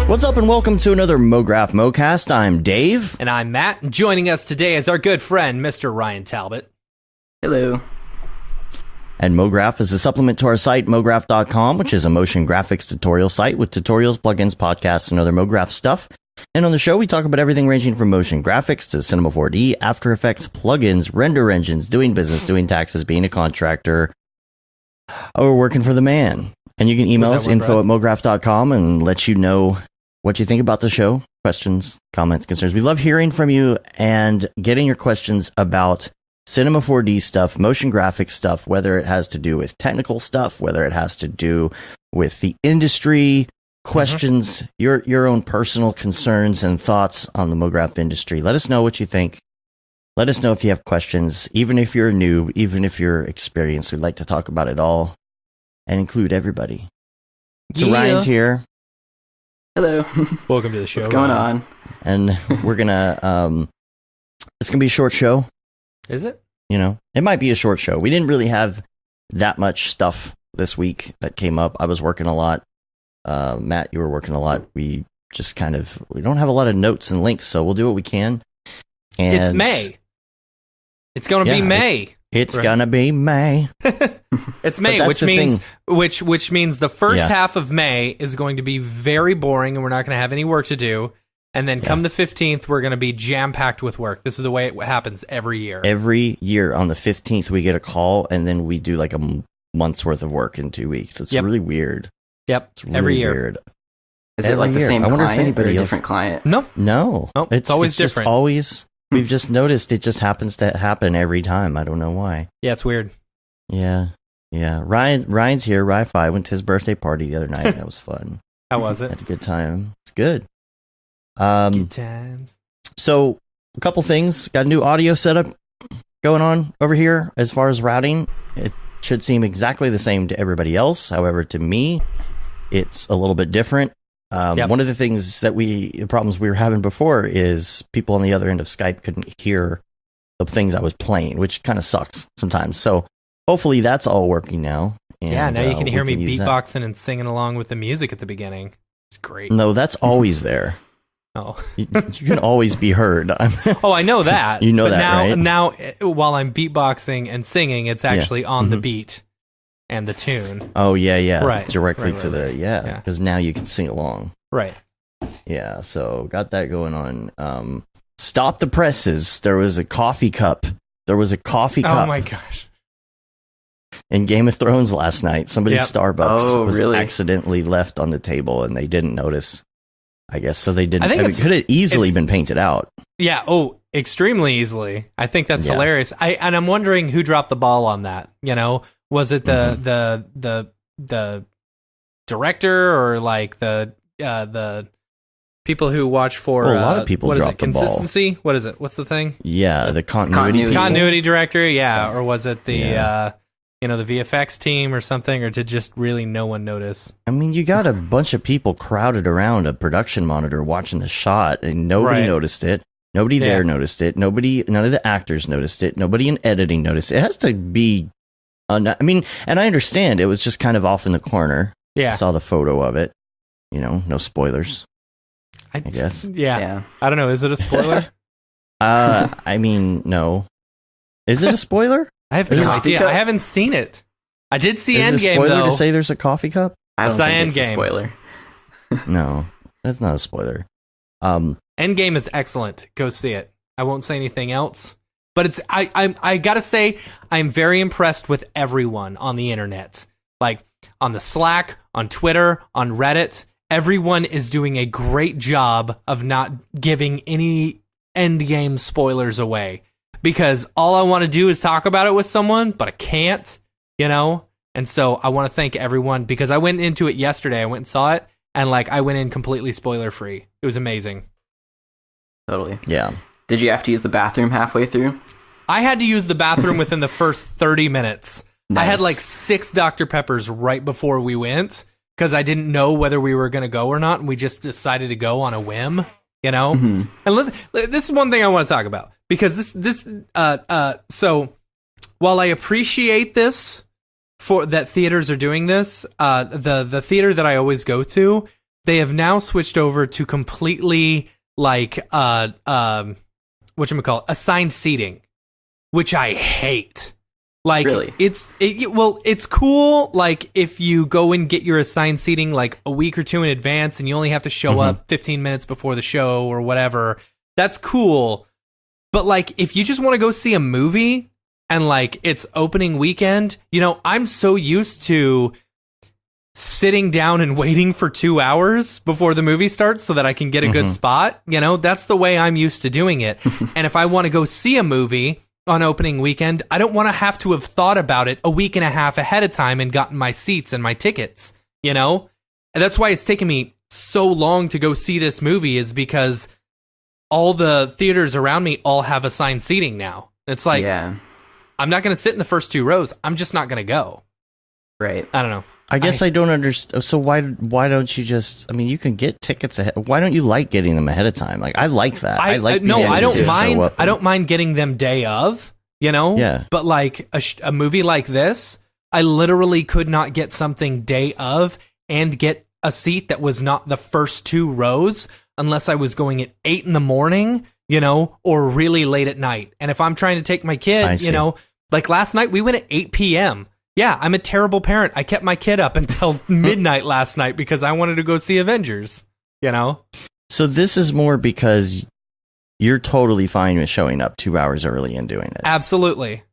What's up and welcome to another Mograph Mocast. I'm Dave. And I'm Matt. And joining us today is our good friend, Mr. Ryan Talbot. Hello. And Mograph is a supplement to our site, mograph.com, which is a motion graphics tutorial site with tutorials, plugins, podcasts, and other Mograph stuff. And on the show, we talk about everything ranging from motion graphics to Cinema 4D, After Effects, plugins, render engines, doing business, doing taxes, being a contractor, or working for the man. And you can email us info@mograph.com and let you know what you think about the show, questions, comments, concerns. We love hearing from you and getting your questions about Cinema 4D stuff, motion graphics stuff, whether it has to do with technical stuff, whether it has to do with the industry, questions, your own personal concerns and thoughts on the Mograph industry. Let us know what you think. Let us know if you have questions, even if you're new, even if you're experienced. We'd like to talk about it all and include everybody. So Ryan's here. Hello. Welcome to the show. What's going on? And we're gonna it's gonna be a short show. Is it? You know, it might be a short show. We didn't really have that much stuff this week that came up. I was working a lot. Matt, you were working a lot. We just we don't have a lot of notes and links, so we'll do what we can. And it's May. It's gonna be May. It's gonna be May. It's May, which means the first half of May is going to be very boring, and we're not going to have any work to do. And then come the 15th, we're going to be jam-packed with work. This is the way it happens every year. Every year on the 15th, we get a call, and then we do like a month's worth of work in 2 weeks. It's really weird. Yep, it's really every year. Weird. Is it like the same client or a different client? No. It's always different. We've just noticed it just happens to happen every time. I don't know why. Yeah, it's weird. Yeah. Ryan's here. Ri-Fi went to his birthday party the other night. That was fun. How was it? Had a good time. It's good. Good times. So, a couple things. Got a new audio setup going on over here. As far as routing, it should seem exactly the same to everybody else. However, to me, it's a little bit different. One of the problems we were having before is people on the other end of Skype couldn't hear the things I was playing, which kind of sucks sometimes. So hopefully that's all working now. And, now you can hear me beatboxing and singing along with the music at the beginning. It's great. No, that's always there. Oh, you can always be heard. I know that. You know that, right? Now, while I'm beatboxing and singing, it's actually on the beat and the tune. Oh, yeah. Right. Directly to the, because now you can sing along. Right. Yeah, so got that going on. Stop the presses. There was a coffee cup. Oh, my gosh. In Game of Thrones last night, somebody's Starbucks was really? accidentally left on the table, and they didn't notice. I guess so. They didn't. It could have easily been painted out. Yeah. Oh, extremely easily. I think that's hilarious. I'm wondering who dropped the ball on that. You know, was it the director or like the people who watch for a lot of people dropped the ball. Consistency? What is it? What's the thing? Yeah, the continuity director. Yeah, or was it the the VFX team or something, or did just really no one notice? I mean, you got a bunch of people crowded around a production monitor watching the shot, and nobody noticed it. Nobody there noticed it. None of the actors noticed it. Nobody in editing noticed it. It has to be. And I understand it was just kind of off in the corner. Yeah, I saw the photo of it. No spoilers. I guess. Yeah. I don't know. Is it a spoiler? No. Is it a spoiler? I have no idea. I haven't seen it. I did see Endgame, though. Is it a spoiler to say there's a coffee cup? I don't think it's a spoiler. No, that's not a spoiler. Endgame is excellent. Go see it. I won't say anything else. But it's I gotta say, I'm very impressed with everyone on the internet. Like, on the Slack, on Twitter, on Reddit. Everyone is doing a great job of not giving any Endgame spoilers away. Because all I want to do is talk about it with someone, but I can't, And so I want to thank everyone, because I went into it yesterday. I went and saw it, and I went in completely spoiler-free. It was amazing. Totally. Yeah. Did you have to use the bathroom halfway through? I had to use the bathroom within the first 30 minutes. Nice. I had 6 Dr. Peppers right before we went, because I didn't know whether we were going to go or not, and we just decided to go on a whim, you know? Mm-hmm. And listen, this is one thing I want to talk about, because so while I appreciate this, for that theaters are doing this, the theater that I always go to, they have now switched over to completely like whatchamacallit, assigned seating, which I hate. Like, really? It's cool, like, if you go and get your assigned seating, like, a week or two in advance, and you only have to show up 15 minutes before the show or whatever. That's cool. But, like, if you just want to go see a movie, and, like, it's opening weekend, you know, I'm so used to sitting down and waiting for 2 hours before the movie starts so that I can get a good spot. You know, that's the way I'm used to doing it. And if I want to go see a movie on opening weekend, I don't want to have thought about it a week and a half ahead of time and gotten my seats and my tickets, you know? And that's why it's taken me so long to go see this movie, is because all the theaters around me all have assigned seating now. It's like, I'm not going to sit in the first 2 rows. I'm just not going to go. Right. I don't know. I guess I don't understand. So why don't you just? I mean, you can get tickets ahead. Why don't you like getting them ahead of time? Like, I like that. I like. No, I don't mind. I don't mind getting them day of. You know. Yeah. But like a movie like this, I literally could not get something day of and get a seat that was not the first 2 rows unless I was going at 8 a.m, you know, or really late at night. And if I'm trying to take my kid, you know, like last night we went at 8 p.m. Yeah, I'm a terrible parent. I kept my kid up until midnight last night because I wanted to go see Avengers, you know? So this is more because you're totally fine with showing up 2 hours early and doing it. Absolutely.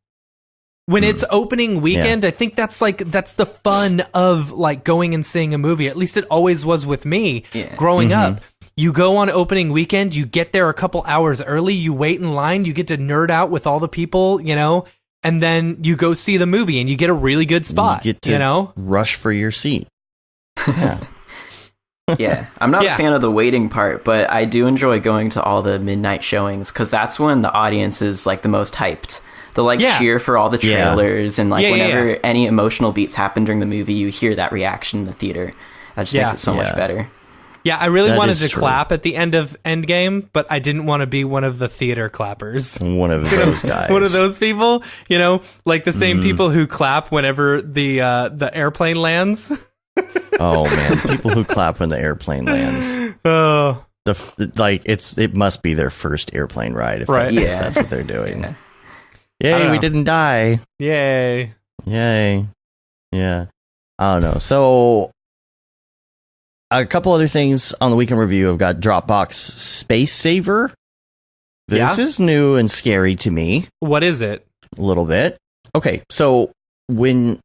When it's opening weekend, I think that's the fun of like going and seeing a movie. At least it always was with me growing up. You go on opening weekend, you get there a couple hours early, you wait in line, you get to nerd out with all the people, you know? And then you go see the movie and you get a really good spot, you get to rush for your seat. Yeah. Yeah. I'm not a fan of the waiting part, but I do enjoy going to all the midnight showings, because that's when the audience is like the most hyped. They'll like cheer for all the trailers and like whenever any emotional beats happen during the movie, you hear that reaction in the theater. That just makes it so much better. Yeah, I really wanted to clap at the end of Endgame, but I didn't want to be one of the theater clappers. One of those guys. One of those people, you know, like the same people who clap whenever the airplane lands. Oh man, people who clap when the airplane lands. Oh, it must be their first airplane ride if that's what they're doing. Yay, we didn't die. Yay. Yeah. I don't know. So a couple other things on the weekend review. I've got Dropbox Space Saver. This is new and scary to me. What is it? A little bit. Okay, so I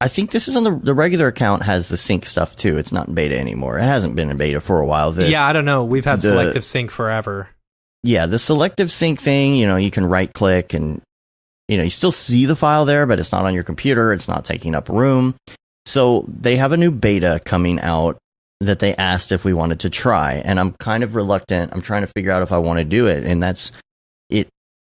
think this is on the regular account has the sync stuff too. It's not in beta anymore. It hasn't been in beta for a while. I don't know. We've had selective sync forever. Yeah, the selective sync thing, you know, you can right click and, you know, you still see the file there, but it's not on your computer. It's not taking up room. So they have a new beta coming out that they asked if we wanted to try. And I'm kind of reluctant. I'm trying to figure out if I want to do it. And that's it.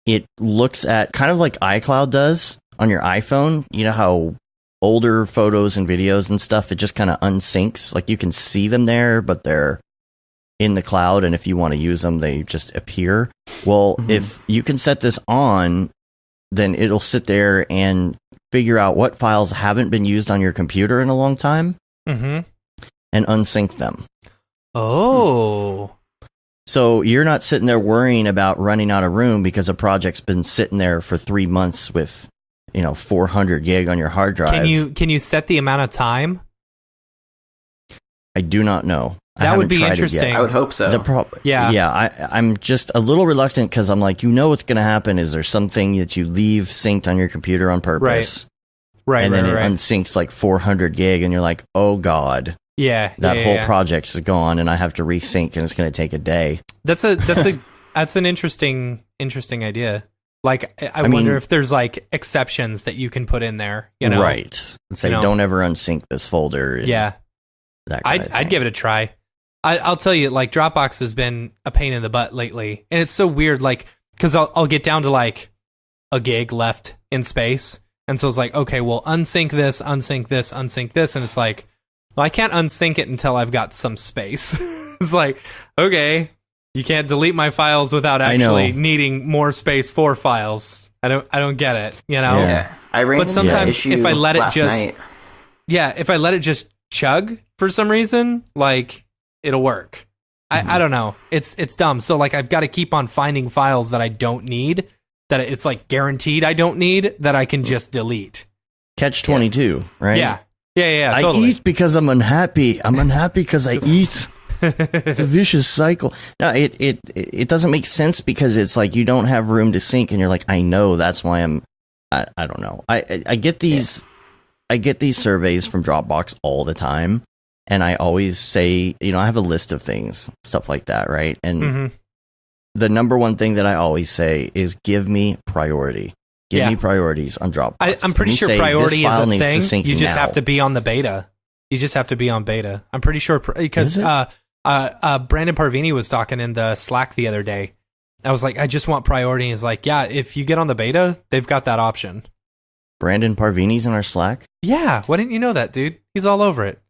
It looks at kind of like iCloud does on your iPhone. You know how older photos and videos and stuff, it just kind of unsyncs. Like you can see them there, but they're in the cloud. And if you want to use them, they just appear. Well, if you can set this on, then it'll sit there and figure out what files haven't been used on your computer in a long time and unsync them. Oh. So you're not sitting there worrying about running out of room because a project's been sitting there for 3 months with, you know, 400 gig on your hard drive. Can you set the amount of time? I do not know. That would be interesting. I would hope so. I'm just a little reluctant because I'm like, you know what's going to happen is there's something that you leave synced on your computer on purpose. Right. And then it unsyncs like 400 gig and you're like, oh God. Yeah. That whole project is gone and I have to resync and it's going to take a day. That's an interesting idea. Like, I wonder if there's like exceptions that you can put in there, you know? Right. Say, don't ever unsync this folder. Yeah. I'd give it a try. I'll tell you, like, Dropbox has been a pain in the butt lately. And it's so weird, like, because I'll get down to, like, a gig left in space. And so it's like, okay, well, unsync this. And it's like, Well, I can't unsync it until I've got some space. It's like, okay, you can't delete my files without actually needing more space for files. I don't get it, you know? Yeah. I ran but sometimes issue if I let it last just night. Yeah, if I let it just chug for some reason, like it'll work. I don't know. It's dumb. So like I've got to keep on finding files that I don't need, that it's like guaranteed I don't need, that I can just delete. Catch 22, right? Yeah. Yeah, I totally. eat because I'm unhappy. I'm unhappy because I eat. It's a vicious cycle. No, it doesn't make sense because it's like you don't have room to sync, and you're like, I know, that's why I don't know. I get these I get these surveys from Dropbox all the time, and I always say, you know, I have a list of things, stuff like that, right? And the number one thing that I always say is give me priority. Give me priorities on Dropbox. I'm pretty sure priority is a thing. You just have to be on the beta. You just have to be on beta. I'm pretty sure because Brandon Parvini was talking in the Slack the other day. I was like, I just want priority. He's like, yeah, if you get on the beta, they've got that option. Brandon Parvini's in our Slack? Yeah. Why didn't you know that, dude? He's all over it.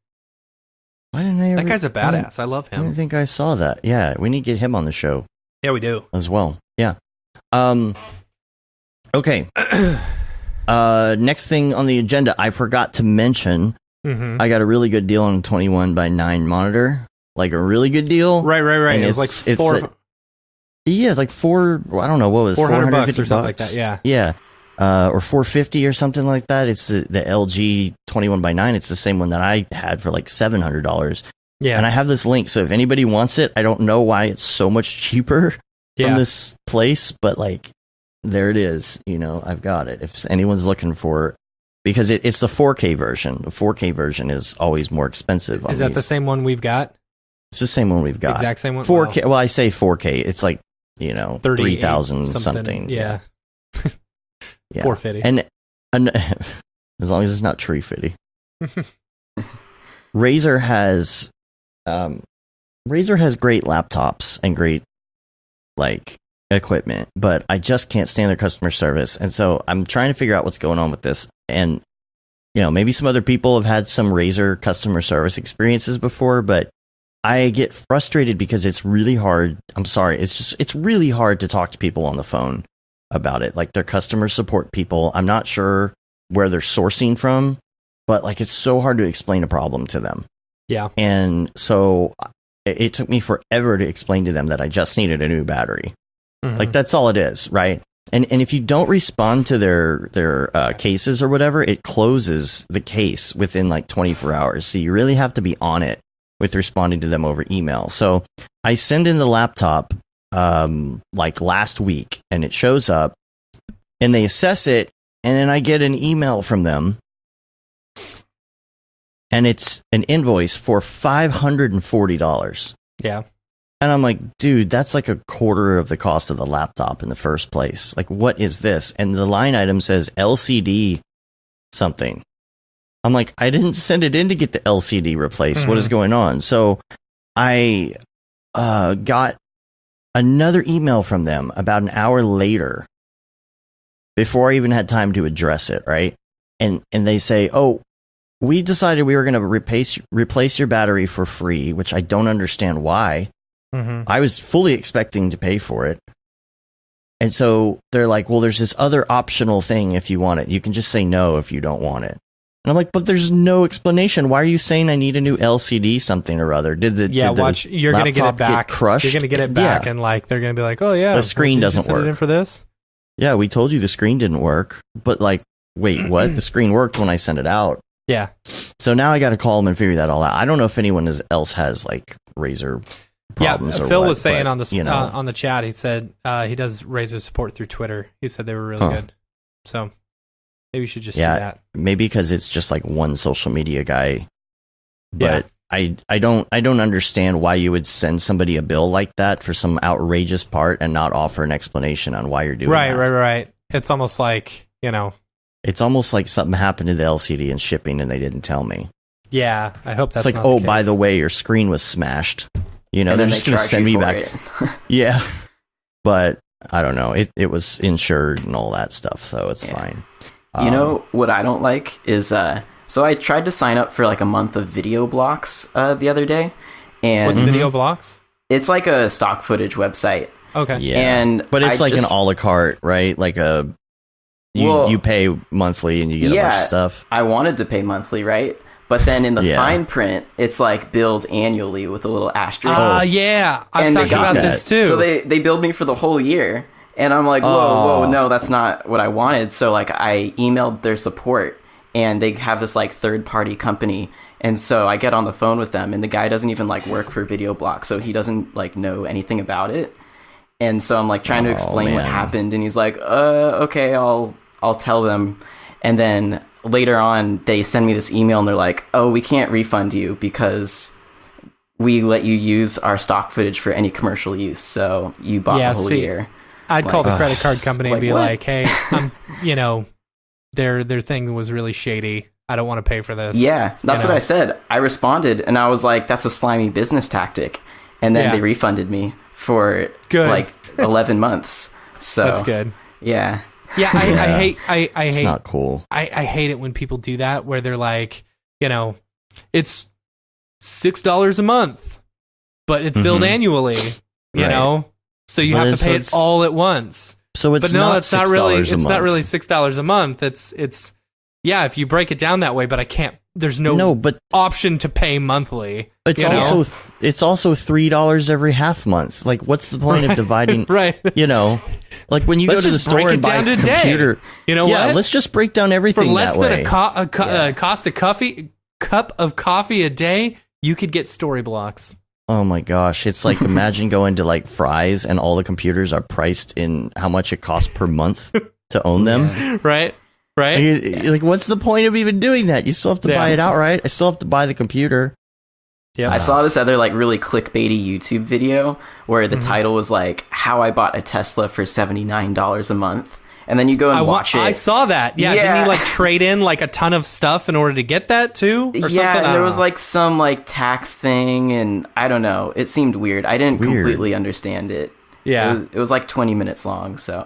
Why didn't I ever... That guy's a badass. I love him. I didn't think I saw that. Yeah, we need to get him on the show. Yeah, we do. As well. Yeah. Okay. Next thing on the agenda, I forgot to mention, I got a really good deal on a 21:9 monitor. Like a really good deal. Right. And it was like four... Yeah, like I don't know, what was it? $400 or something like that, yeah. Yeah. Or $450 or something like that. It's the LG 21:9. It's the same one that I had for like $700. Yeah. And I have this link, so if anybody wants it, I don't know why it's so much cheaper from this place, but like, there it is. You know, I've got it. If anyone's looking for, because it's the 4K version. The 4K version is always more expensive. Is that the same one we've got? It's the same one we've got. Exact same one? 4K. Well, I say 4K. It's like, you know, 3,000 something. Yeah. Yeah. 450. And as long as it's not tree fitty. Razer has great laptops and great like equipment, but I just can't stand their customer service. And so I'm trying to figure out what's going on with this. And you know, maybe some other people have had some Razer customer service experiences before, but I get frustrated because it's really hard. I'm sorry. It's really hard to talk to people on the phone about it. Like their customer support people, I'm not sure where they're sourcing from, but like it's so hard to explain a problem to them. Yeah. And so it took me forever to explain to them that I just needed a new battery. Like that's all it is, right? And if you don't respond to their cases or whatever, it closes the case within like 24 hours. So you really have to be on it with responding to them over email. So I send in the laptop like last week, and it shows up, and they assess it, and then I get an email from them, and it's an invoice for $540. Yeah. And I'm like, dude, that's like a quarter of the cost of the laptop in the first place. Like, what is this? And the line item says LCD something. I'm like, I didn't send it in to get the LCD replaced. What is going on? So I got another email from them about an hour later, before I even had time to address it, right? And they say, oh, we decided we were going to replace your battery for free, which I don't understand why. I was fully expecting to pay for it. And so they're like, well, there's this other optional thing if you want it. You can just say no if you don't want it. And I'm like, but there's no explanation. Why are you saying I need a new LCD something or other? Did the watch, you're going to get it back. Crushed? You're going to get it back, and like they're going to be like, oh yeah, the screen doesn't work. It in for this? Yeah, we told you the screen didn't work. But like, wait, what? The screen worked when I sent it out. Yeah. So now I got to call them and figure that all out. I don't know if anyone else has like Razer problems. Yeah, or Phil what, was saying but, on the on the chat. He said he does Razer support through Twitter. He said they were really good. So maybe you should just do that. Maybe because it's just like one social media guy. But I don't understand why you would send somebody a bill like that for some outrageous part and not offer an explanation on why you're doing that. Right. It's almost like, you know, it's almost like something happened to the LCD and shipping and they didn't tell me. Yeah, I hope that's it's like, not oh, the case. by the way, your screen was smashed. You know, and they're just going to send me back. Yeah. But I don't know. It was insured and all that stuff, so it's fine. You know what I don't like is So I tried to sign up for like a month of video blocks the other day. And what's video blocks? It's like a stock footage website. Okay. Yeah. But it's like an a la carte, right? Like you pay monthly and you get a bunch of stuff. I wanted to pay monthly, right? But then in the fine print, it's like billed annually with a little asterisk. Yeah. I'm talking about this too. So they billed me for the whole year. And I'm like, whoa, no, that's not what I wanted. So like I emailed their support and they have this like third party company. And so I get on the phone with them and the guy doesn't even like work for Video Block. So he doesn't like know anything about it. And so I'm like trying to explain what happened. And he's like, okay, I'll tell them. And then later on, they send me this email and they're like, oh, we can't refund you because we let you use our stock footage for any commercial use. So you bought the whole year. I'd call the credit card company and be like, hey, their thing was really shady. I don't want to pay for this. Yeah, that's what I said. I responded and I was like, that's a slimy business tactic. And then they refunded me for like 11 months. So that's good. Yeah. Yeah, I hate it's not cool. I hate it when people do that where they're like, it's $6 a month, but it's billed annually, you know? So you have to pay it all at once. So it's not $6 a month. It's not really $6 a month. It's if you break it down that way, but I can't. There's no option to pay monthly. It's also $3 every half month. Like, what's the point of dividing? Right. Like when you go to the store and buy a computer. You know what? Let's just break down everything for less that way. than a cost of cup of coffee a day. You could get story blocks. Oh my gosh. It's like, imagine going to like Fry's and all the computers are priced in how much it costs per month to own them. Yeah. Right. Like, what's the point of even doing that? You still have to buy it outright. I still have to buy the computer. Yeah. I saw this other like really clickbaity YouTube video where the title was like, how I bought a Tesla for $79 a month. And then you go and watch it. I saw that. Yeah. Didn't you like trade in like a ton of stuff in order to get that too? Or something? And there was like some like tax thing and I don't know. It seemed weird. I didn't completely understand it. Yeah. It was like 20 minutes long. So.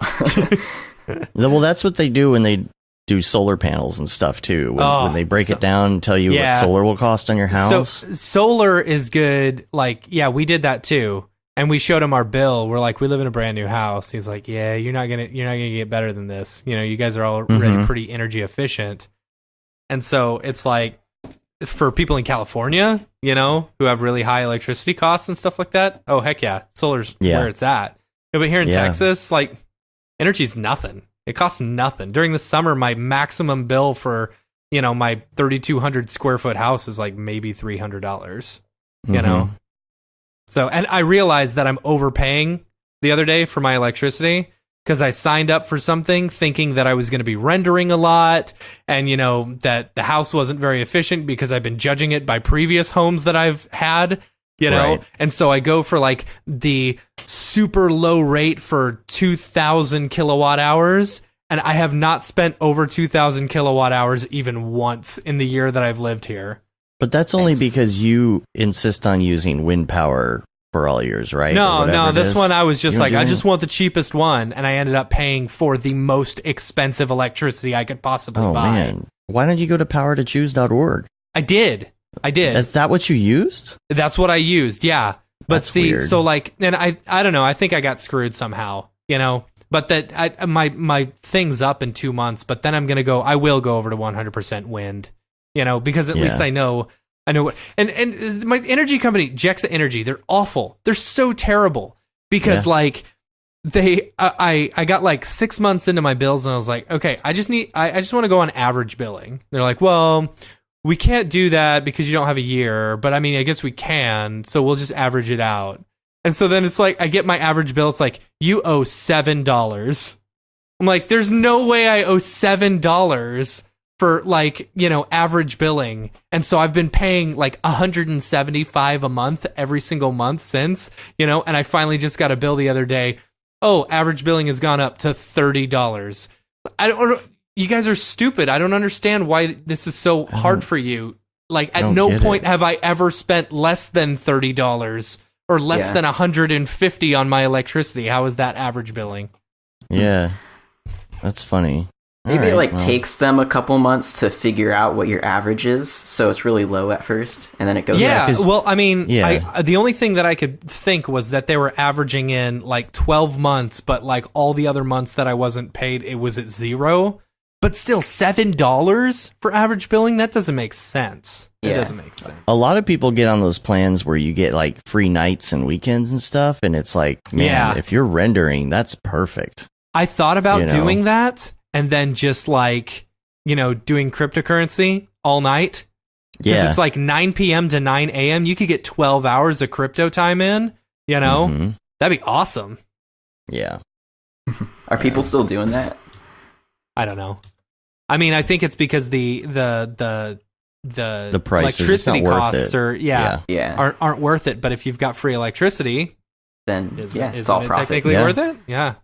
Well, that's what they do when they do solar panels and stuff too. When they break it down and tell you what solar will cost on your house. So solar is good. Like, we did that too. And we showed him our bill. We're like, we live in a brand new house. He's like, yeah, you're not gonna get better than this. You guys are already pretty energy efficient. And so it's like, for people in California, who have really high electricity costs and stuff like that. Oh heck yeah, solar's where it's at. But here in Texas, like, energy's nothing. It costs nothing. During the summer, my maximum bill for my 3,200 square foot house is like maybe $300. You know. So, and I realized that I'm overpaying the other day for my electricity because I signed up for something thinking that I was going to be rendering a lot and, that the house wasn't very efficient because I've been judging it by previous homes that I've had, Right. And so I go for like the super low rate for 2,000 kilowatt hours. And I have not spent over 2,000 kilowatt hours even once in the year that I've lived here. But that's only because you insist on using wind power for all yours, right? No, this one I was just like, I just want the cheapest one, and I ended up paying for the most expensive electricity I could possibly buy. Oh man, why don't you go to powertochoose.org? I did. Is that what you used? That's what I used, yeah. But That's weird. So like, and I don't know, I think I got screwed somehow, But that my thing's up in 2 months, but then I will go over to 100% wind. Because at least I know what, and my energy company, Jexa Energy, they're awful. They're so terrible because like I got like 6 months into my bills and I was like, okay, I just want to go on average billing. They're like, well, we can't do that because you don't have a year, but I mean, I guess we can. So we'll just average it out. And so then it's like, I get my average bill. It's like, you owe $7. I'm like, there's no way I owe $7 for like, average billing. And so I've been paying like $175 a month every single month since, and I finally just got a bill the other day. Oh, average billing has gone up to $30. I don't, you guys are stupid. I don't understand why this is so hard for you. Like at no point have I ever spent less than $30 or less than $150 on my electricity. How is that average billing? Yeah. That's funny. Maybe it takes them a couple months to figure out what your average is, so it's really low at first, and then it goes. Yeah, well, I mean, the only thing that I could think was that they were averaging in 12 months, but all the other months that I wasn't paid, it was at zero. But still, $7 for average billing? That doesn't make sense. It doesn't make sense. A lot of people get on those plans where you get free nights and weekends and stuff, and it's if you're rendering, that's perfect. I thought about doing that. And then just doing cryptocurrency all night. Because it's 9 p.m. to 9 a.m. You could get 12 hours of crypto time in, That'd be awesome. Yeah. Are people still doing that? I don't know. I mean, I think it's because the prices, electricity costs aren't worth it. But if you've got free electricity, then it's all it profit. Technically worth it? Yeah.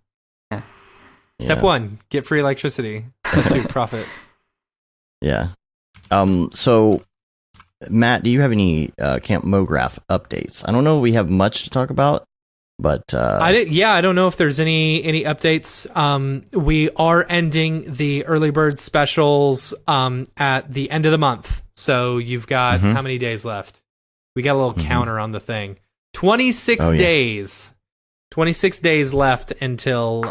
Step 1, get free electricity. Step 2, profit. Yeah. So, Matt, do you have any Camp Mograph updates? I don't know if we have much to talk about, but... I don't know if there's any updates. We are ending the early bird specials at the end of the month. So you've got how many days left? We got a little counter on the thing. 26 days. 26 days left until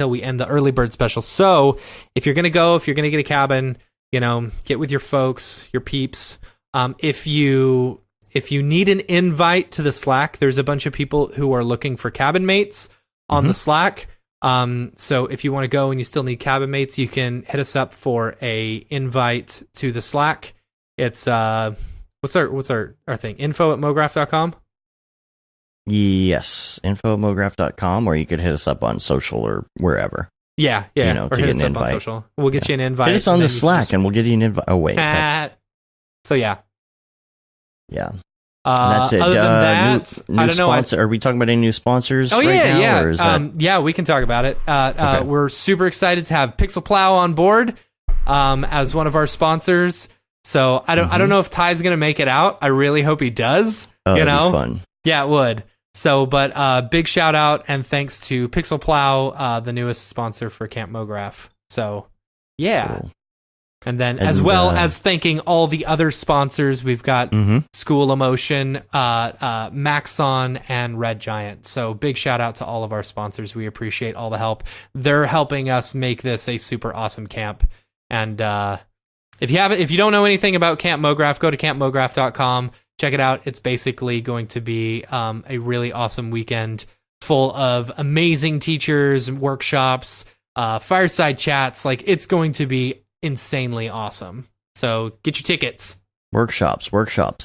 we end the early bird special. So if you're gonna get a cabin, get with your folks, your peeps. If you need an invite to the Slack, there's a bunch of people who are looking for cabin mates on the Slack. So if you want to go and you still need cabin mates, you can hit us up for a invite to the Slack. It's what's our thing? info@mograph.com. Yes, info@mograph.com, or you could hit us up on social or wherever. Yeah, to or get hit an us up invite. on social. We'll get you an invite. Hit us on the Slack, and we'll get you an invite. Oh wait, so yeah. That's it. Other than that, new I don't know. Sponsor. Are we talking about any new sponsors? Oh right now, yeah. Or is that... we can talk about it. We're super excited to have Pixel Plow on board as one of our sponsors. So I don't know if Ty's gonna make it out. I really hope he does. That'd be fun. Yeah, it would. So, but big shout out and thanks to Pixel Plow, the newest sponsor for Camp Mograph. So, yeah. Cool. And then as well as thanking all the other sponsors, we've got School of Motion, Maxon, and Red Giant. So big shout out to all of our sponsors. We appreciate all the help. They're helping us make this a super awesome camp. And if you don't know anything about Camp Mograph, go to campmograph.com. Check it out. It's basically going to be a really awesome weekend full of amazing teachers, workshops, fireside chats. It's going to be insanely awesome. So get your tickets. Workshops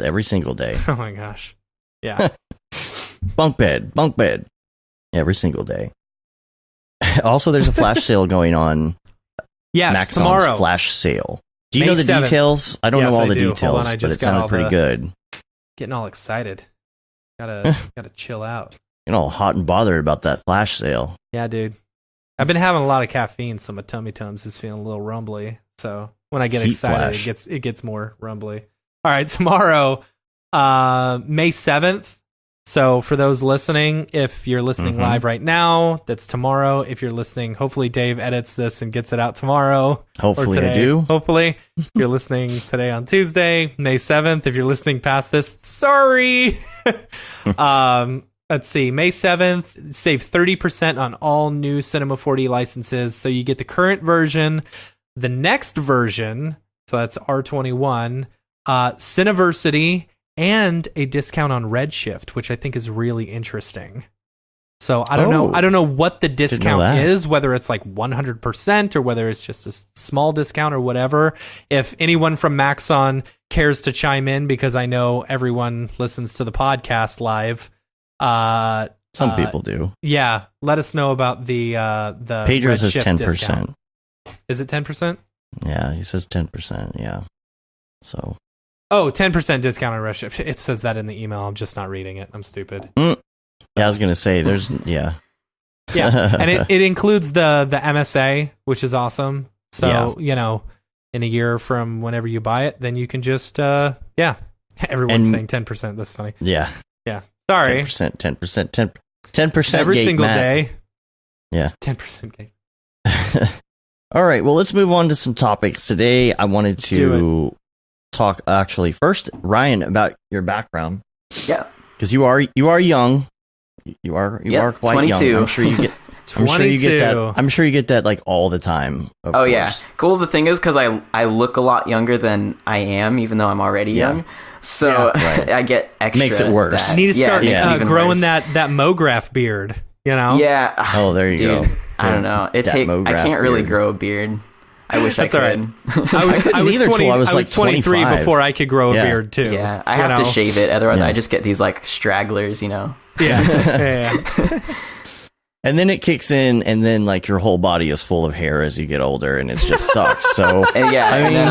every single day. Oh my gosh. Yeah. Bunk bed every single day. Also, there's a flash sale going on. Yes, Maxon's tomorrow. Flash sale. Do you May know the 7th. details? I don't know all the details, on, but it sounded pretty good. Getting all excited. Gotta chill out. You're all hot and bothered about that flash sale. Yeah, dude. I've been having a lot of caffeine, so my tummy tums is feeling a little rumbly. So when I get excited, it gets more rumbly. All right, tomorrow, May 7th. So for those listening, if you're listening live right now, that's tomorrow. If you're listening, hopefully Dave edits this and gets it out tomorrow. Hopefully or today. I do. Hopefully. If you're listening today on Tuesday, May 7th. If you're listening past this, sorry. Let's see, May 7th, save 30% on all new Cinema 4D licenses. So you get the current version, the next version, so that's R21, Cineversity, and a discount on Redshift, which I think is really interesting. So I don't know what the discount is, whether it's 100% or whether it's just a small discount or whatever. If anyone from Maxon cares to chime in, because I know everyone listens to the podcast live. Some people do. Yeah, let us know about the Pedro says 10%. Discount. Is it 10%? Yeah, he says 10%. Yeah. So. Oh, 10% discount on Redshift. It says that in the email. I'm just not reading it. I'm stupid. Yeah, I was gonna say there's yeah, and it includes the MSA, which is awesome. So in a year from whenever you buy it, then you can just Everyone's saying 10%. That's funny. Yeah. Sorry. 10% every single Matt. day. Yeah. 10% gate. All right, well, let's move on to some topics. Today, I wanted to talk, actually, first, Ryan, about your background. Yeah. Because you are young. You are quite 22. young. I'm sure you get... I'm sure you get that. I'm sure you get that like all the time. Of course. Yeah, cool. The thing is, because I look a lot younger than I am, even though I'm already young, so I get extra. Makes it worse. You need to start growing worse. that Mograph beard. You know? Yeah. Oh, there you go. I don't know. I can't really grow a beard. I wish I could. All right. I was 23 before I could grow a beard too. Yeah, I have to shave it, otherwise I just get these like stragglers. You know. Yeah. And then it kicks in, and then like your whole body is full of hair as you get older, and it just sucks. So and then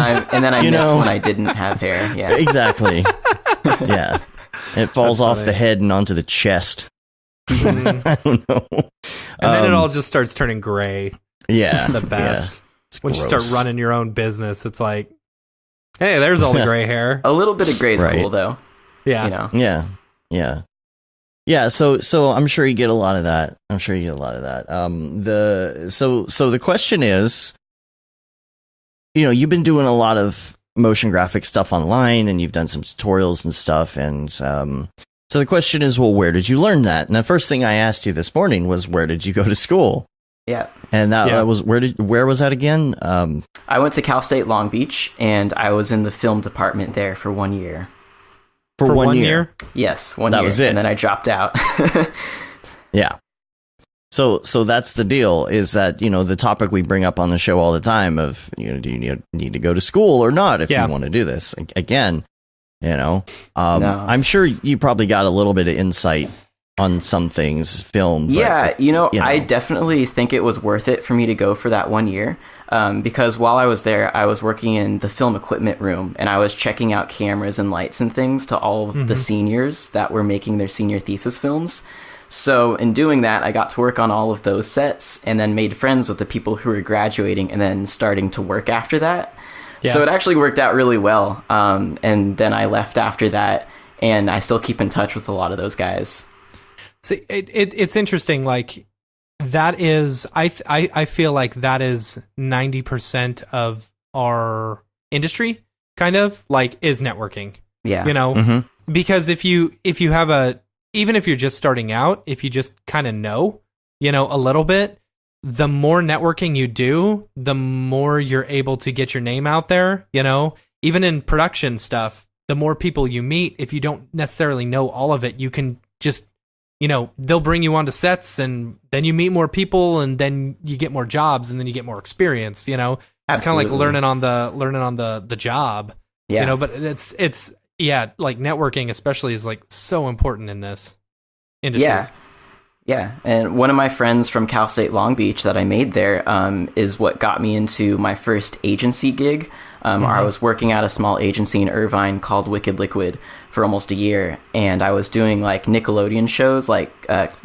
I miss when I didn't have hair. Yeah, exactly. Yeah, it falls off the head and onto the chest. I don't know. And then it all just starts turning gray. Yeah, it's the best. Yeah. When you start running your own business, it's like, hey, there's all the gray hair. A little bit of gray is cool, though. Yeah, you know. Yeah, so I'm sure you get a lot of that. So the question is, you've been doing a lot of motion graphic stuff online, and you've done some tutorials and stuff, and so the question is, well, where did you learn that? And the first thing I asked you this morning was, where did you go to school? Yeah, and that was where was that again? I went to Cal State Long Beach, and I was in the film department there for 1 year. For 1 year? Yes, 1 year. That was it. And then I dropped out. Yeah. So that's the deal, is that, the topic we bring up on the show all the time of, do you need to go to school or not if you want to do this? Again, no. I'm sure you probably got a little bit of insight on some things, film. Yeah, I definitely think it was worth it for me to go for that 1 year. Because while I was there, I was working in the film equipment room, and I was checking out cameras and lights and things to all of the seniors that were making their senior thesis films. So in doing that, I got to work on all of those sets, and then made friends with the people who were graduating and then starting to work after that. Yeah. So it actually worked out really well. And then I left after that, and I still keep in touch with a lot of those guys. See, it's interesting, like... That is, I feel like that is 90% of our industry, kind of, like, is networking. Yeah. Because if you have even if you're just starting out, if you just kind of know, a little bit, the more networking you do, the more you're able to get your name out there, even in production stuff, the more people you meet, if you don't necessarily know all of it, you can just, they'll bring you onto sets, and then you meet more people, and then you get more jobs, and then you get more experience. It's kind of like learning on the job. Yeah. But it's like networking especially is like so important in this industry. Yeah. And one of my friends from Cal State Long Beach that I made there is what got me into my first agency gig. I was working at a small agency in Irvine called Wicked Liquid for almost a year, and I was doing like Nickelodeon shows, like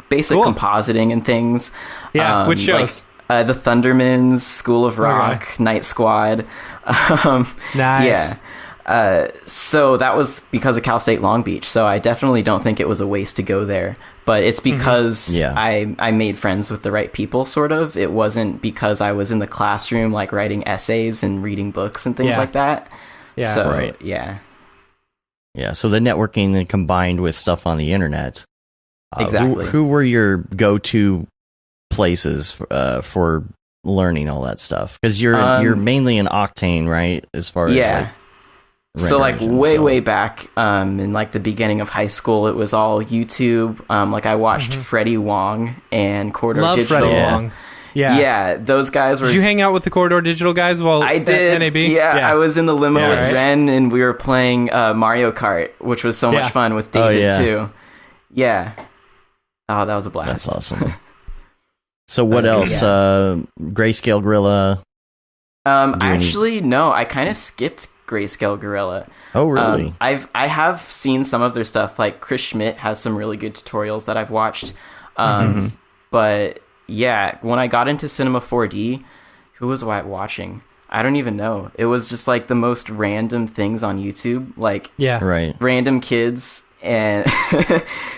basic compositing and things. Yeah, which shows? Like, the Thundermans, School of Rock, Night Squad. Nice. Yeah. So that was because of Cal State Long Beach. So I definitely don't think it was a waste to go there. But it's because I made friends with the right people, sort of. It wasn't because I was in the classroom, like, writing essays and reading books and things like that. Yeah. So, Yeah, so the networking then combined with stuff on the internet. Exactly. Who were your go-to places for learning all that stuff? Because you're mainly in Octane, right? As far as so like way back in like the beginning of high school, it was all YouTube. Like I watched Freddie Wong and Corridor Digital. Freddie Wong. Yeah, those guys were... Did you hang out with the Corridor Digital guys while I did. at NAB? Yeah, I was in the limo with Ren, and we were playing Mario Kart, which was so much fun with David, too. Yeah. Oh, that was a blast. That's awesome. So what else? Grayscale Gorilla? No. I kind of skipped Grayscale Gorilla. Oh, really? I have seen some of their stuff. Like Chris Schmidt has some really good tutorials that I've watched. But... yeah, when I got into Cinema 4D, who was I watching? I don't even know. It was just like the most random things on YouTube, like random kids and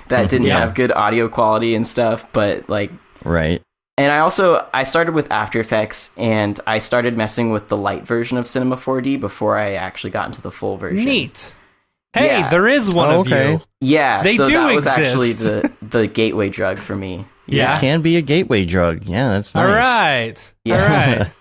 that didn't have good audio quality and stuff, but like And I started with After Effects, and I started messing with the light version of Cinema 4D before I actually got into the full version. Neat. Hey, there is one of you. Yeah, they so do that was exist. actually the gateway drug for me. Yeah. It can be a gateway drug. Yeah, that's nice. All right. Yeah. All right.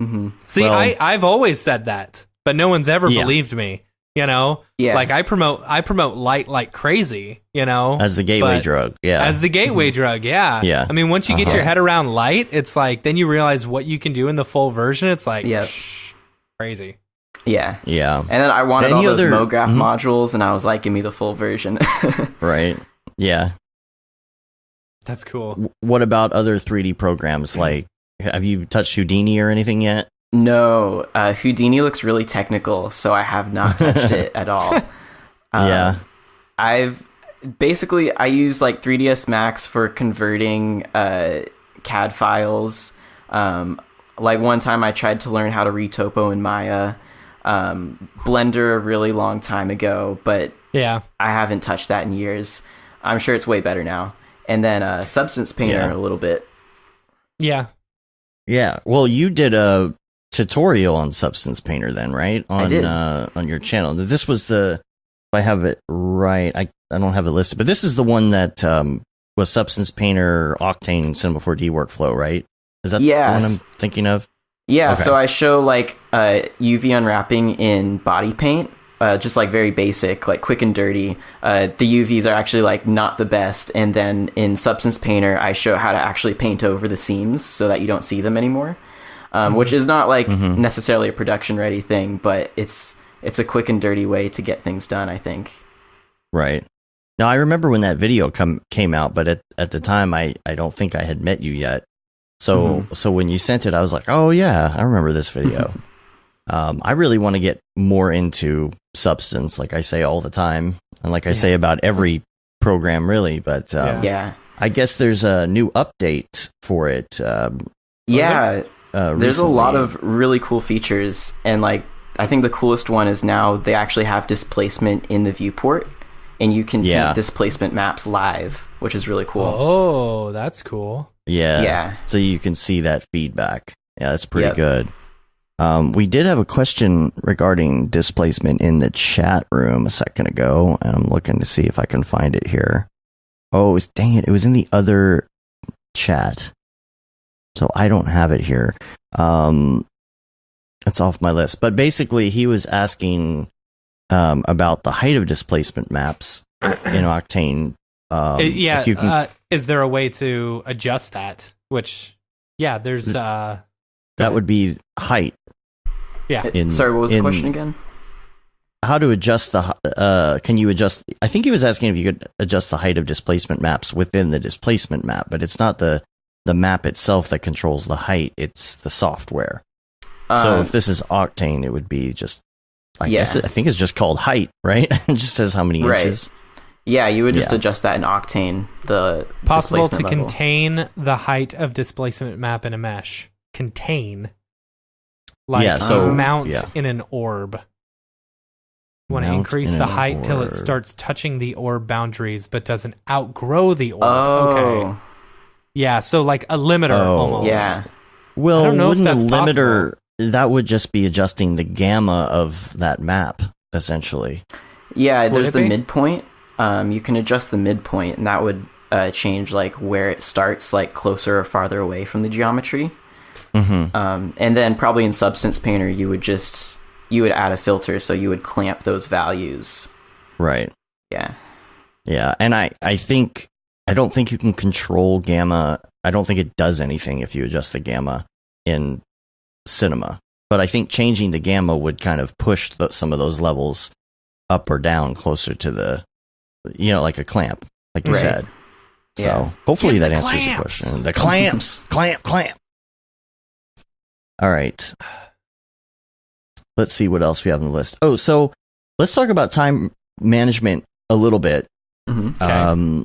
Mm-hmm. See, Well- I've always said that, but no one's ever believed me. You know, Yeah. like I promote light like crazy. You know, As the gateway but- drug. Yeah. as the gateway drug. Yeah. Yeah. I mean, once you get Uh-huh. your head around light, it's like then you realize what you can do in the full version. It's like Yep. crazy. Yeah. yeah. And then I wanted Any all those other- Mograph Mhm. modules, and I was like, give me the full version. Right. Yeah. That's cool. What about other 3D programs? Like, have you touched Houdini or anything yet? No, Houdini looks really technical, so I have not touched it at all. Yeah. I use like 3ds Max for converting CAD files. Like one time I tried to learn how to retopo in Maya. Blender a really long time ago, but Yeah. I haven't touched that in years. I'm sure it's way better now. And then Substance Painter a little bit. Yeah. Yeah. Well, you did a tutorial on Substance Painter then, right? I did. On your channel. This was if I have it right, I don't have it listed, but this is the one that was Substance Painter Octane Cinema 4D workflow, right? Is that the one I'm thinking of? Yeah, Okay. so I show like UV unwrapping in body paint, just like very basic, like quick and dirty. The UVs are actually like not the best, and then in Substance Painter, I show how to actually paint over the seams so that you don't see them anymore. Which is not like necessarily a production ready thing, but it's a quick and dirty way to get things done, I think. Right. Now, I remember when that video came out, but at the time, I don't think I had met you yet. So when you sent it, I was like, oh, yeah, I remember this video. I really want to get more into Substance, like I say all the time, and like I say about every program, really. But Yeah. I guess there's a new update for it. Yeah. There's a lot recently. of really cool features, and like I think the coolest one is now they actually have displacement in the viewport, and you can paint displacement maps live, which is really cool. Oh, that's cool. Yeah. So you can see that feedback. Yeah, that's pretty good. We did have a question regarding displacement in the chat room a second ago, and I'm looking to see if I can find it here. Oh, dang it. It was in the other chat. So I don't have it here. It's off my list. But basically, he was asking about the height of displacement maps in Octane. If you can, is there a way to adjust that? Which, there's... that would be height. Yeah. Sorry, what was the question again? How to adjust can you adjust... I think he was asking if you could adjust the height of displacement maps within the displacement map, but it's not the map itself that controls the height, it's the software. So if this is Octane, it would be just... I think it's just called height, right? It just says how many inches. Yeah, you would just adjust that in Octane, the possible to displacement level. contain the height of displacement map in a mesh. Contain. Like mount in an orb. You want to increase the height till it starts touching the orb boundaries, but doesn't outgrow the orb. Okay. Yeah, so like a limiter almost. Yeah. Well, I don't know wouldn't if a that's limiter... That would just be adjusting the gamma of that map, essentially. Yeah, there's Would it the be? midpoint. You can adjust the midpoint, and that would change like where it starts, like closer or farther away from the geometry. And then probably in Substance Painter, you would add a filter, so you would clamp those values. Right. Yeah. Yeah, and I don't think you can control gamma. I don't think it does anything if you adjust the gamma in Cinema. But I think changing the gamma would kind of push some of those levels up or down closer to the, like a clamp, like you said. Yeah. So hopefully that answers the question. The clamps! Clamp! All right. Let's see what else we have on the list. Oh, so let's talk about time management a little bit. Okay.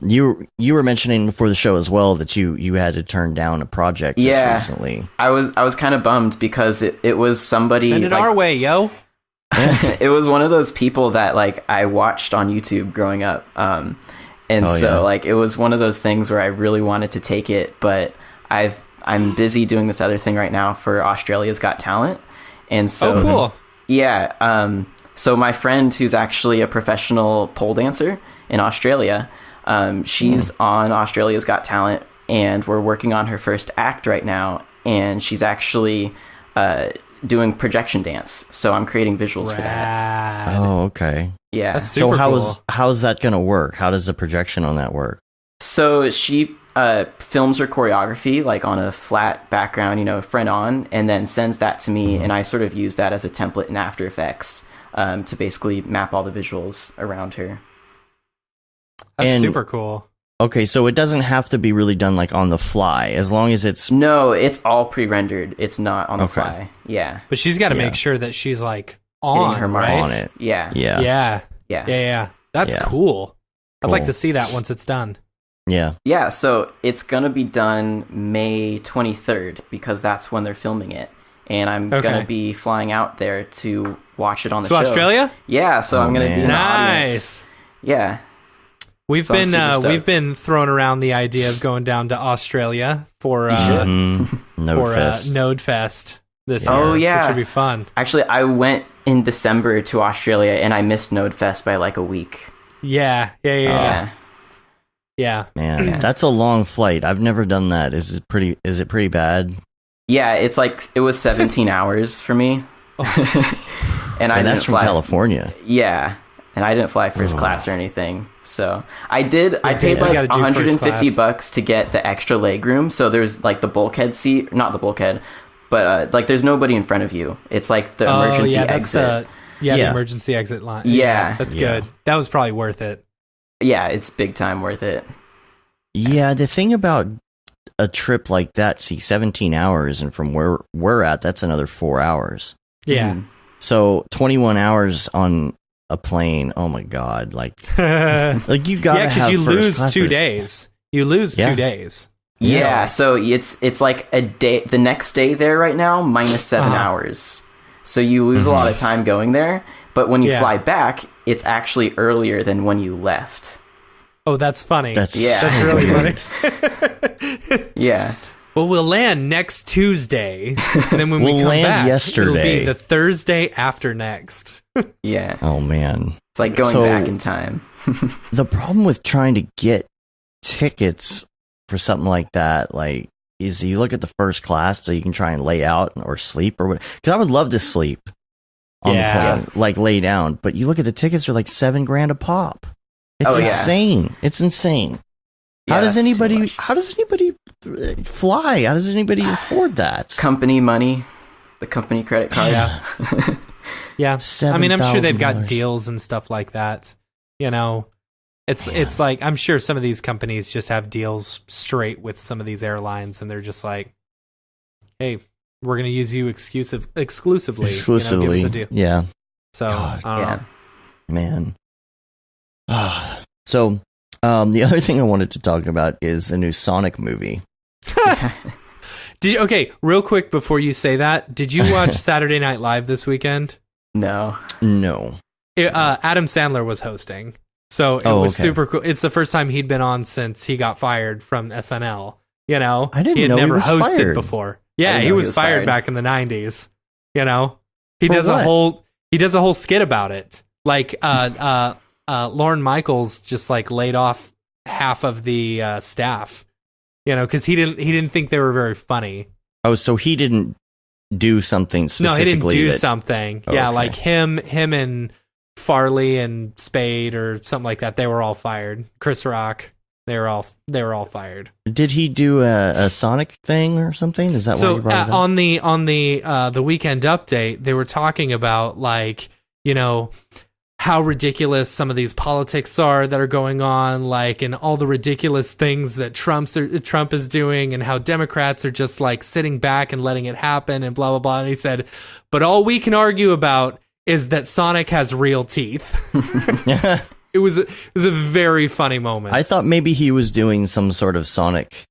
You were mentioning before the show as well that you had to turn down a project just recently. I was kind of bummed because it was somebody... Send it our way, yo! It was one of those people that like I watched on YouTube growing up. It was one of those things where I really wanted to take it, but I'm busy doing this other thing right now for Australia's Got Talent, and so cool. Yeah. So my friend, who's actually a professional pole dancer in Australia, she's on Australia's Got Talent, and we're working on her first act right now, and she's actually doing projection dance. So I'm creating visuals for that. Oh, okay. Yeah. That's super cool. how's that going to work? How does the projection on that work? So she films her choreography like on a flat background, front on, and then sends that to me, and I sort of use that as a template in After Effects to basically map all the visuals around her. That's super cool. Okay, so it doesn't have to be really done like on the fly, as long as it's... No, it's all pre-rendered. It's not on the fly. Yeah. But she's got to make sure that she's like on her right? on it. Yeah. That's cool. I'd like to see that once it's done. Yeah, so it's going to be done May 23rd because that's when they're filming it. And I'm going to be flying out there to watch it on the show. To Australia? Yeah, so I'm going to be in the audience. Nice. Yeah. We've been throwing around the idea of going down to Australia for Node Fest this year. Oh yeah, which would be fun. Actually, I went in December to Australia and I missed Node Fest by like a week. Yeah. Man, that's a long flight. I've never done that. Is it pretty bad? Yeah, it was 17 hours for me. And that's from California. Yeah. And I didn't fly first class or anything. So I paid like $150 to get the extra legroom. So there's like the bulkhead seat, not the bulkhead, but like there's nobody in front of you. It's like the emergency exit. The emergency exit line. Yeah. That's good. That was probably worth it. Yeah, it's big time worth it. Yeah, the thing about a trip like that, 17 hours, and from where we're at, that's another 4 hours. Yeah. Mm-hmm. So 21 hours on a plane, oh my god, like you gotta have you first lose 2 days. You lose 2 days. Yeah, so it's like a day, the next day there right now, minus 7 hours. So you lose a lot of time going there, but when you fly back, it's actually earlier than when you left. Oh, that's funny. That's really funny. Yeah. Well, we'll land next Tuesday, and then when we come back, yesterday. It'll be the Thursday after next. Yeah. Oh man, it's like going back in time. The problem with trying to get tickets for something like that, like, is you look at the first class so you can try and lay out or sleep or what? Because I would love to sleep on the plane, like lay down. But you look at the tickets; they're like $7,000 a pop. It's insane. It's insane. How does anybody fly? How does anybody afford that? Company money, the company credit card. Yeah. Yeah. I mean, I'm sure they've got deals and stuff like that. It's like, I'm sure some of these companies just have deals straight with some of these airlines, and they're just like, hey, we're going to use you exclusively. Give us a deal. Yeah. So, I don't know. Man. So, the other thing I wanted to talk about is the new Sonic movie. Okay, real quick before you say that, did you watch Saturday Night Live this weekend? No. Adam Sandler was hosting, so it was super cool. It's the first time he'd been on since he got fired from SNL. I didn't he had know never he was hosted fired before. Yeah, he was fired back in the 90s. He does a whole skit about it. Like Lorne Michaels just like laid off half of the staff. Because he didn't think they were very funny. Oh, so he didn't do something specifically? No, he didn't do something. Oh, yeah, like him and Farley and Spade or something like that. They were all fired. Chris Rock, they were all fired. Did he do a Sonic thing or something? Is that why you brought it up? On the Weekend Update, they were talking about like how ridiculous some of these politics are that are going on, like, and all the ridiculous things that Trump is doing, and how Democrats are just like sitting back and letting it happen, and blah blah blah. And he said, but all we can argue about is that Sonic has real teeth. It was a very funny moment. I thought maybe he was doing some sort of Sonic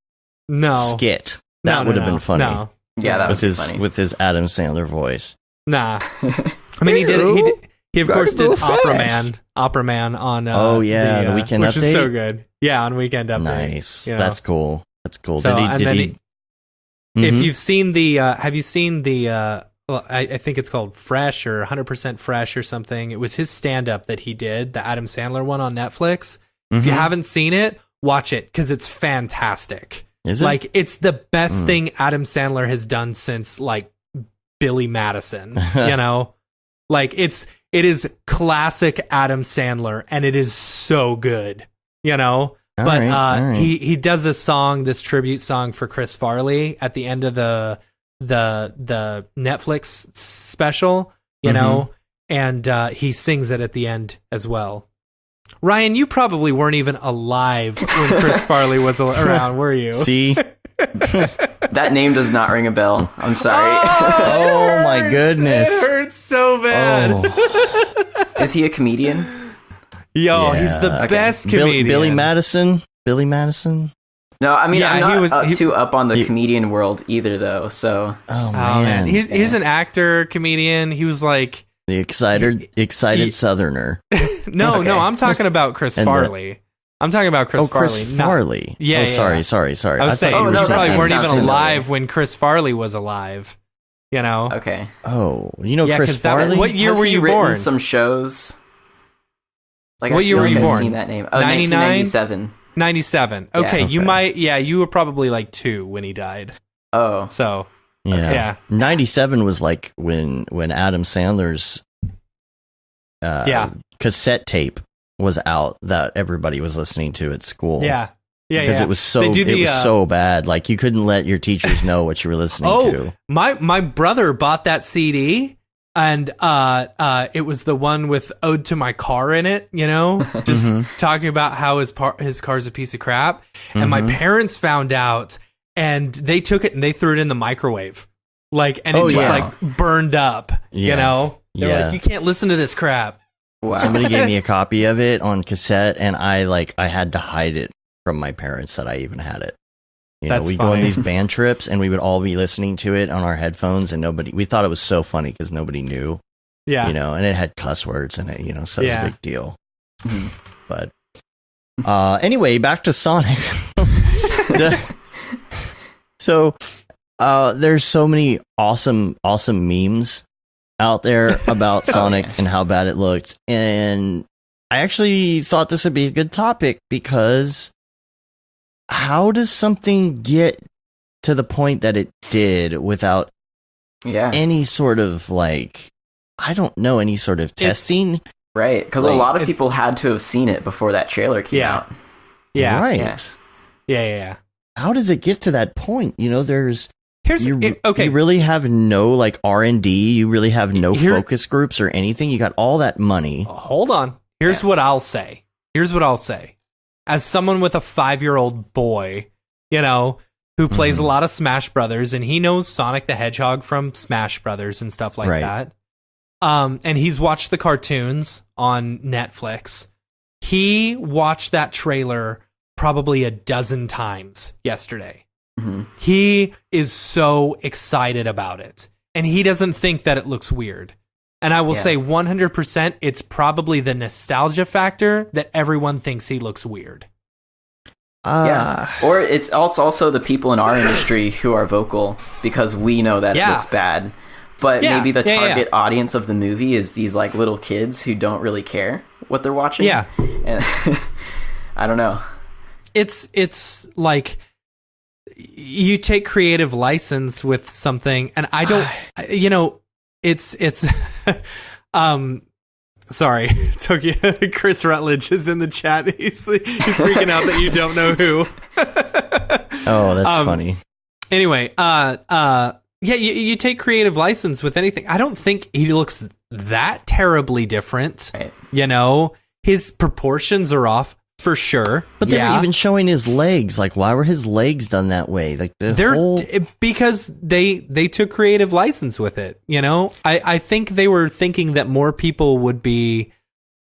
skit. That would have been funny. No. Yeah, that was funny with his Adam Sandler voice. Nah, I mean he did. He of course did Opera Man on the Weekend Update, which is so good. Yeah, on Weekend Update. Nice. That's cool. So, If you've seen the, have you seen the? Well, I think it's called Fresh or 100% Fresh or something. It was his stand-up that he did, the Adam Sandler one on Netflix. If you haven't seen it, watch it because it's fantastic. Is it? Like, it's the best thing Adam Sandler has done since, like, Billy Madison, you know? Like, it is classic Adam Sandler, and it is so good, you know? All right. He does a song, this tribute song for Chris Farley at the end of the Netflix special, you know, and he sings it at the end as well. Ryan, you probably weren't even alive when Chris Farley was around, were you? See? That name does not ring a bell. I'm sorry. Oh my goodness. It hurts so bad. Oh. Is he a comedian? Yo, he's the best comedian. Billy Madison? No, I mean, I'm not he too up on the comedian world either, though. So, oh man, he's an actor, comedian. He was like the excited Southerner. No, I'm talking about Chris Farley. I'm talking about Chris Farley. Chris Farley. Yeah. Sorry. I was saying you probably weren't even alive when Chris Farley was alive. You know. Okay. Oh, you know Chris Farley. What year were you born? Some shows. Like, what year were you born? I've seen that name. Oh, 1997. 97. Okay, yeah, you might. Yeah, you were probably like 2 when he died. Oh, so yeah. 97 was like when Adam Sandler's cassette tape was out that everybody was listening to at school. Yeah. Because it was so bad. Like, you couldn't let your teachers know what you were listening to. My brother bought that CD, and it was the one with "Ode to My Car" in it. You know, just talking about how his car's a piece of crap. And my parents found out, and they took it and they threw it in the microwave, like, and it just like burned up. Yeah. You know, they're like, you can't listen to this crap. Wow. Somebody gave me a copy of it on cassette, and I had to hide it from my parents that I even had it. You know, we'd go on these band trips, and we would all be listening to it on our headphones, and we thought it was so funny because nobody knew. Yeah. You know, and it had cuss words in it, you know, so it was a big deal. But anyway, back to Sonic. So there's so many awesome memes out there about Sonic and how bad it looked. And I actually thought this would be a good topic because how does something get to the point that it did without any sort of, like, I don't know, any sort of testing? Right, because a lot of people had to have seen it before that trailer came out. Yeah. Right. Yeah. How does it get to that point? You know, you okay. really have no, like, R&D. You really have no focus groups or anything. You got all that money. Hold on. Here's what I'll say. As someone with a 5-year-old boy, you know, who plays a lot of Smash Brothers, and he knows Sonic the Hedgehog from Smash Brothers and stuff like that. And he's watched the cartoons on Netflix. He watched that trailer probably a dozen times yesterday. He is so excited about it, and he doesn't think that it looks weird. And I will say 100%, it's probably the nostalgia factor that everyone thinks he looks weird. Or it's also the people in our industry who are vocal because we know that it looks bad. But maybe the target audience of the movie is these, like, little kids who don't really care what they're watching. Yeah. And I don't know. It's like, you take creative license with something, and I don't, you know, it's sorry, Chris Rutledge is in the chat. He's freaking out that you don't know who. Oh, that's funny. Anyway, you take creative license with anything. I don't think he looks that terribly different. Right. You know, his proportions are off. For sure. But they're even showing his legs. Like, why were his legs done that way? Like, because they took creative license with it, you know? I think they were thinking that more people would be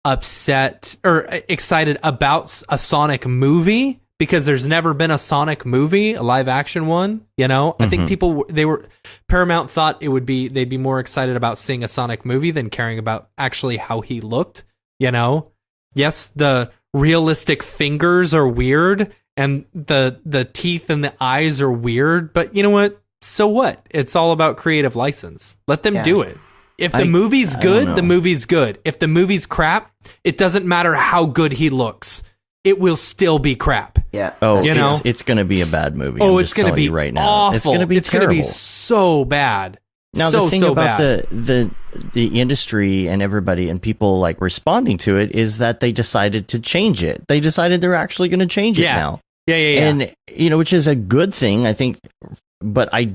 upset or excited about a Sonic movie because there's never been a Sonic movie, a live action one, you know? I think Paramount thought they'd be more excited about seeing a Sonic movie than caring about actually how he looked, you know? Yes, the realistic fingers are weird and the teeth and the eyes are weird, but you know what? so what? It's all about creative license. Let them do it. If the movie's good, the movie's good. If the movie's crap, it doesn't matter how good he looks. It will still be crap. Yeah. Oh, it's going to be a bad movie. It's going to be right now. Awful. It's going to be terrible. It's going to be so bad. Now the thing about the industry and everybody and people like responding to it is that they decided to change it. They decided they're actually going to change it now. Yeah. And which is a good thing, I think. But I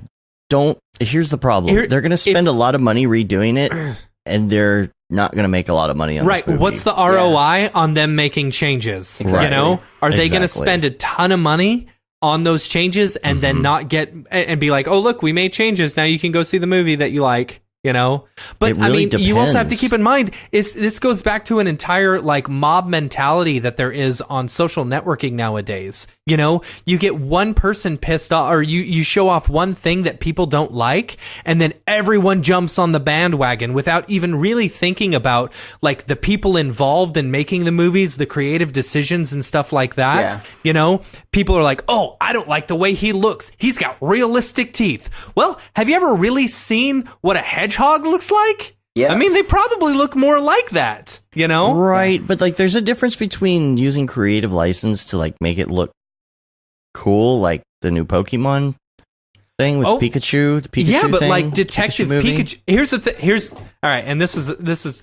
don't. Here's the problem: they're going to spend a lot of money redoing it, and they're not going to make a lot of money on this movie. What's the ROI on them making changes? Exactly. Are they going to spend a ton of money on those changes and then not get and be like, oh, look, we made changes. Now you can go see the movie that you like, But really I mean, you also have to keep in mind, this goes back to an entire like mob mentality that there is on social networking nowadays. You get one person pissed off or you show off one thing that people don't like, and then everyone jumps on the bandwagon without even really thinking about like the people involved in making the movies, the creative decisions and stuff like that. People are like, oh, I don't like the way he looks. He's got realistic teeth. Well, have you ever really seen what a hedgehog looks like? Yeah. I mean, they probably look more like that, Right, but like there's a difference between using creative license to like make it look cool, like the new Pokemon thing with Pikachu, the Pikachu but thing, like Detective Pikachu. Here's all right, and this is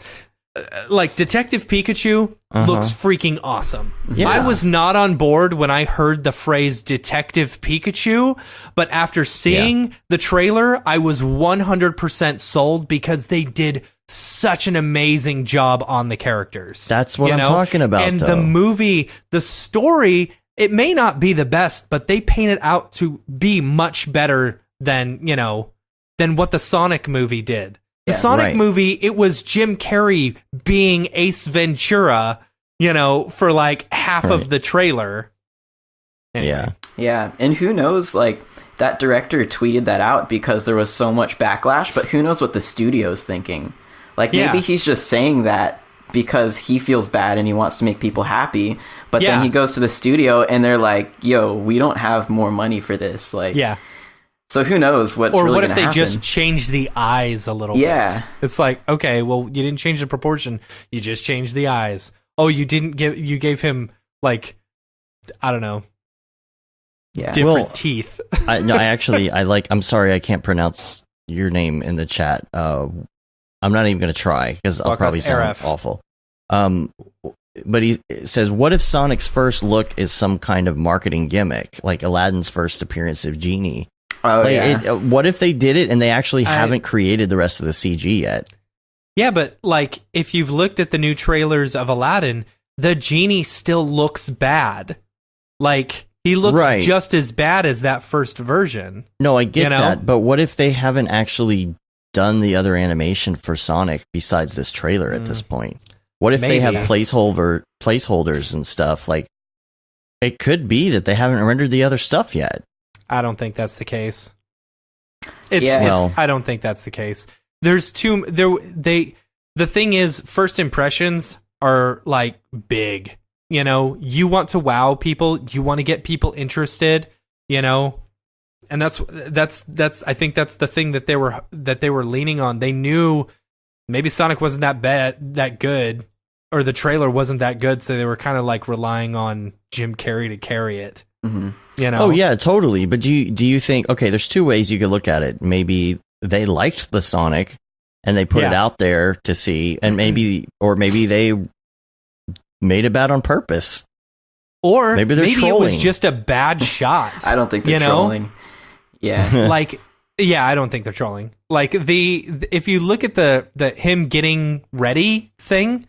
like Detective Pikachu looks freaking awesome. Yeah. I was not on board when I heard the phrase Detective Pikachu, but after seeing the trailer, I was 100% sold because they did such an amazing job on the characters. That's what I'm talking about. And though. the movie, the story, it may not be the best, but they paint it out to be much better than what the Sonic movie did. The Sonic movie, it was Jim Carrey being Ace Ventura, for like half of the trailer. Anyway. Yeah. And who knows, like, that director tweeted that out because there was so much backlash, but who knows what the studio's thinking. Like, maybe he's just saying that because he feels bad and he wants to make people happy, but then he goes to the studio and they're like, yo, we don't have more money for this. Like, so who knows what's really going to happen. Or what if they just change the eyes a little bit? It's like, okay, well, you didn't change the proportion. You just changed the eyes. Oh, you gave him, like, I don't know, different teeth. I'm sorry, I can't pronounce your name in the chat. I'm not even going to try because I'll probably sound awful. But he says, what if Sonic's first look is some kind of marketing gimmick, like Aladdin's first appearance of Genie? What if they did it and they actually haven't created the rest of the CG yet? Yeah, but like if you've looked at the new trailers of Aladdin, the Genie still looks bad. Like he looks just as bad as that first version. No, I get that. But what if they haven't actually done the other animation for Sonic besides this trailer at this point? What if they have placeholders and stuff? Like it could be that they haven't rendered the other stuff yet. I don't think that's the case. I don't think that's the case. There's the thing is, first impressions are like big. You want to wow people, you want to get people interested, and that's I think that's the thing that they were leaning on. They knew maybe Sonic wasn't that good, or the trailer wasn't that good, so they were kind of like relying on Jim Carrey to carry it. Mm-hmm. Oh yeah, totally. But do you think, okay, there's two ways you could look at it. Maybe they liked the Sonic and they put it out there to see, and maybe they made it bad on purpose. Or maybe it was just a bad shot. I don't think they're trolling. Yeah. I don't think they're trolling. Like if you look at the him getting ready thing,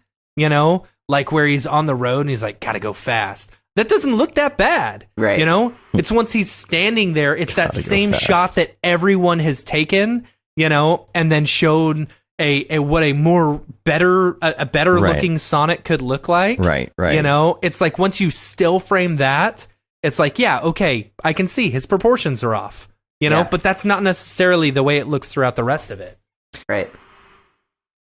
like where he's on the road and he's like, gotta go fast. That doesn't look that bad. Right. It's once he's standing there, it's that same shot that everyone has taken, and then shown a better looking Sonic could look like. Right. It's like once you still frame that, it's like, yeah, okay, I can see his proportions are off. But that's not necessarily the way it looks throughout the rest of it. Right.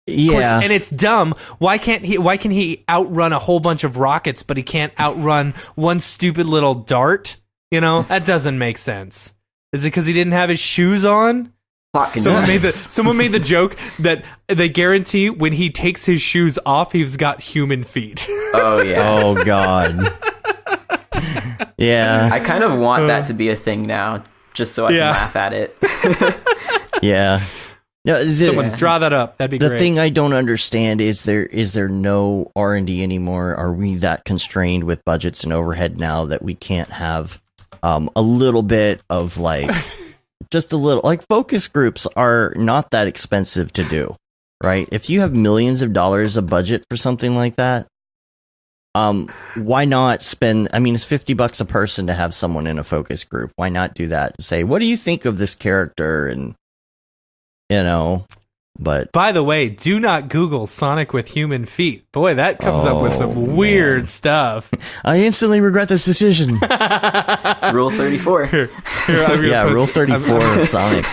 Yeah. Course, and it's dumb. Why can he outrun a whole bunch of rockets, but he can't outrun one stupid little dart? That doesn't make sense. Is it because he didn't have his shoes on? Someone made the joke that they guarantee when he takes his shoes off, he's got human feet. Oh, yeah. Oh, God. Yeah. I kind of want that to be a thing now, just so I can laugh at it. Yeah. No, someone draw that up. That'd be great. The thing I don't understand is there no R&D anymore? Are we that constrained with budgets and overhead now that we can't have a little bit of like... Just a little, like focus groups are not that expensive to do, right? If you have millions of dollars of budget for something like that, why not spend, I mean, it's $50 a person to have someone in a focus group. Why not do that? Say, what do you think of this character? And, you know, but. By the way, do not Google Sonic with human feet. Boy, that comes up with some weird stuff. I instantly regret this decision. Rule 34. Rule 34 of Sonic.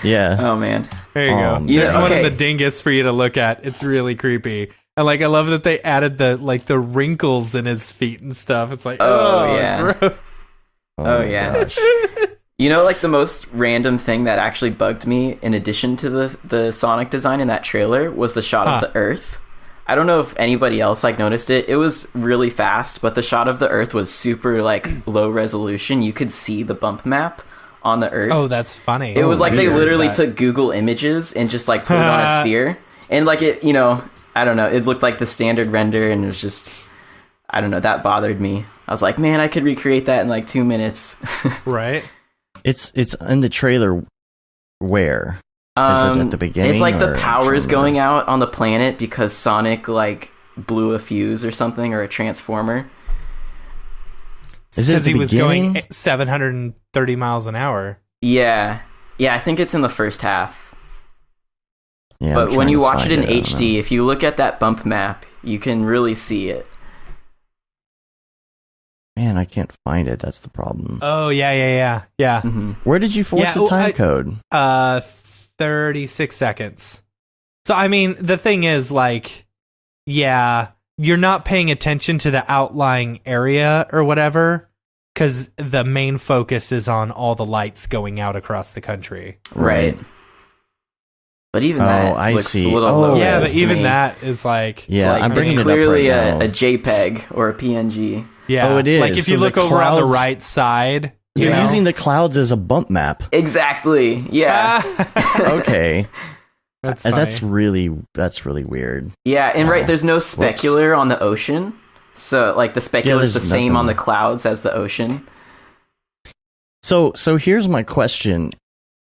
Yeah. Oh, man. There you go. There's one in the dingus for you to look at. It's really creepy. And like, I love that they added the wrinkles in his feet and stuff. It's like, yeah. Gross. Oh, yeah. Gosh. You know, like the most random thing that actually bugged me in addition to the Sonic design in that trailer was the shot of the Earth. I don't know if anybody else like noticed it. It was really fast, but the shot of the Earth was super like low resolution. You could see the bump map on the Earth. Oh, that's funny. It was like they literally took Google Images and just like put it on a sphere. And like it, you know, I don't know. It looked like the standard render and it was just, I don't know. That bothered me. I was like, man, I could recreate that in like 2 minutes. Right. It's in the trailer. Where is it at the beginning? It's like the power's going out on the planet because Sonic like blew a fuse or something, or a transformer. Is it because he was going 730 miles an hour? Yeah, I think it's in the first half. Yeah, but when you watch it in HD, if you look at that bump map, you can really see it. Man, I can't find it. That's the problem. Oh, yeah. Mm-hmm. Where did you force the time code? 36 seconds. So, I mean, the thing is, like, yeah, you're not paying attention to the outlying area or whatever, because the main focus is on all the lights going out across the country. Right. But even that looks a little low. Yeah, but even that is like... Yeah, like, I'm bringing it's it up clearly right now. a JPEG or a PNG. Yeah. Oh, it is. Like if you look over on the right side... You're using the clouds as a bump map. Exactly. Yeah. Okay. That's really weird. Yeah, and there's no specular on the ocean. So like the specular is the same on the clouds as the ocean. So here's my question.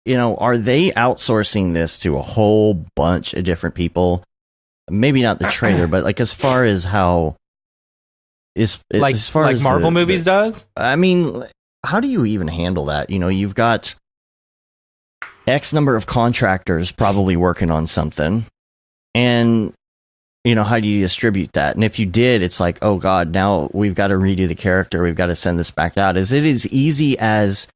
You know, are they outsourcing this to a whole bunch of different people? Maybe not the trailer, but like as far as how as far as Marvel movies does? I mean, how do you even handle that? You know, you've got X number of contractors probably working on something, and you know, how do you distribute that? And if you did, it's like, oh god, now we've got to redo the character, we've got to send this back out. Is it as easy as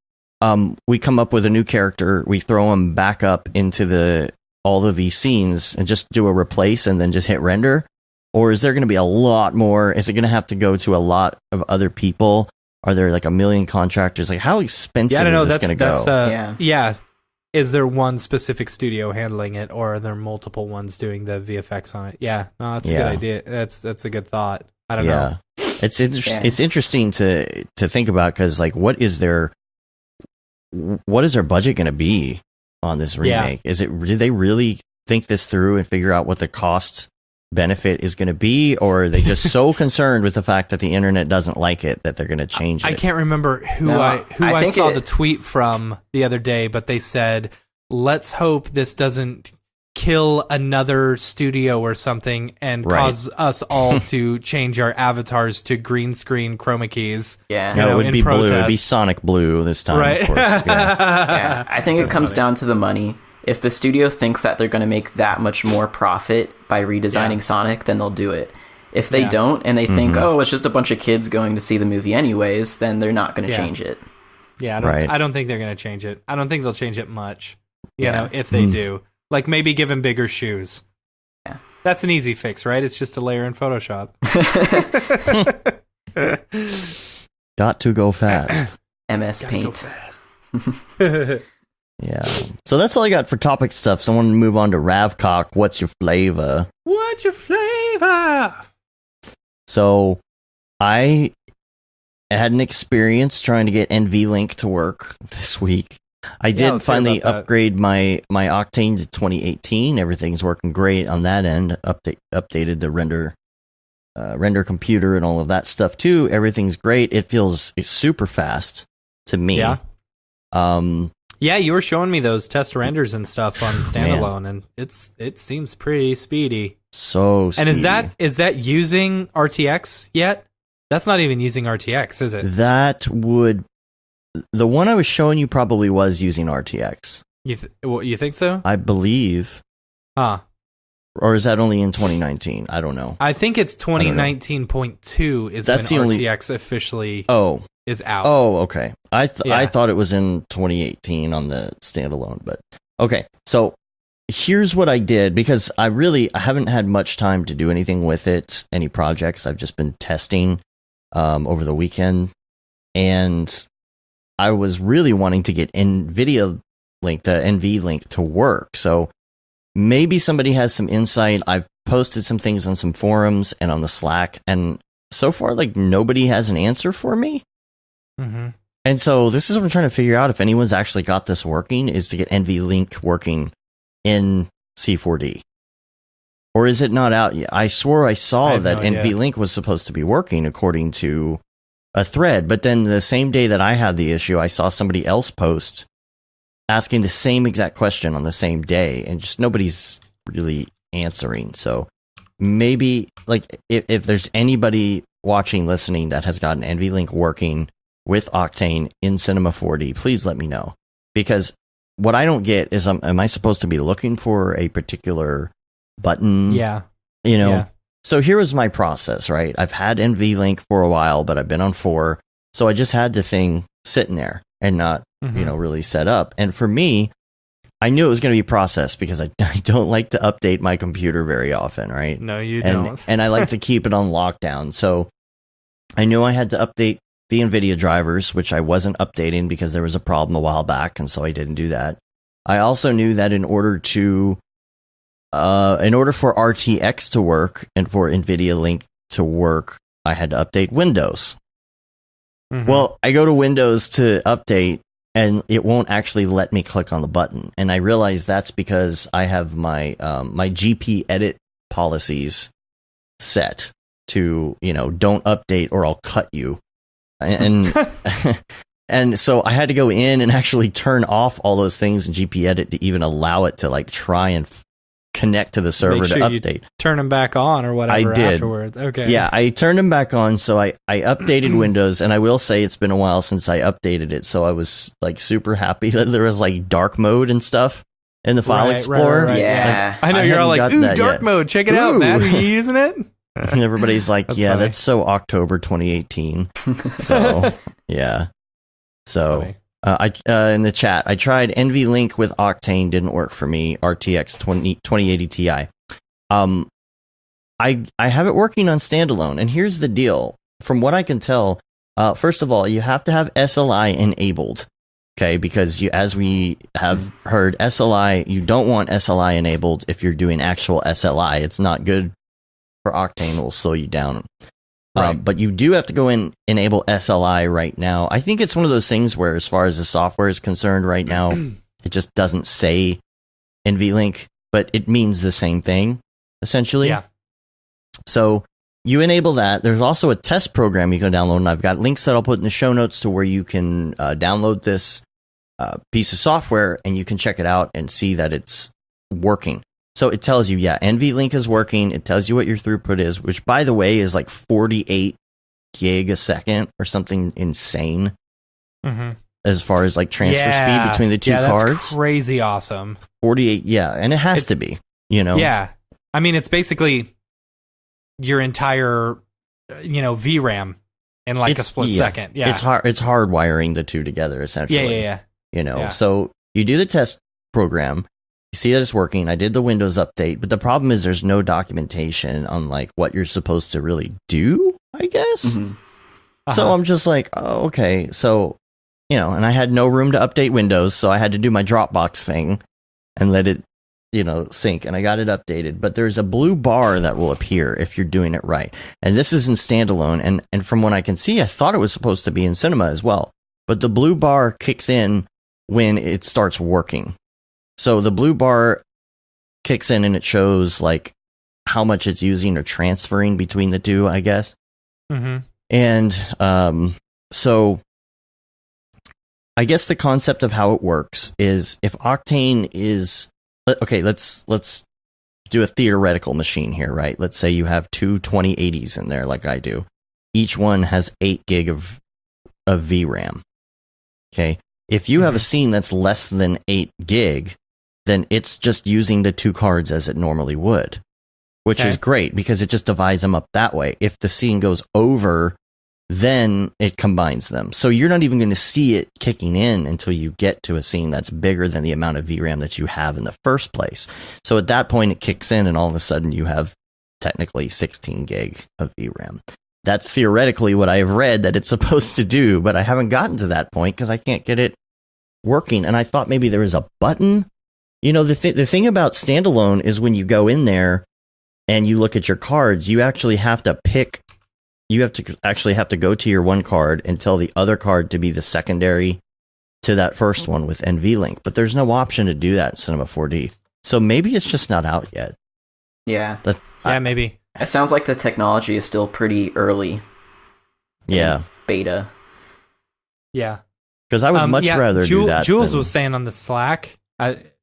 we come up with a new character, we throw them back up into all of these scenes and just do a replace and then just hit render? Or is there going to be a lot more? Is it going to have to go to a lot of other people? Are there like a million contractors? Like, how expensive is this going to go? Yeah. Is there one specific studio handling it, or are there multiple ones doing the VFX on it? Yeah, no, that's a good idea. That's a good thought. I don't know. It's interesting to think about, because like, what is their budget going to be on this remake? Did they really think this through and figure out what the cost benefit is going to be, or are they just so concerned with the fact that the internet doesn't like it that they're going to change it? I can't remember who I saw the tweet from the other day, but they said, let's hope this doesn't kill another studio or something and cause us all to change our avatars to green screen chroma keys. Yeah, it would be protest. blue. It'd be Sonic Blue this time, right? Of course. Yeah. I think it comes down to the money. If the studio thinks that they're going to make that much more profit by redesigning Sonic, then they'll do it. If they don't, and they think, oh, it's just a bunch of kids going to see the movie anyways, then they're not going to change it. Yeah, I don't think they're going to change it. I don't think they'll change it much. You know, if they do. Like, maybe give him bigger shoes. Yeah. That's an easy fix, right? It's just a layer in Photoshop. Got to go fast. MS Paint. Yeah. So that's all I got for topic stuff. So I want to move on to Ravcock. What's your flavor? What's your flavor? So I had an experience trying to get NVLink to work this week. I did finally upgrade my Octane to 2018. Everything's working great on that end. Updated the render computer and all of that stuff too. Everything's great. It's super fast to me. Yeah. Yeah, you were showing me those test renders and stuff on standalone, and it seems pretty speedy. So speedy. And is that using RTX yet? That's not even using RTX, is it? The one I was showing you probably was using RTX. You think so? I believe. Huh. Or is that only in 2019? I don't know. I think it's 2019.2 is when RTX officially is out. Oh, okay. I thought it was in 2018 on the standalone, but okay. So here's what I did, because I haven't had much time to do anything with it, any projects. I've just been testing over the weekend, and I was really wanting to get the NVLink to work. So maybe somebody has some insight. I've posted some things on some forums and on the Slack, and so far, nobody has an answer for me. Mm-hmm. And so this is what I'm trying to figure out, if anyone's actually got this working, is to get NVLink working in C4D. Or is it not out yet? I swore I saw that NVLink was supposed to be working according to a thread, but then the same day that I had the issue, I saw somebody else post asking the same exact question on the same day, and just nobody's really answering. So maybe, if there's anybody watching, listening that has got an NVLink working with Octane in Cinema 4D, please let me know. Because what I don't get is, am I supposed to be looking for a particular button? Yeah. Yeah. So here was my process, right? I've had NVLink for a while, but I've been on 4. So I just had the thing sitting there and not, really set up. And for me, I knew it was going to be processed because I don't like to update my computer very often, right? No, you don't. And I like to keep it on lockdown. So I knew I had to update the NVIDIA drivers, which I wasn't updating because there was a problem a while back, and so I didn't do that. I also knew that in order for RTX to work and for NVIDIA Link to work, I had to update Windows. Mm-hmm. Well, I go to Windows to update, and it won't actually let me click on the button. And I realize that's because I have my my GP edit policies set to, don't update or I'll cut you. And and so I had to go in and actually turn off all those things in GP edit to even allow it to try and connect to the server to update. Turn them back on or whatever. I did. Afterwards. Okay. Yeah, I turned them back on. So I updated Windows, and I will say it's been a while since I updated it. So I was super happy that there was dark mode and stuff in the File Explorer. Right. Yeah, I know you're all ooh, dark mode. Check it out, Matt. Are you using it? And everybody's like, that's yeah, funny. That's so October 2018. So, yeah. So, I in the chat, I tried NVLink with Octane, didn't work for me. RTX 2080 Ti. I have it working on standalone, and here's the deal. From what I can tell, first of all, you have to have SLI enabled. Okay, because as we have heard, you don't want SLI enabled if you're doing actual SLI. It's not good for Octane, will slow you down. Right. But you do have to go in, enable SLI right now. I think it's one of those things where, as far as the software is concerned right now, it just doesn't say NVLink, but it means the same thing, essentially. Yeah. So you enable that. There's also a test program you can download, and I've got links that I'll put in the show notes to where you can download this piece of software, and you can check it out and see that it's working. So it tells you, NVLink is working. It tells you what your throughput is, which, by the way, is 48 gig a second or something insane. Mm-hmm. As far as transfer speed between the two cards. That's crazy awesome. 48, and it has to be, Yeah. I mean, it's basically your entire, VRAM in a split second. Yeah. It's hardwiring the two together, essentially. Yeah. So you do the test program. You see that it's working. I did the Windows update, but the problem is there's no documentation on what you're supposed to really do, I guess. Mm-hmm. So I'm just oh, okay. So and I had no room to update Windows, so I had to do my Dropbox thing and let it, sync, and I got it updated. But there's a blue bar that will appear if you're doing it right. And this is in standalone, and from what I can see, I thought it was supposed to be in Cinema as well. But the blue bar kicks in when it starts working. So the blue bar kicks in and it shows like how much it's using or transferring between the two, I guess. Mm-hmm. And so I guess the concept of how it works is if Octane is okay, let's do a theoretical machine here, right? Let's say you have two 2080s in there like I do. Each one has 8 gig of VRAM. Okay. If you have a scene that's less than 8 gig, then it's just using the 2 cards as it normally would, which is great because it just divides them up that way. If the scene goes over, then it combines them. So you're not even going to see it kicking in until you get to a scene that's bigger than the amount of VRAM that you have in the first place. So at that point, it kicks in, and all of a sudden you have technically 16 gig of VRAM. That's theoretically what I've read that it's supposed to do, but I haven't gotten to that point because I can't get it working. And I thought maybe there was a button. The thing about standalone is when you go in there and you look at your cards, you actually have to pick. You have to go to your one card and tell the other card to be the secondary to that first one with NVLink. But there's no option to do that in Cinema 4D. So maybe it's just not out yet. Yeah. Maybe. It sounds like the technology is still pretty early. Yeah. Beta. Yeah. Because I would much rather do that. Jules was saying on the Slack,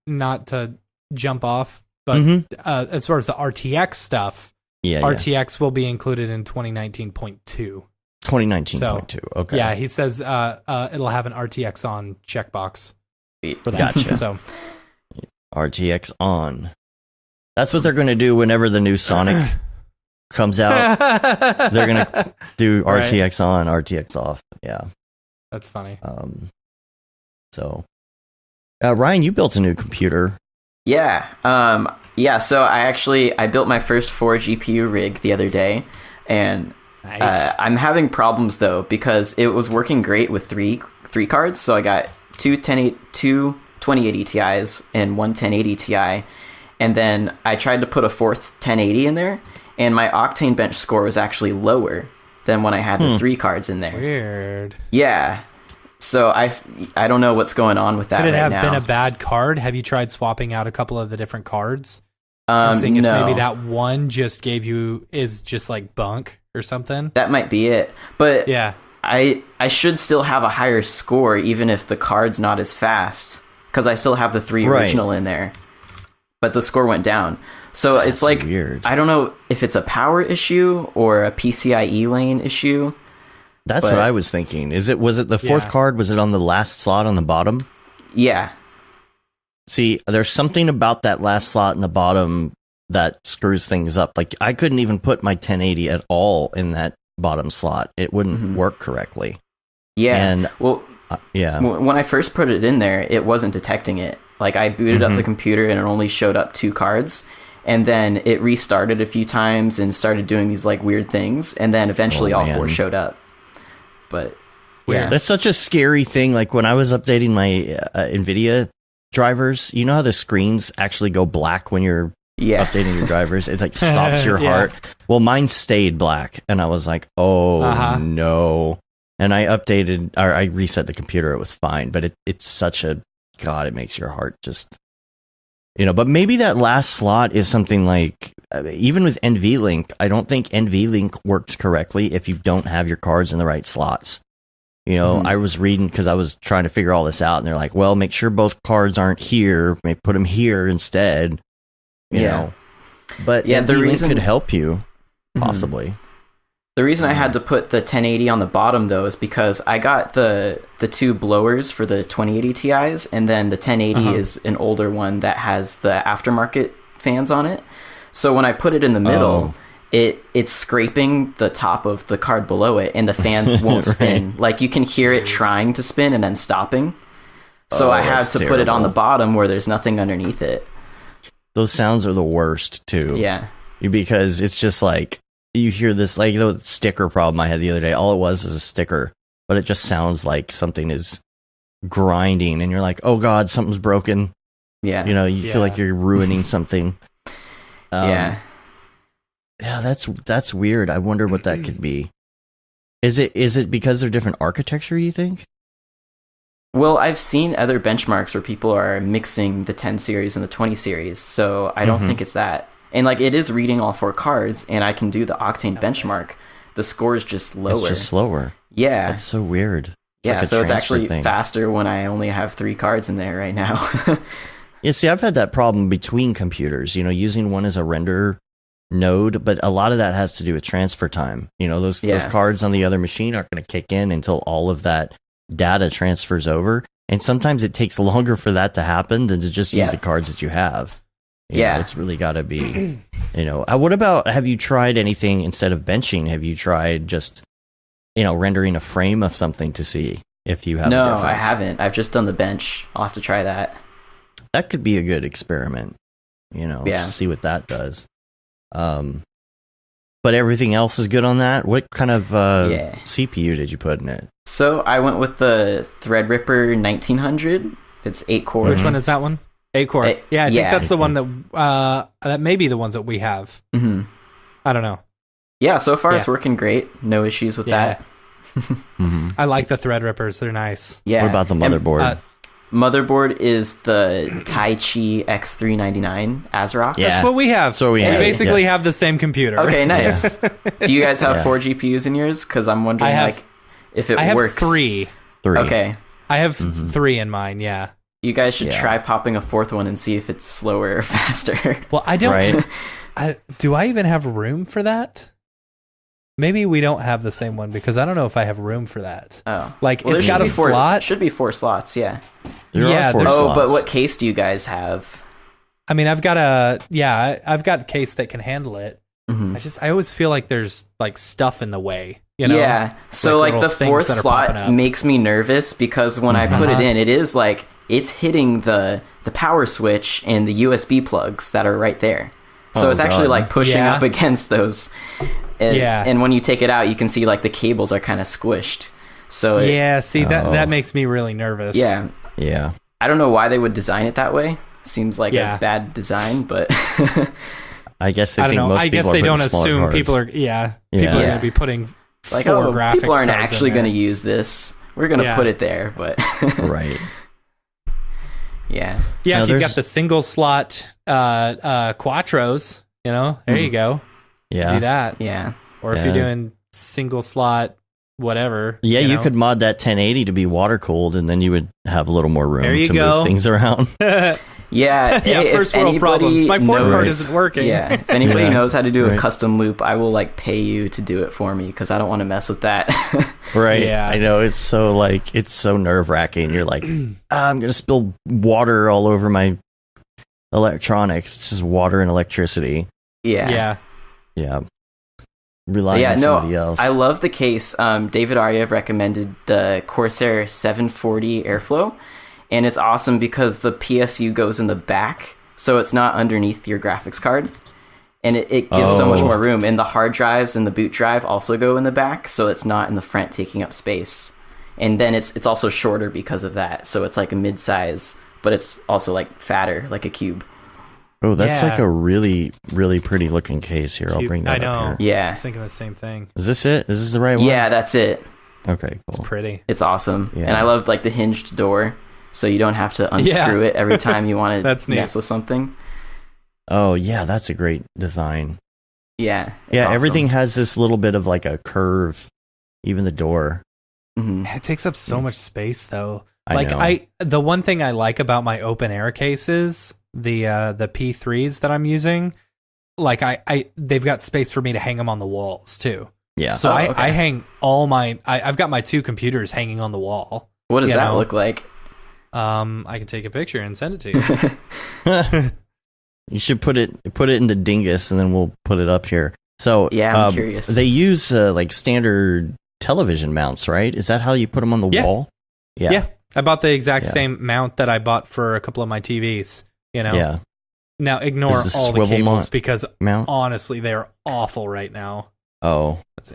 not to jump off, but as far as the RTX stuff, RTX will be included in 2019.2. 2019.2. Okay. Yeah, he says it'll have an RTX on checkbox for that. Gotcha. So RTX on. That's what they're going to do whenever the new Sonic comes out. They're going to do RTX on, RTX off. Yeah. That's funny. So, Ryan, you built a new computer. Yeah. So I built my first 4 GPU rig the other day, and nice. I'm having problems though because it was working great with three cards. So I got two 2080 Ti's and one 1080 Ti, and then I tried to put a fourth 1080 in there, and my Octane bench score was actually lower than when I had the 3 cards in there. Weird. Yeah. So I don't know what's going on with that. Could it right have now. been a bad card? Have you tried swapping out a couple of the different cards? Seeing if no. maybe that one just is just like bunk or something. That might be it. But yeah, I should still have a higher score even if the card's not as fast because I still have the 3 original in there. But the score went down. So That's it's like weird. I don't know if it's a power issue or a PCIe lane issue. That's what I was thinking. Was it the fourth card? Was it on the last slot on the bottom? Yeah. See, there's something about that last slot in the bottom that screws things up. Like I couldn't even put my 1080 at all in that bottom slot. It wouldn't work correctly. Yeah. And when I first put it in there, it wasn't detecting it. Like I booted up the computer and it only showed up 2 cards. And then it restarted a few times and started doing these like weird things. And then eventually all 4 showed up. But yeah, that's such a scary thing. Like when I was updating my NVIDIA drivers, you know how the screens actually go black when you're updating your drivers? It like stops your heart. Well, mine stayed black, and I was like, oh no. And I reset the computer. It was fine, but it's such a God. It makes your heart just, But maybe that last slot is something like. Even with NVLink, I don't think NVLink works correctly if you don't have your cards in the right slots. I was reading because I was trying to figure all this out, and they're like, well, make sure both cards aren't here. Maybe put them here instead. You know. But NVLink could help you, possibly. The reason I had to put the 1080 on the bottom, though, is because I got the 2 blowers for the 2080 Ti's, and then the 1080 is an older one that has the aftermarket fans on it. So when I put it in the middle, it's scraping the top of the card below it, and the fans won't spin. Like you can hear it trying to spin and then stopping. So I had to put it on the bottom where there's nothing underneath it. Those sounds are the worst too. Yeah. Because it's just like you hear this like the sticker problem I had the other day. All it was is a sticker, but it just sounds like something is grinding, and you're like, oh god, something's broken. Yeah. You feel like you're ruining something. Yeah, that's weird. I wonder what that could be. Is it because they're different architecture, you think? Well, I've seen other benchmarks where people are mixing the 10 series and the 20 series, so I don't think it's that. And like, it is reading all 4 cards, and I can do the Octane benchmark. The score is just lower. It's just slower. Yeah. That's so weird. It's it's actually faster when I only have 3 cards in there right now. Yeah, see, I've had that problem between computers, using one as a render node, but a lot of that has to do with transfer time. Those cards on the other machine aren't going to kick in until all of that data transfers over. And sometimes it takes longer for that to happen than to just use the cards that you have. It's really got to be, What about, have you tried anything instead of benching? Have you tried just, rendering a frame of something to see if you have a difference? No, I haven't. I've just done the bench. I'll have to try that. That could be a good experiment, see what that does. But everything else is good on that. What kind of CPU did you put in it? So I went with the Threadripper 1900. It's 8 core. Which one is that one? 8 core. I think that's the one that may be the ones that we have. Mm-hmm. I don't know. Yeah, so far it's working great. No issues with that. I like the Threadrippers. They're nice. Yeah. What about the motherboard? Motherboard is the Taichi X399 ASRock. Yeah. That's what we have. So we basically have the same computer. Okay, nice. Do you guys have 4 GPUs in yours? Because I'm wondering if it works. I have 3. Okay. I have 3 in mine, yeah. You guys should try popping a 4th one and see if it's slower or faster. Well, I don't... Right? Do I even have room for that? Maybe we don't have the same one because I don't know if I have room for that. Oh. It's got a slot. It should be 4 slots, yeah. There are 4 slots. But what case do you guys have? I mean, I've got I've got a case that can handle it. Mm-hmm. I always feel like there's like stuff in the way, Yeah. So like the 4th slot makes me nervous because when I put it in, it is like it's hitting the power switch and the USB plugs that are right there. So it's actually like pushing up against those. And when you take it out, you can see like the cables are kind of squished. So that makes me really nervous. Yeah. Yeah. I don't know why they would design it that way. Seems like a bad design, but I guess they think most people they are don't assume cards. people are going to be putting like 4 graphics people aren't cards actually going to use this. We're going to put it there, but right. Yeah. Yeah, if you've got the single slot Quattros, there you go. Yeah. Do that. Yeah. Or if you're doing single slot whatever. Yeah, you could mod that 1080 to be water cooled, and then you would have a little more room to go. move things around. Hey, first world problems. My 4th card isn't working. Yeah, if anybody knows how to do a custom loop, I will like pay you to do it for me because I don't want to mess with that. Right. Yeah. I know it's so nerve wracking. You're like, I'm gonna spill water all over my electronics. It's just water and electricity. Yeah. Relying on somebody else. I love the case. David Aryev recommended the Corsair 740 Airflow, and it's awesome because the PSU goes in the back, so it's not underneath your graphics card, and it gives so much more room. And the hard drives and the boot drive also go in the back, so it's not in the front taking up space. And then it's also shorter because of that, so it's like a mid-size, but it's also like fatter, like a cube. Oh, that's like a really, really pretty looking case here. I'll bring that up here. Yeah. I was thinking the same thing. Is this it? Is this the right one? Yeah, that's it. Okay, cool. It's pretty. It's awesome. Yeah. And I love like the hinged door, so you don't have to unscrew it every time you want to mess with something. Oh, yeah, that's a great design. Yeah. Yeah, everything has this little bit of like a curve, even the door. Mm-hmm. It takes up so much space though. I know. The one thing I like about my open air cases, the P3s that I'm using, like they've got space for me to hang them on the walls too. Yeah. So I hang all I've got my 2 computers hanging on the wall. What does that look like? I can take a picture and send it to you. You should put it in the dingus, and then we'll put it up here. So I'm curious. They use like standard television mounts, right? Is that how you put them on the wall? Yeah. I bought the exact same mount that I bought for a couple of my TVs. Yeah. Now ignore Is the all the swivel cables because mount? honestly they're awful right now. Oh. Let's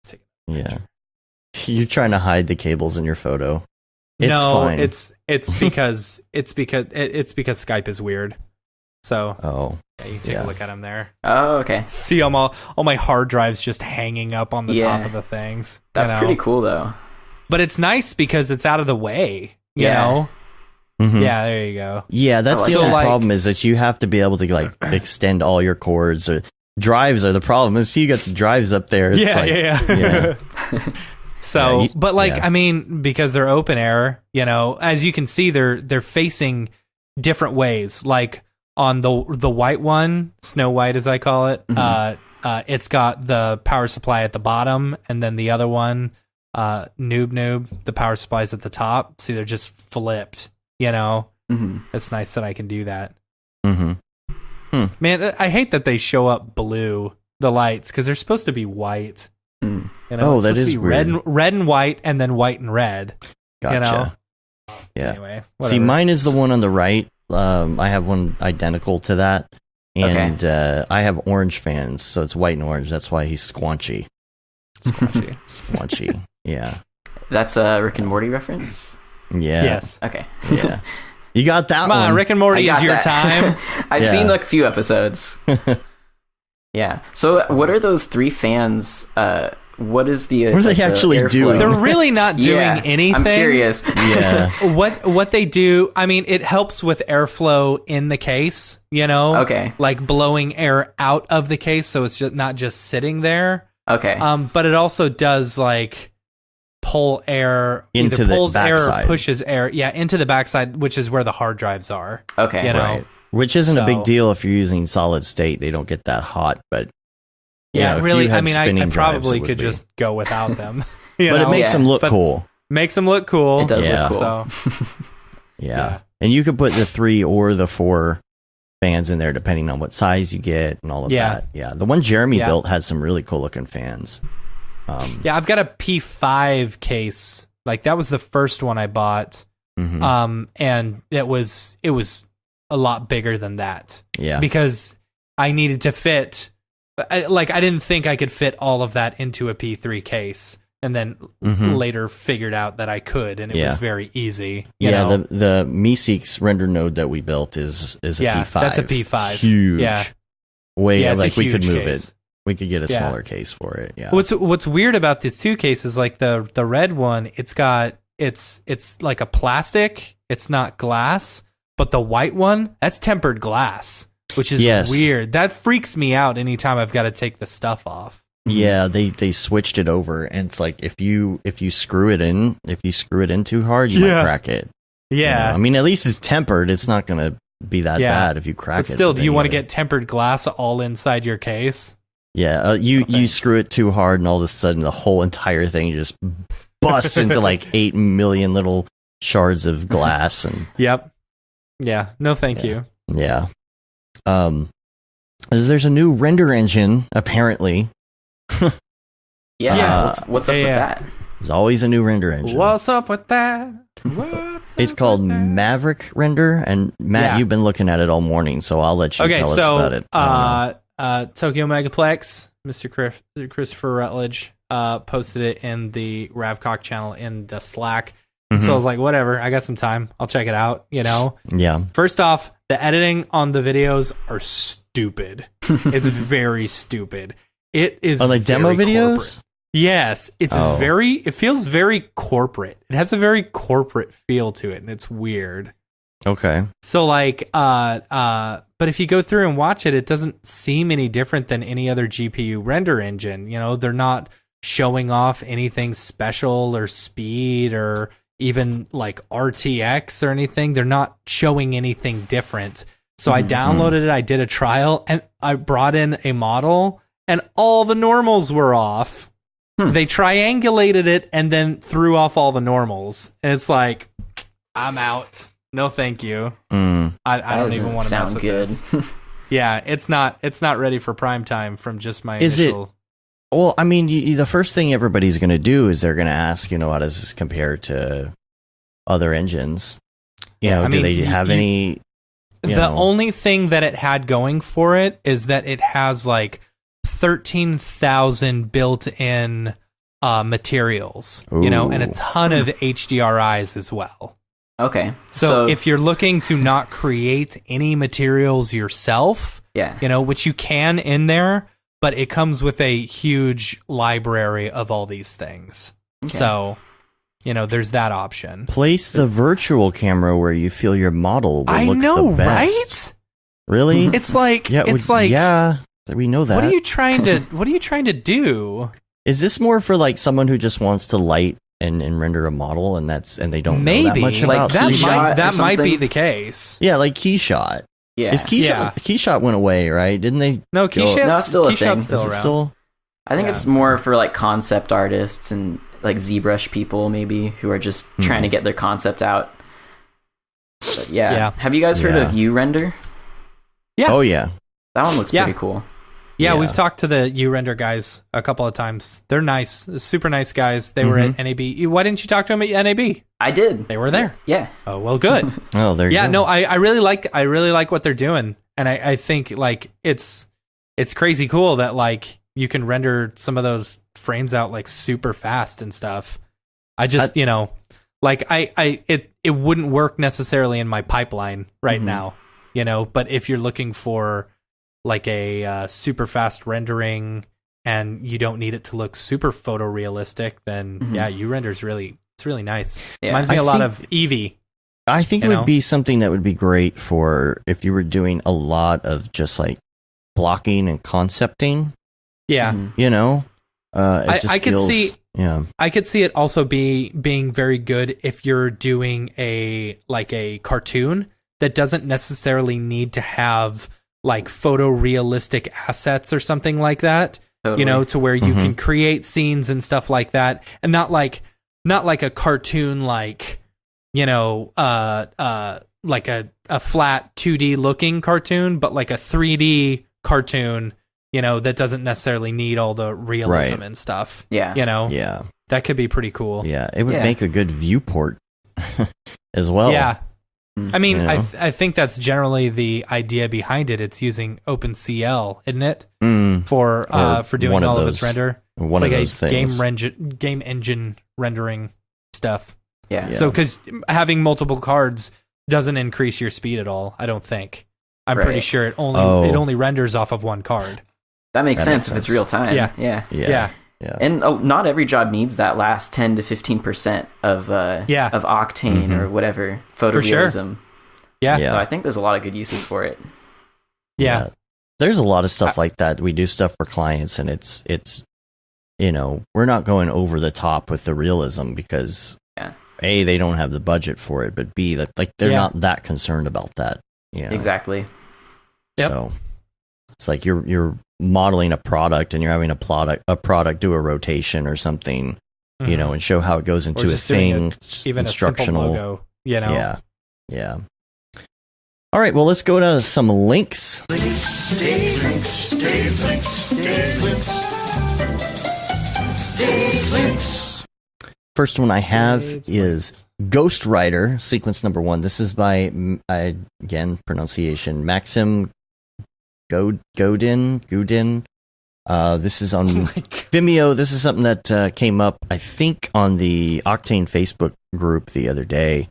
take Yeah. You're trying to hide the cables in your photo. fine. it's because Skype is weird. So yeah, you can take a look at them there. Oh, okay. See all my hard drives just hanging up on the top of the things. That's pretty cool though. But it's nice because it's out of the way. You know. Mm-hmm. Yeah, there you go. Yeah, that's the only problem is that you have to be able to like extend all your cords. Or drives are the problem. Is you got the drives up there. It's yeah. So, but I mean, because they're open air, as you can see, they're facing different ways. Like on the white one, Snow White as I call it, it's got the power supply at the bottom, and then the other one, Noob, the power supply's at the top. See, they're just flipped. It's nice that I can do that. Man, I hate that they show up blue, the lights, because they're supposed to be white. That is weird. Red and white, and then white and red. Gotcha. Yeah. Anyway, see, mine is the one on the right. I have one identical to that, and I have orange fans, so it's white and orange. That's why he's squanchy. Squanchy. Yeah. That's a Rick and Morty reference. Yeah. Yes. Okay. Yeah. You got that Come one. on, Rick and Morty is your time. I've seen like a few episodes. Yeah. So what are those 3 fans? What is the... what are they actually doing? They're really not doing anything. I'm curious. Yeah. What they do, I mean, it helps with airflow in the case, Okay. Like blowing air out of the case, so it's just not just sitting there. Okay. But it also does like pull air, into either pulls the air backside. or pushes air. Yeah, into the backside, which is where the hard drives are. Okay. Right. Which isn't a big deal if you're using solid state. They don't get that hot, but really, I mean, I probably could just go without them. But it makes them look cool. Makes them look cool. It does look cool. So, yeah. And you could put the 3 or the 4 fans in there depending on what size you get and all of that. Yeah. The one Jeremy built had some really cool looking fans. I've got a P5 case. Like that was the first one I bought. And it was a lot bigger than that. Yeah. Because I needed to fit, I didn't think I could fit all of that into a P3 case. And then later figured out that I could, and it was very easy. You know? The Meeseeks render node that we built is a P5. That's a P5. Huge. Yeah. Like we could move case. it. We could get a smaller case for it. Yeah. What's weird about these 2 cases, like the red one, it's like a plastic. It's not glass, but the white one, that's tempered glass, which is weird. That freaks me out anytime I've got to take the stuff off. Yeah, they switched it over, and it's like if you screw it in too hard, you might crack it. Yeah. I mean, at least it's tempered. It's not going to be that bad if you crack it. But still, do you want to get tempered glass all inside your case? Yeah, you screw it too hard, and all of a sudden the whole entire thing just busts into like 8 million little shards of glass. And yep. Yeah. No, thank you. Yeah. There's a new render engine apparently. What's up with that? There's always a new render engine. What's up with that? It's called Maverick Render, and Matt, you've been looking at it all morning, so I'll let you tell us about it. Tokyo Megaplex, Mr. Christopher Rutledge posted it in the Ravcock channel in the Slack. So I was like, whatever, I got some time. I'll check it out, Yeah. First off, the editing on the videos are stupid. It's very stupid. It is on like demo videos? Corporate. Yes, it's it feels very corporate. It has a very corporate feel to it, and it's weird. Okay. So but if you go through and watch it, it doesn't seem any different than any other GPU render engine. They're not showing off anything special or speed or even like RTX or anything. They're not showing anything different. So I downloaded it, I did a trial, and I brought in a model, and all the normals were off. They triangulated it and then threw off all the normals. And it's like, I'm out. No, thank you. I don't even want to mess with this. Yeah, it's not ready for prime time from just my initial. Well, I mean, the first thing everybody's going to do is they're going to ask, how does this compare to other engines? Do they have any? The only thing that it had going for it is that it has like 13,000 built-in materials, and a ton of HDRIs as well. Okay. So if you're looking to not create any materials yourself, which you can in there, but it comes with a huge library of all these things. Okay. So, there's that option. Place the virtual camera where you feel your model will look the best. Right? Really? It's like, we know that. What are you trying to do? Is this more for like someone who just wants to light and render a model and they don't know that much about that might be the case. Yeah, like Keyshot. Yeah. Keyshot went away, right? Didn't they? No, Keyshot's still a thing. Still around. I think it's more for like concept artists and like ZBrush people maybe who are just trying to get their concept out. But yeah. Have you guys heard of URender? Yeah. Oh yeah. That one looks pretty cool. Yeah, we've talked to the URender guys a couple of times. They're nice, super nice guys. They were at NAB. Why didn't you talk to them at NAB? I did. They were there. Yeah. Oh, well, good. Oh, there you go. Yeah, no, I really like what they're doing, and I think like it's crazy cool that like you can render some of those frames out like super fast and stuff. I just like it wouldn't work necessarily in my pipeline right now, but if you're looking for like a super fast rendering and you don't need it to look super photorealistic, then URender's really nice. Yeah. Reminds me a lot of Eevee. I think it would be something that would be great for if you were doing a lot of just like blocking and concepting. Yeah. I could see I could see it also being very good if you're doing a cartoon that doesn't necessarily need to have like photorealistic assets or something like that, to where you can create scenes and stuff like that, and not like a cartoon like like a flat 2D looking cartoon, but like a 3D cartoon, that doesn't necessarily need all the realism and stuff. Yeah. That could be pretty cool. Yeah, it would make a good viewport as well. Yeah. I mean, I think that's generally the idea behind it. It's using OpenCL, isn't it? For doing all of its render. One of those things. Game engine rendering stuff. Yeah. So, because having multiple cards doesn't increase your speed at all, I don't think. I'm pretty sure it only renders off of one card. That makes sense if it's real time. Yeah. And not every job needs that last 10 to 15% of octane or whatever photorealism. Sure. Yeah. So I think there's a lot of good uses for it. Yeah. There's a lot of stuff like that. We do stuff for clients, and it's we're not going over the top with the realism because A, they don't have the budget for it, but B, they're not that concerned about that. Exactly. Yep. So it's like you're modeling a product and you're having a product do a rotation or something, and show how it goes into a thing. Even instructional. A simple logo, Yeah. All right, well, let's go to some links. First one I have is Ghost Rider, sequence number 1. This is by, again, pronunciation, Maxim Godin. This is on Vimeo. This is something that came up, I think, on the Octane Facebook group the other day.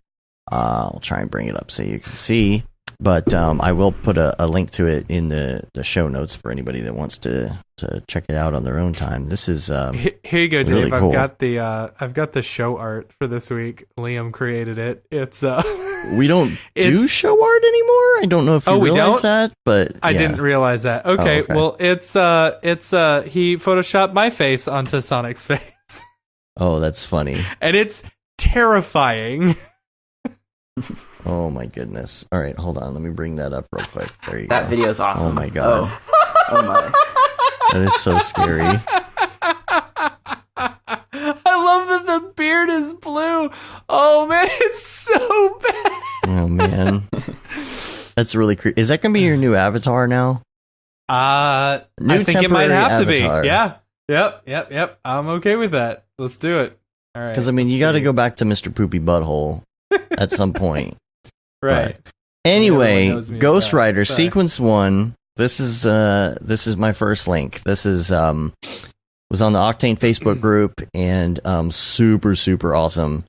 I'll try and bring it up so you can see. But I will put a link to it in the show notes for anybody that wants to check it out on their own time. This is here you go, Dave. Really cool. I've got the show art for this week. Liam created it. It's we don't do show art anymore. I don't know if you realize that, but I didn't realize that. Okay, well it's he photoshopped my face onto Sonic's face. Oh, that's funny. And it's terrifying. Oh my goodness. All right, hold on. Let me bring that up real quick. There you go. That video is awesome. Oh my god. Oh my. That is so scary. I love that the beard is blue. Oh man, it's so bad. Oh man. That's really creepy. Is that going to be your new avatar now? I think it might have to be. Yeah. Yep. I'm okay with that. Let's do it. All right. Because I mean, you got to go back to Mr. Poopy Butthole at some point. Right. But anyway, Ghost Rider sequence 1. This is my first link. This is was on the Octane Facebook group, and super, super awesome.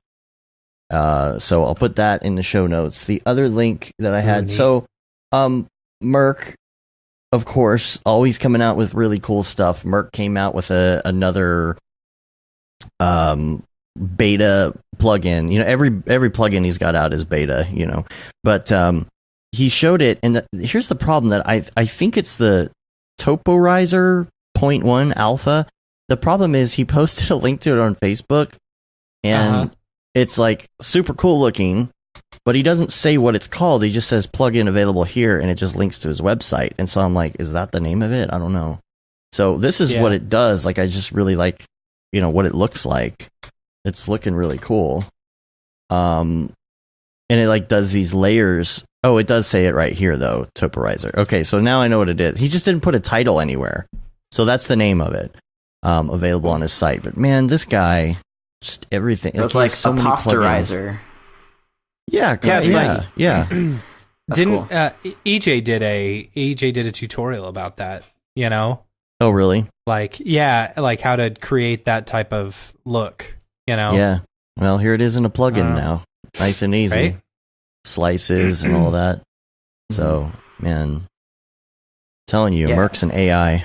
So I'll put that in the show notes. The other link that I had, Merc, of course, always coming out with really cool stuff. Merc came out with another beta plugin. You know, every plugin he's got out is beta, you know. But he showed it, and here's the problem that I think it's the Toporizer 0.1 alpha. The problem is he posted a link to it on Facebook, and it's like super cool looking, but he doesn't say what it's called. He just says plugin available here, and it just links to his website. And so I'm like, is that the name of it? I don't know. So this is what it does. Like, I just really like, you know, what it looks like. It's looking really cool. And it like does these layers. Oh, it does say it right here though, Toporizer. Okay, so now I know what it is. He just didn't put a title anywhere. So that's the name of it. Available on his site. But man, this guy, just everything. It was like so a posterizer. Yeah, yeah. Didn't cool. EJ did a tutorial about that, you know? Oh, really? Like, like how to create that type of look, you know? Yeah. Well, here it is in a plugin now. Nice and easy. Right? Slices and all that. So, man, telling you, Merc's an AI.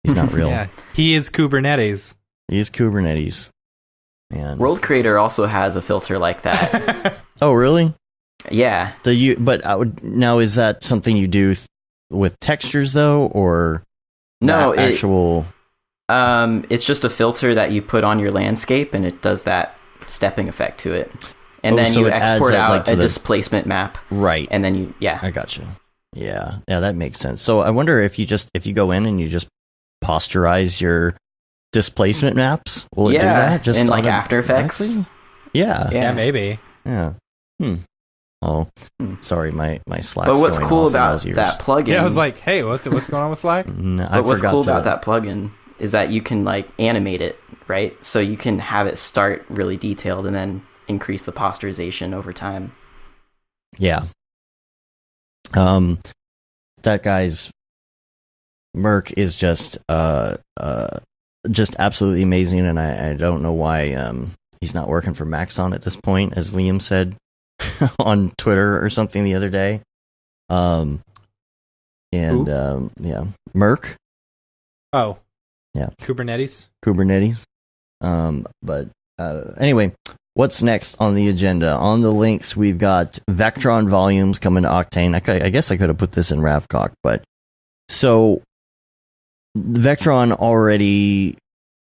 He's not real. Yeah, he is Kubernetes. He is Kubernetes. Man. World Creator also has a filter like that. Oh, really? Yeah. Now, is that something you do with textures though, or no? Actual. It's just a filter that you put on your landscape, and it does that stepping effect to it. And then you export out a displacement map. Right. And then I got you. Yeah, that makes sense. So I wonder if you go in and you just posterize your displacement maps, will it do that? Just in like After Effects? Yeah, maybe. Yeah. Oh, sorry, my Slack. But what's cool about that plugin? Yeah, I was like, hey, what's going on with Slack? But what's cool about that plugin is that you can like animate it, right? So you can have it start really detailed and then increase the posterization over time. Yeah. That guy's Merc is just absolutely amazing, and I don't know why he's not working for Maxon at this point, as Liam said on Twitter or something the other day. Merc. Oh, yeah, Kubernetes. But anyway, what's next on the agenda? On the links, we've got Vectron volumes coming to Octane. I guess I could have put this in Ravcock, but so Vectron already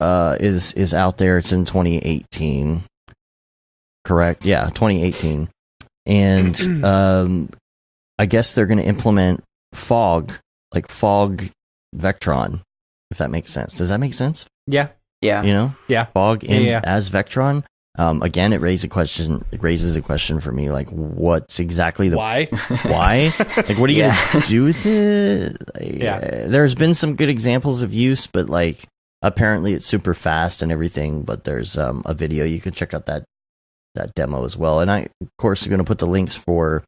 is out there. It's in 2018, correct? Yeah, 2018, and I guess they're going to implement fog Vectron, if that makes sense. Does that make sense? Yeah. You know? Yeah. Fog as Vectron. Again, it raises a question for me, like, what's exactly the why? Like, what are you gonna do with it? There's been some good examples of use, but like, apparently it's super fast and everything. But there's a video you can check out that demo as well. And I, of course, am going to put the links for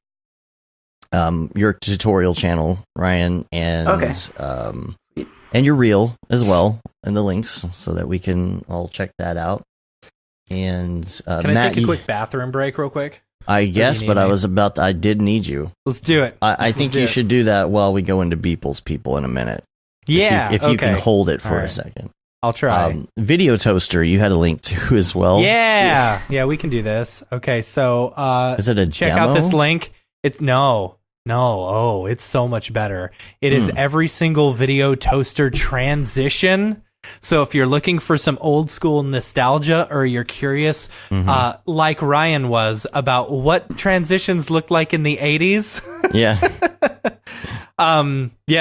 your tutorial channel, Ryan, and and your reel as well, and the links so that we can all check that out. And can I take a quick bathroom break real quick? I guess, but I did need you. Let's do it. I think you should do that while we go into Beeple's people in a minute. Yeah. If you can hold it for a second. I'll try. Video Toaster, you had a link to as well. Yeah. Yeah, we can do this. Okay, so is it a check demo? out this link. It's no. Oh, it's so much better. It is every single Video Toaster transition. So if you're looking for some old school nostalgia, or you're curious, like Ryan was, about what transitions looked like in the 80s,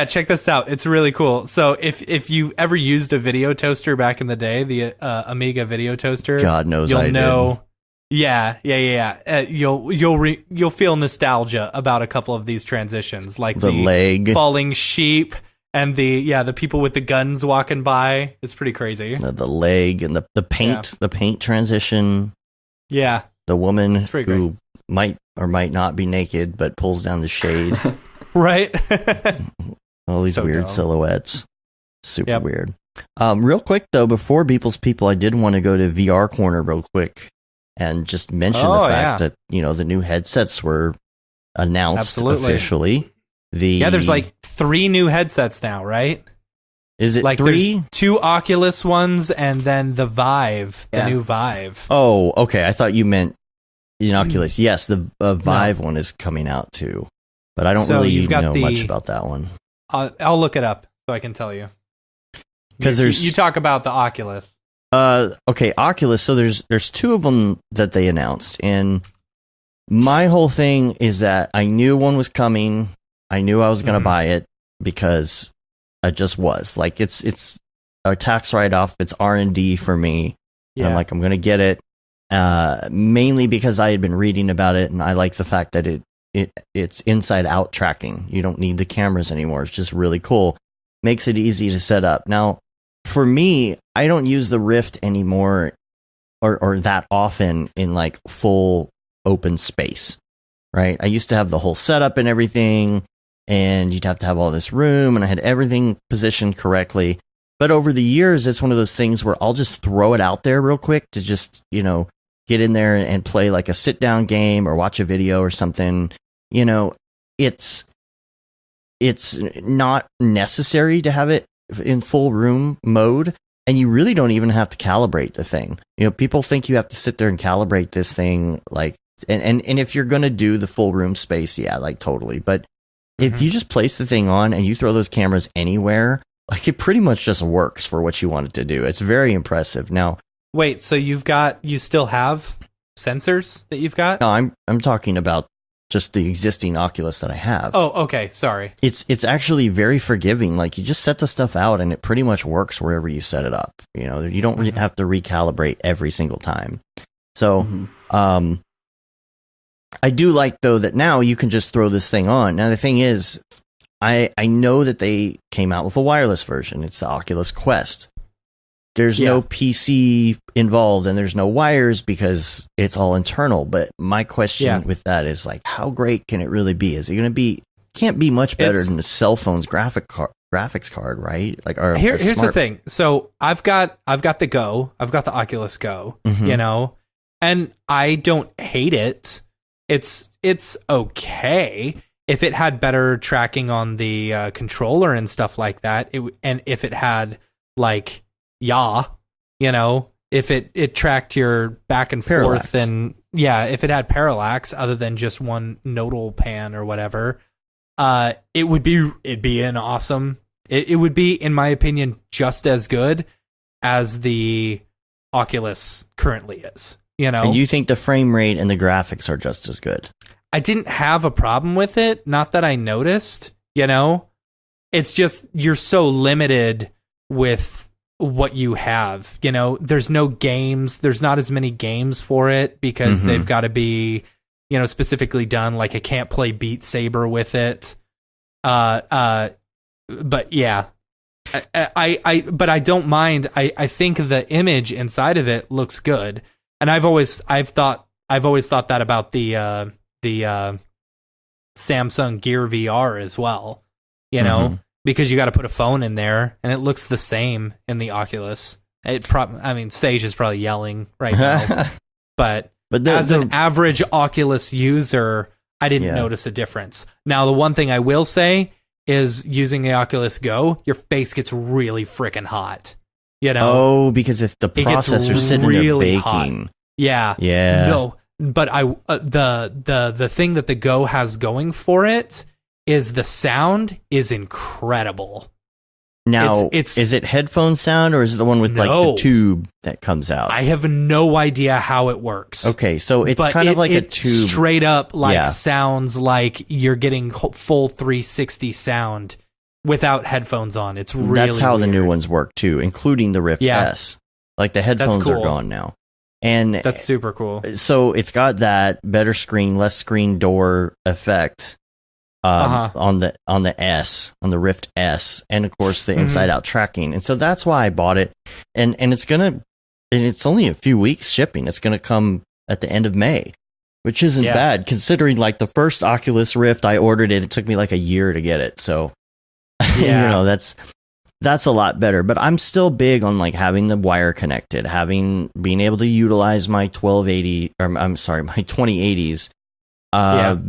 check this out. It's really cool. So if you ever used a Video Toaster back in the day, the Amiga Video Toaster, God knows you'll I know. Did. Yeah. You'll feel nostalgia about a couple of these transitions, like the leg falling sheep. And the people with the guns walking by. It's pretty crazy. The leg and the paint transition. Yeah. The woman who might or might not be naked but pulls down the shade. Right. All these weird silhouettes. Super weird. Real quick though, before Beeple's People, I did want to go to VR Corner real quick and just mention the fact that, you know, the new headsets were announced officially. There's like 3 new headsets now, right? Is it like 3? There's 2 Oculus ones and then the Vive, the new Vive. Oh, okay. I thought you meant the Oculus. Yes, the Vive one is coming out too, but I don't really know much about that one. I'll look it up so I can tell you. Because you talk about the Oculus. Okay, Oculus. So there's 2 of them that they announced, and my whole thing is that I knew one was coming. I knew I was going to buy it because I just was like, it's a tax write-off. It's R&D for me. Yeah. I'm like, I'm going to get it, mainly because I had been reading about it, and I like the fact that it's inside-out tracking. You don't need the cameras anymore. It's just really cool. Makes it easy to set up. Now, for me, I don't use the Rift anymore or that often in like full open space, right? I used to have the whole setup and everything, and you'd have to have all this room, and I had everything positioned correctly. But over the years, it's one of those things where I'll just throw it out there real quick to just, you know, get in there and play like a sit-down game or watch a video or something. You know, it's not necessary to have it in full room mode, and you really don't even have to calibrate the thing. You know, people think you have to sit there and calibrate this thing, like, and if you're going to do the full room space, yeah, like totally. But if you just place the thing on and you throw those cameras anywhere, like it pretty much just works for what you want it to do. It's very impressive. Now, wait, so you still have sensors that you've got? No, I'm talking about just the existing Oculus that I have. Oh, okay, sorry. It's actually very forgiving. Like you just set the stuff out and it pretty much works wherever you set it up. You know, you don't have to recalibrate every single time. So, I do like though that now you can just throw this thing on. Now the thing is, I know that they came out with a wireless version. It's the Oculus Quest. There's no PC involved and there's no wires because it's all internal. But my question with that is like, how great can it really be? Is it going to be? Can't be much better than a cell phone's graphics card, right? Like, here's the thing. So I've got the Go. I've got the Oculus Go. You know, and I don't hate it. It's okay. If it had better tracking on the controller and stuff like that, and if it had like you know, if it tracked your back and forth, and if it had parallax other than just one nodal pan or whatever, it'd be an awesome. It would be, in my opinion, just as good as the Oculus currently is. You know, and you think the frame rate and the graphics are just as good? I didn't have a problem with it, not that I noticed. You know, it's just you're so limited with what you have. You know, there's no games, there's not as many games for it because they've got to be, you know, specifically done. Like I can't play Beat Saber with it. But yeah, but I don't mind. I think the image inside of it looks good, and I've always thought that about the Samsung Gear VR as well. You know. Because you got to put a phone in there, and it looks the same in the Oculus. Sage is probably yelling right now, but as an average Oculus user, I didn't notice a difference. Now, the one thing I will say is using the Oculus Go, your face gets really freaking hot. You know? Oh, because if the processor's sitting really there baking. Hot. Yeah. No, but the thing that the Go has going for it is the sound is incredible. Now, is it headphone sound or is it the one with like the tube that comes out? I have no idea how it works. Okay, so it's kind of like a tube. Straight up sounds like you're getting full 360 sound without headphones on. It's really That's how weird. The new ones work too, including the Rift S. Like the headphones are gone now. And that's super cool. So it's got that better screen, less screen door effect. On the Rift S, and of course the inside out tracking, and so that's why I bought it, and it's only a few weeks shipping. It's gonna come at the end of May, which isn't bad considering like the first Oculus Rift I ordered it took me like a year to get it. So you know that's that's a lot better. But I'm still big on like having the wire connected, being able to utilize my 1280, or I'm sorry, my 2080s,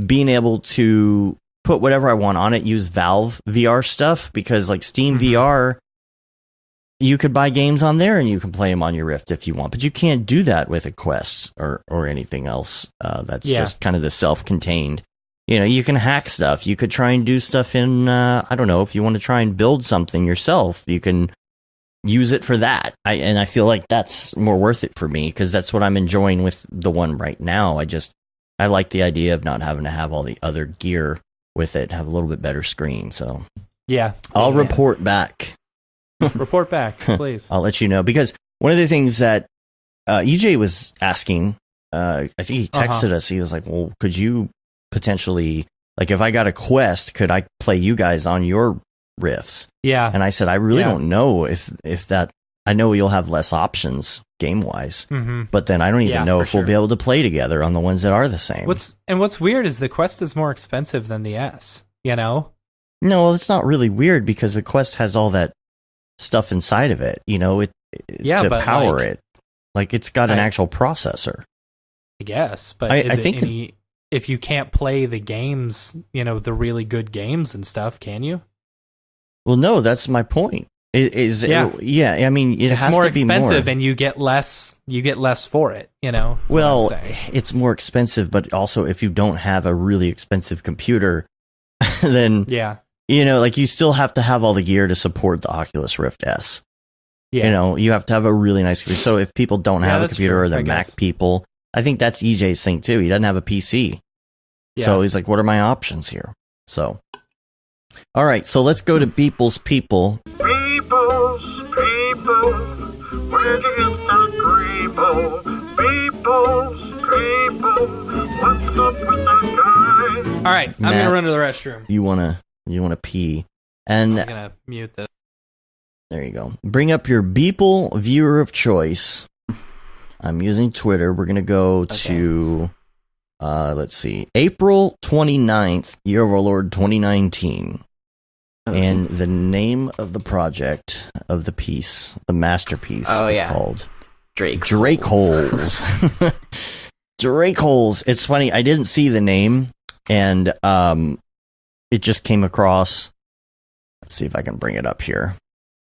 being able to put whatever I want on it, use Valve VR stuff, because like Steam VR, you could buy games on there and you can play them on your Rift if you want, but you can't do that with a Quest or anything else. That's just kind of the self-contained. You know, you can hack stuff. You could try and do stuff in, I don't know, if you want to try and build something yourself, you can use it for that. And I feel like that's more worth it for me, because that's what I'm enjoying with the one right now. I like the idea of not having to have all the other gear with it, have a little bit better screen. So yeah, I'll report back. Report back, please. I'll let you know, because one of the things that EJ was asking, I think he texted us. He was like, "Well, could you potentially, like, if I got a Quest, could I play you guys on your Rifts?" Yeah, and I said, I really don't know if that. I know you'll have less options game wise, but then I don't even know if we'll be able to play together on the ones that are the same. What's weird is the Quest is more expensive than the S. You know? No, well, it's not really weird, because the Quest has all that stuff inside of it, you know, to power it. Like, it's got an actual processor. I guess, but I think if you can't play the games, you know, the really good games and stuff, can you? Well, no, that's my point. I mean, it has more to be expensive, and you get less for it, you know. Well, it's more expensive, but also if you don't have a really expensive computer, then you know, like, you still have to have all the gear to support the Oculus Rift S. Yeah. You know, you have to have a really nice computer. So if people don't have a computer, or they're Mac people, I think that's EJ's thing too. He doesn't have a PC. Yeah. So he's like, what are my options here? So, all right. So let's go to Beeple's People. Beeple's People, where'd you get that Greeble? Beeple's People, what's up with that guy? All right, I'm going to run to the restroom. You want to pee, and I'm gonna mute this. There you go. Bring up your Beeple viewer of choice. I'm using Twitter. We're gonna go to let's see, April 29th, year of our Lord 2019. And the name of the project of the piece, the masterpiece, is called Drake Holes. Drake Holes. It's funny, I didn't see the name, and it just came across. Let's see if I can bring it up here.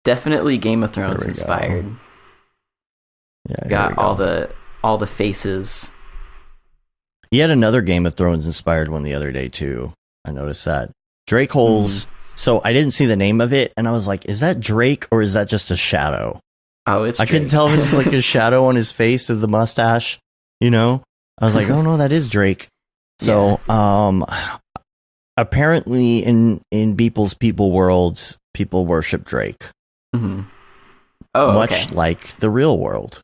Definitely Game of Thrones inspired. Yeah, got all the faces. He had another Game of Thrones inspired one the other day too. I noticed that. Drake Holes. So I didn't see the name of it, and I was like, is that Drake or is that just a shadow? Oh, it's Drake. I couldn't tell if it was like a shadow on his face of the mustache, you know? I was like, oh no, that is Drake. So, apparently in Beeple's People world, people worship Drake. Mm-hmm. Oh, much like the real world.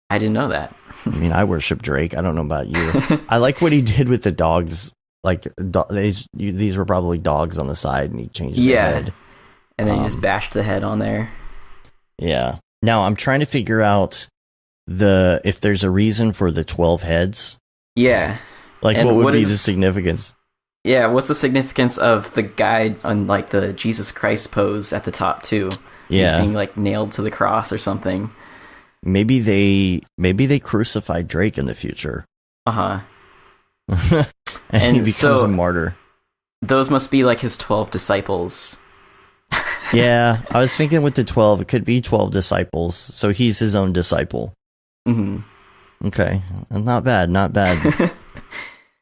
I didn't know that. I mean, I worship Drake. I don't know about you. I like what he did with the dogs. Like, these were probably dogs on the side, and he changed their head. And then he just bashed the head on there. Yeah. Now, I'm trying to figure out if there's a reason for the 12 heads. Yeah. Like, and what would be the significance? Yeah, what's the significance of the guy on, like, the Jesus Christ pose at the top, too? Yeah. He's being, like, nailed to the cross or something. Maybe they crucified Drake in the future. Uh-huh. and he becomes a martyr. Those must be, like, his 12 disciples. Yeah, I was thinking with the 12, it could be 12 disciples, so he's his own disciple. Mm-hmm. Okay, not bad.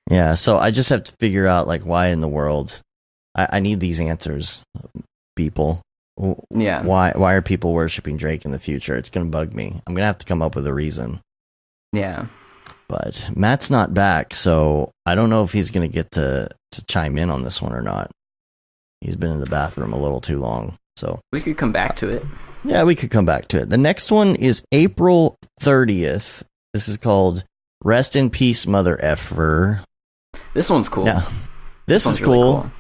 Yeah, so I just have to figure out, like, why in the world. I need these answers, people. Yeah. Why are people worshiping Drake in the future? It's going to bug me. I'm going to have to come up with a reason. Yeah. But Matt's not back, so I don't know if he's going to get to chime in on this one or not. He's been in the bathroom a little too long, so we could come back to it. Yeah, we could come back to it. The next one is April 30th. This is called Rest in Peace, Mother Effer. This one's cool. Yeah, this is really cool.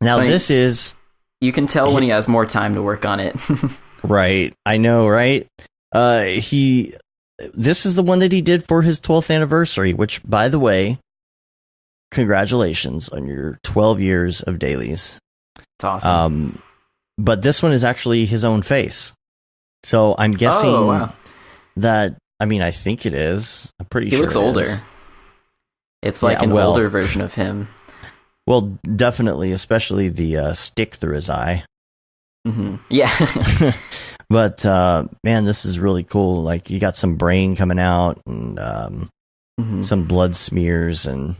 Now, this is... You can tell when he has more time to work on it. Right. I know, right? This is the one that he did for his 12th anniversary, which, by the way, congratulations on your 12 years of dailies. It's awesome. but this one is actually his own face. So I'm guessing that. I mean, I think it is. I'm pretty sure he looks older. It's like an older version of him. Well, definitely, especially the stick through his eye. Mm-hmm. Yeah. But man, this is really cool. Like, you got some brain coming out and some blood smears and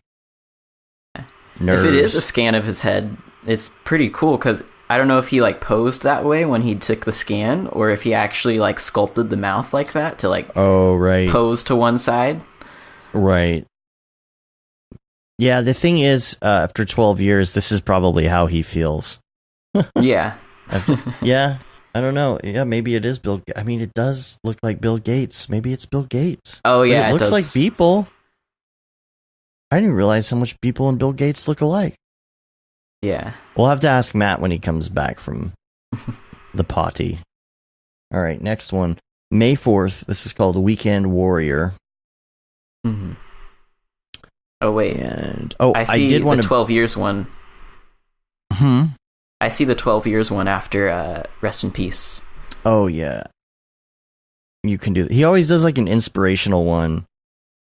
nerves. If it is a scan of his head, it's pretty cool because I don't know if he like posed that way when he took the scan, or if he actually like sculpted the mouth like that to like pose to one side. Right. Yeah, the thing is, after 12 years, this is probably how he feels. Yeah. Yeah, I don't know. Yeah, maybe it is Bill. I mean, it does look like Bill Gates. Maybe it's Bill Gates. Oh, yeah. It looks like Beeple. I didn't realize how much Beeple and Bill Gates look alike. Yeah. We'll have to ask Matt when he comes back from the potty. All right, next one. May 4th. This is called Weekend Warrior. Mm-hmm. Oh, wait. And I did want the 12 years one. I see the 12 years one after Rest in Peace. Oh, yeah. You can do that. He always does like an inspirational one.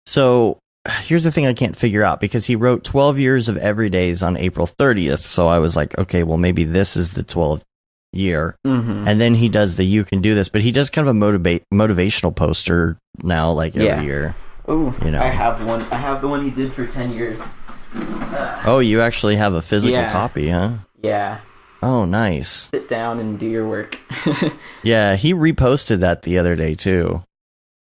So here's the thing I can't figure out, because he wrote 12 years of everydays on April 30th. So I was like, okay, well, maybe this is the 12th year. Mm-hmm. And then he does the You Can Do This, but he does kind of a motivational poster now, like every year. Oh, you know. I have one. I have the one he did for 10 years. Oh, you actually have a physical copy, huh? Yeah. Oh, nice. Sit down and do your work. Yeah, he reposted that the other day too.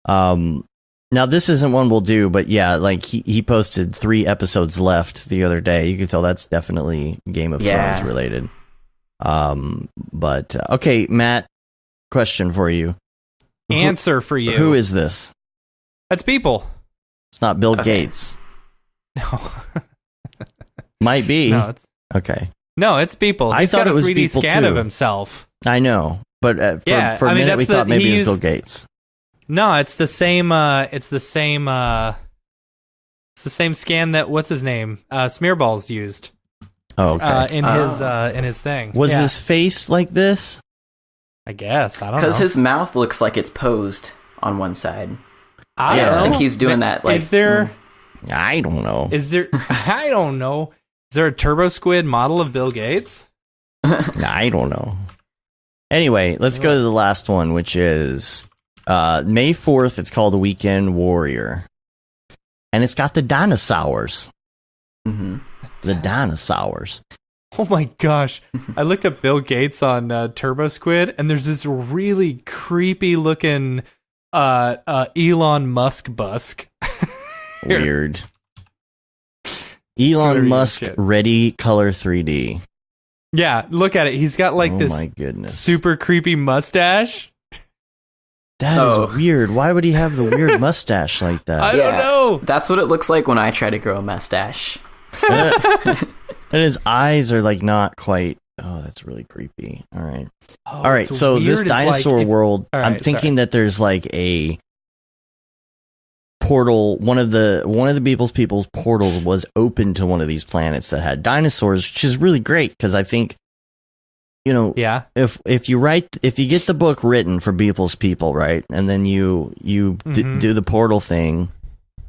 Now this isn't one we'll do, but yeah, like he posted 3 episodes left the other day. You can tell that's definitely Game of Thrones related. But okay, Matt, question for you. Answer for you. Who is this? That's Beeple. It's not Bill Gates. No. Might be. No, it's okay. No, it's Beeple. I thought it was 3D Beeple scan too. of himself. I know, but for a minute we thought maybe it was Bill Gates. No, it's the same. It's the same scan that what's his name? Smearballs used. Oh, okay. In his thing. Was his face like this? I guess I don't know. Because his mouth looks like it's posed on one side. I think he's doing that. Like, is there? I don't know. Is there? I don't know. Is there a Turbo Squid model of Bill Gates? I don't know. Anyway, let's go to the last one, which is May 4th. It's called Weekend Warrior. And it's got the dinosaurs. Mm-hmm. The dinosaurs. Oh my gosh. I looked up Bill Gates on Turbo Squid, and there's this really creepy looking Elon Musk busk. Weird. Elon Musk Ready Color 3D. Yeah, look at it. He's got like this my goodness. super creepy mustache. That is weird. Why would he have the weird mustache like that? I don't know. That's what it looks like when I try to grow a mustache. And his eyes are like not quite. Oh, that's really creepy. All right. All right. So this dinosaur world, I'm thinking that there's like a portal. One of the people's portals was open to one of these planets that had dinosaurs, which is really great because I think, if you get the book written for Beeple's People, right, and then you do the portal thing,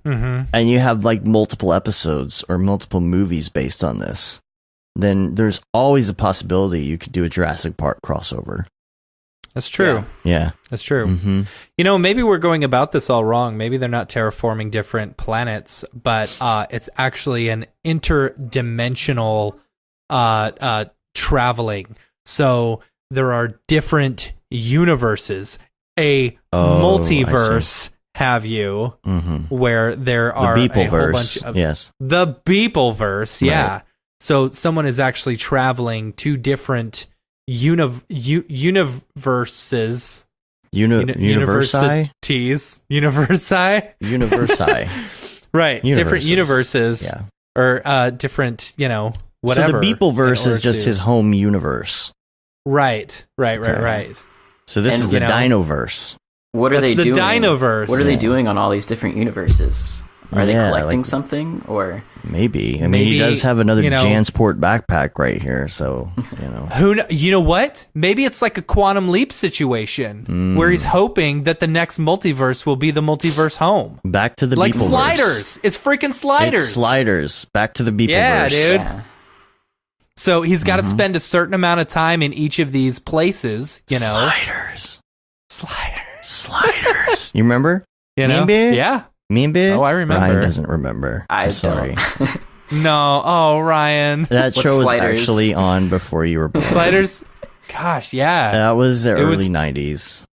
and you have like multiple episodes or multiple movies based on this, then there's always a possibility you could do a Jurassic Park crossover. That's true. Yeah. That's true. Mm-hmm. Maybe we're going about this all wrong. Maybe they're not terraforming different planets, but it's actually an interdimensional traveling. So there are different universes, a multiverse, have you, where there are a whole bunch of... Yes. The Beepleverse, yeah. Right. So someone is actually traveling to different universes. Universi? Universi. Right. Different universes. Yeah. Or different, whatever. So the Beepleverse is just his home universe. Right. So this is the Dinoverse. What are they doing? The Dinoverse. What are they doing on all these different universes? Are they collecting something, or maybe? I mean, he does have another Jansport backpack right here, so You know what? Maybe it's like a Quantum Leap situation where he's hoping that the next multiverse will be the multiverse home. Back to the like Beepleverse. Sliders. It's freaking Sliders. It's Sliders. Back to the Beepleverse. Yeah, dude. Yeah. So he's got to spend a certain amount of time in each of these places. Sliders. You remember? Yeah. Mean Bear? Oh, I remember. Ryan doesn't remember. I'm sorry. No. Oh, Ryan. That show was actually on before you were born. Sliders. Gosh, yeah. That was the early 90s.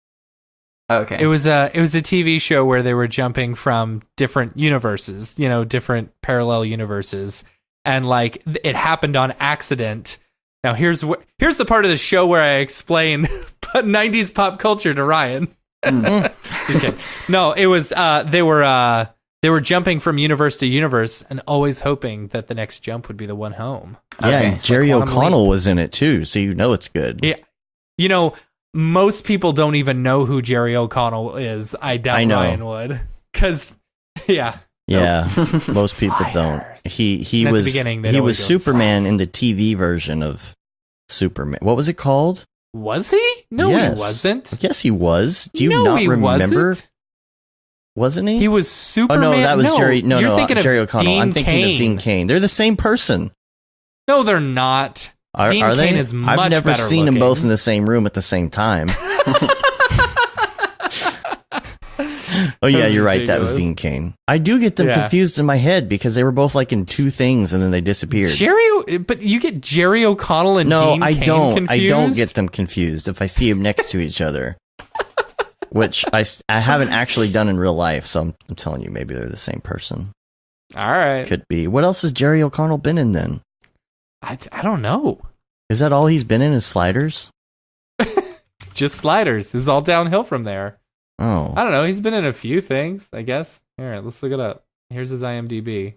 Okay. It was a TV show where they were jumping from different universes, different parallel universes, and like it happened on accident. Now here's the part of the show where I explain 90s pop culture to Ryan. Just kidding. No, it was they were jumping from universe to universe and always hoping that the next jump would be the one home. Yeah, and Jerry O'Connell was in it too, so it's good. Yeah. Most people don't even know who Jerry O'Connell is. I doubt Ryan would. Cuz yeah. Yeah, most people don't. He was Superman in the TV version of Superman. What was it called? Was he? No, he wasn't. Yes, he was. Do you not remember? Wasn't he? He was Superman. Oh no, that was Jerry. No, you're thinking Jerry of O'Connell. I'm thinking of Dean Cain. They're the same person. No, they're not. Dean are they? Cain is much I've never better seen looking. them both in the same room at the same time. Oh yeah, you're right. That was Dean Cain. I do get them confused in my head because they were both like in two things and then they disappeared. But you get Jerry O'Connell and Dean Cain confused? I don't get them confused if I see them next to each other, which I haven't actually done in real life. So I'm telling you, maybe they're the same person. All right, could be. What else has Jerry O'Connell been in then? I don't know. Is that all he's been in? Is Sliders? It's just Sliders. It's all downhill from there. Oh, I don't know. He's been in a few things, I guess. All right, let's look it up. Here's his IMDb.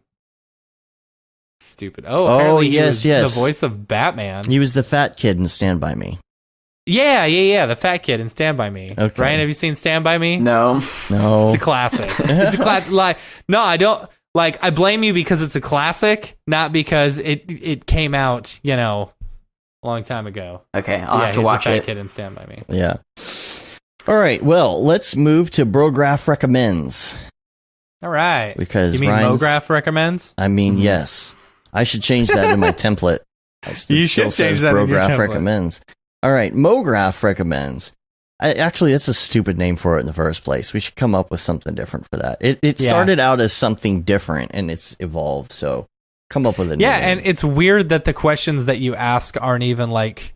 Stupid. Apparently he was the voice of Batman. He was the fat kid in Stand By Me. Yeah. The fat kid in Stand By Me. Okay. Ryan, have you seen Stand By Me? No. It's a classic. It's a classic. Like, no, I don't. Like, I blame you because it's a classic, not because it came out, a long time ago. Okay, I'll have to watch the fat it. Kid in Stand By Me. Yeah. All right. Well, let's move to Mograph recommends. All right. Because you mean Mograph recommends? I mean, yes. I should change that in my template. You should change that in your template. Recommends. All right. Mograph recommends. Actually, that's a stupid name for it in the first place. We should come up with something different for that. It started out as something different and it's evolved. So come up with a new name. And it's weird that the questions that you ask aren't even like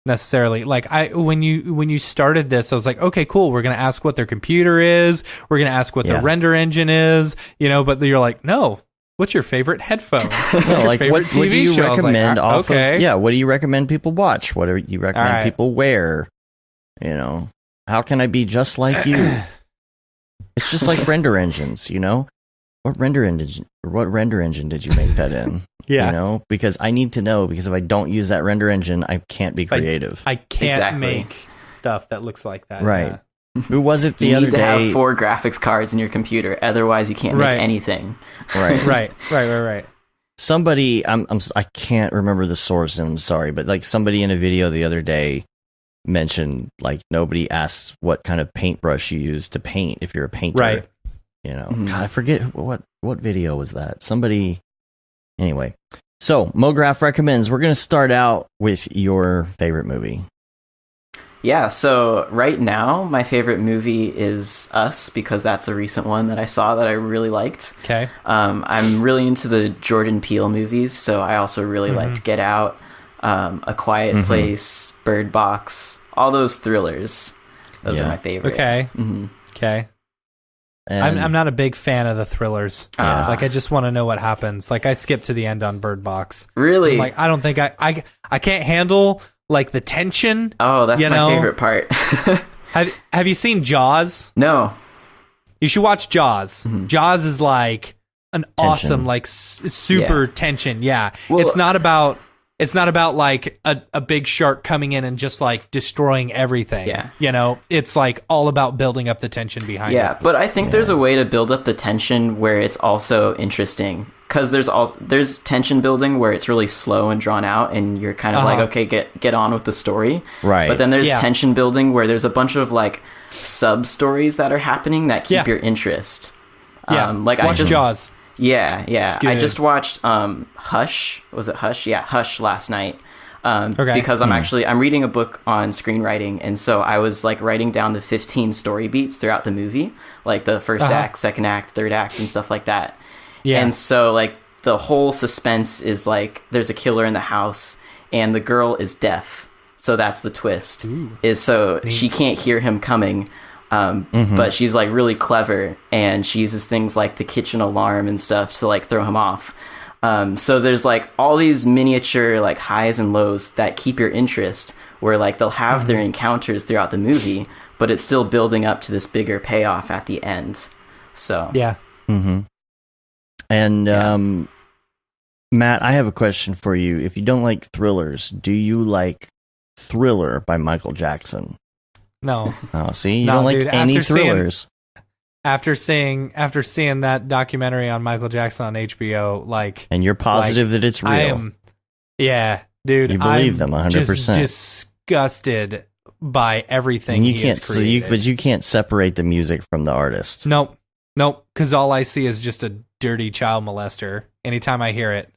necessarily like when you started this, I was like, okay, cool. We're gonna ask what their computer is. We're gonna ask what their render engine is. But you're like, no. What's your favorite headphones? What's your favorite what TV do you show? recommend like, okay. of? Yeah, what do you recommend people watch? What do you recommend people wear? How can I be just like you? It's just like render engines, What render engine did you make that in? Yeah. Because I need to know, because if I don't use that render engine, I can't be creative. I can't make stuff that looks like that. Right. Yeah. Who was it the other day? You need to have 4 graphics cards in your computer, otherwise you can't make anything. Right. Right. Somebody, I can't remember the source, and I'm sorry, but like somebody in a video the other day mentioned like nobody asks what kind of paintbrush you use to paint if you're a painter. Right. God, I forget what video was that. Somebody. Anyway, so Mograph recommends. We're going to start out with your favorite movie. Yeah, so right now my favorite movie is Us, because that's a recent one that I saw that I really liked. Okay. I'm really into the Jordan Peele movies, so I also really liked Get Out, A Quiet Place, Bird Box, all those thrillers. Those are my favorite. Okay. Okay. I'm not a big fan of the thrillers. Like, I just want to know what happens. Like, I skip to the end on Bird Box. Really? Like, I don't think I can't handle like the tension. Oh, that's my favorite part. Have you seen Jaws? No. You should watch Jaws. Jaws is like an awesome, like super tension. Yeah. Well, it's not about It's not about like a big shark coming in and just like destroying everything. Yeah. You know, it's like all about building up the tension behind it. Yeah, but I think there's a way to build up the tension where it's also interesting. Because there's tension building where it's really slow and drawn out, and you're kind of like, okay, get on with the story. Right. But then there's tension building where there's a bunch of like sub stories that are happening that keep your interest. Yeah. Watch Jaws. Yeah. I just watched Hush. Was it Hush? Yeah, Hush last night. Because I'm reading a book on screenwriting, and so I was like writing down the 15 story beats throughout the movie, like the first act, second act, third act, and stuff like that. Yeah. And so like the whole suspense is like there's a killer in the house, and the girl is deaf. So that's the twist. Ooh, neat. She can't hear him coming. But she's like really clever, and she uses things like the kitchen alarm and stuff to like throw him off. So there's like all these miniature like highs and lows that keep your interest, where like they'll have their encounters throughout the movie, but it's still building up to this bigger payoff at the end. So yeah. And Matt, I have a question for you. If you don't like thrillers, do you like Thriller by Michael Jackson? No. Oh, see, you don't like any thrillers. After seeing that documentary on Michael Jackson on HBO, like, and you're positive that it's real. Dude, you believe them 100%. Just disgusted by everything he has created. But you can't separate the music from the artist. Nope, because all I see is just a dirty child molester anytime I hear it.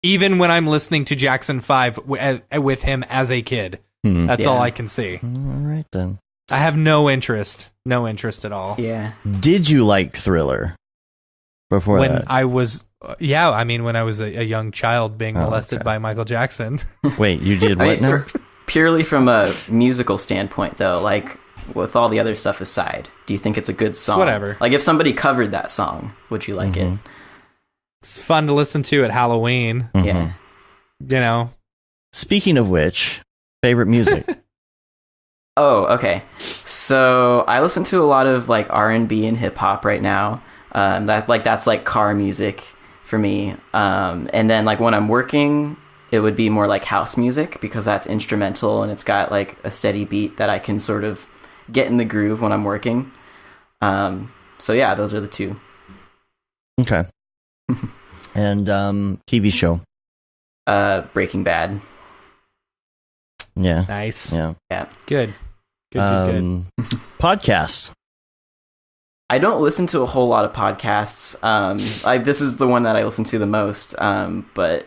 Even when I'm listening to Jackson 5 with him as a kid. That's all I can see. All right, then. I have no interest at all. Yeah. Did you like Thriller before when that? I was, when I was a young child being molested by Michael Jackson. Wait, you did what now? Purely from a musical standpoint, though, like with all the other stuff aside, do you think it's a good song? Whatever. Like if somebody covered that song, would you like it? It's fun to listen to at Halloween. Yeah. You know. Speaking of which, favorite music. Oh, okay. So I listen to a lot of like R&B and hip hop right now. That's like car music for me. And then like when I'm working, it would be more like house music because that's instrumental and it's got like a steady beat that I can sort of get in the groove when I'm working. So yeah, those are the two. Okay. And TV show. Breaking Bad. Yeah. Nice. Yeah. Good. Podcasts. I don't listen to a whole lot of podcasts. This is the one that I listen to the most. But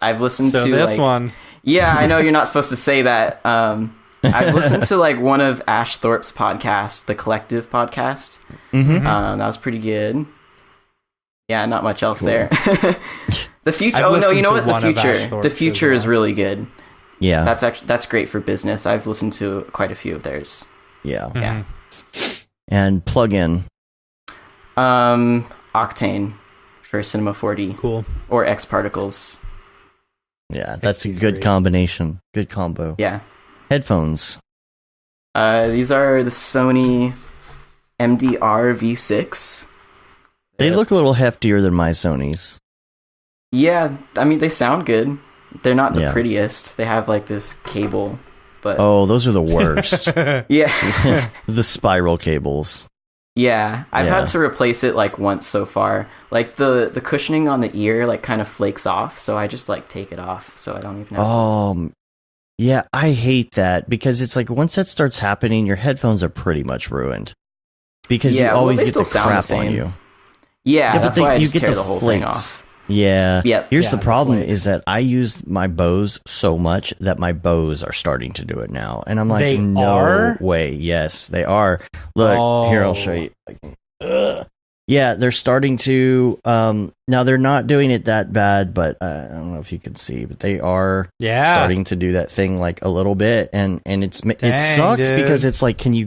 I've listened to this one. Yeah, I know you're not supposed to say that. I've listened to like one of Ash Thorpe's podcasts, the Collective podcast. That was pretty good. Yeah, not much else there. The future. Oh no, you know what? The future is really good. Yeah, that's great for business. I've listened to quite a few of theirs. Yeah. Yeah. And plug-in. Octane for Cinema 4D. Cool. Or X Particles. Yeah, that's a good combination. Good combo. Yeah. Headphones. These are the Sony MDR V6. They look a little heftier than my Sonys. Yeah, I mean, they sound good. They're not the prettiest. They have like this cable, but those are the worst. Yeah. The spiral cables. Yeah, I've had to replace it like once so far. Like the cushioning on the ear like kind of flakes off, so I just like take it off, so I don't even know. Yeah, I hate that because it's like once that starts happening, your headphones are pretty much ruined because you always get the crap on you. Yeah, that's why I just tear the whole thing off. Yeah. Yep. Here's the problem is that I use my Bose so much that my Bose are starting to do it now. And I'm like, no way. Yes, they are. Look, here, I'll show you. Yeah, they're starting to, now they're not doing it that bad, but I don't know if you can see, but they are starting to do that thing like a little bit. And it sucks because it's like, can you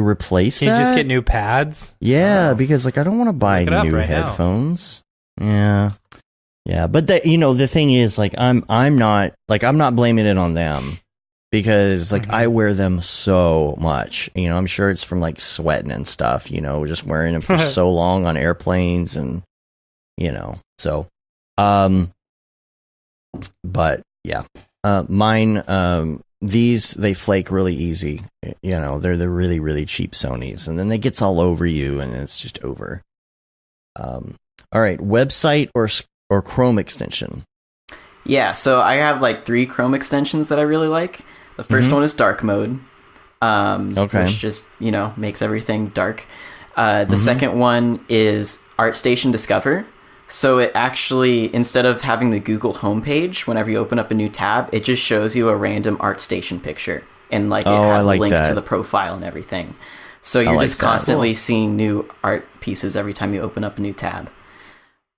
replace that? Can you just get new pads? Yeah, because like I don't want to buy new headphones. Yeah. But the thing is like I'm not blaming it on them because like I wear them so much. I'm sure it's from like sweating and stuff. Just wearing them for so long on airplanes and so. But yeah, mine, these, they flake really easy. You know, they're the really, really cheap Sonys, and then they gets all over you, and it's just over. All right, website or Chrome extension. Yeah, so I have like 3 Chrome extensions that I really like. The first one is dark mode, which just, you know, makes everything dark. The second one is ArtStation Discover. So it actually, instead of having the Google homepage, whenever you open up a new tab, it just shows you a random ArtStation picture. And like it has a link to the profile and everything. So you're just constantly seeing new art pieces every time you open up a new tab.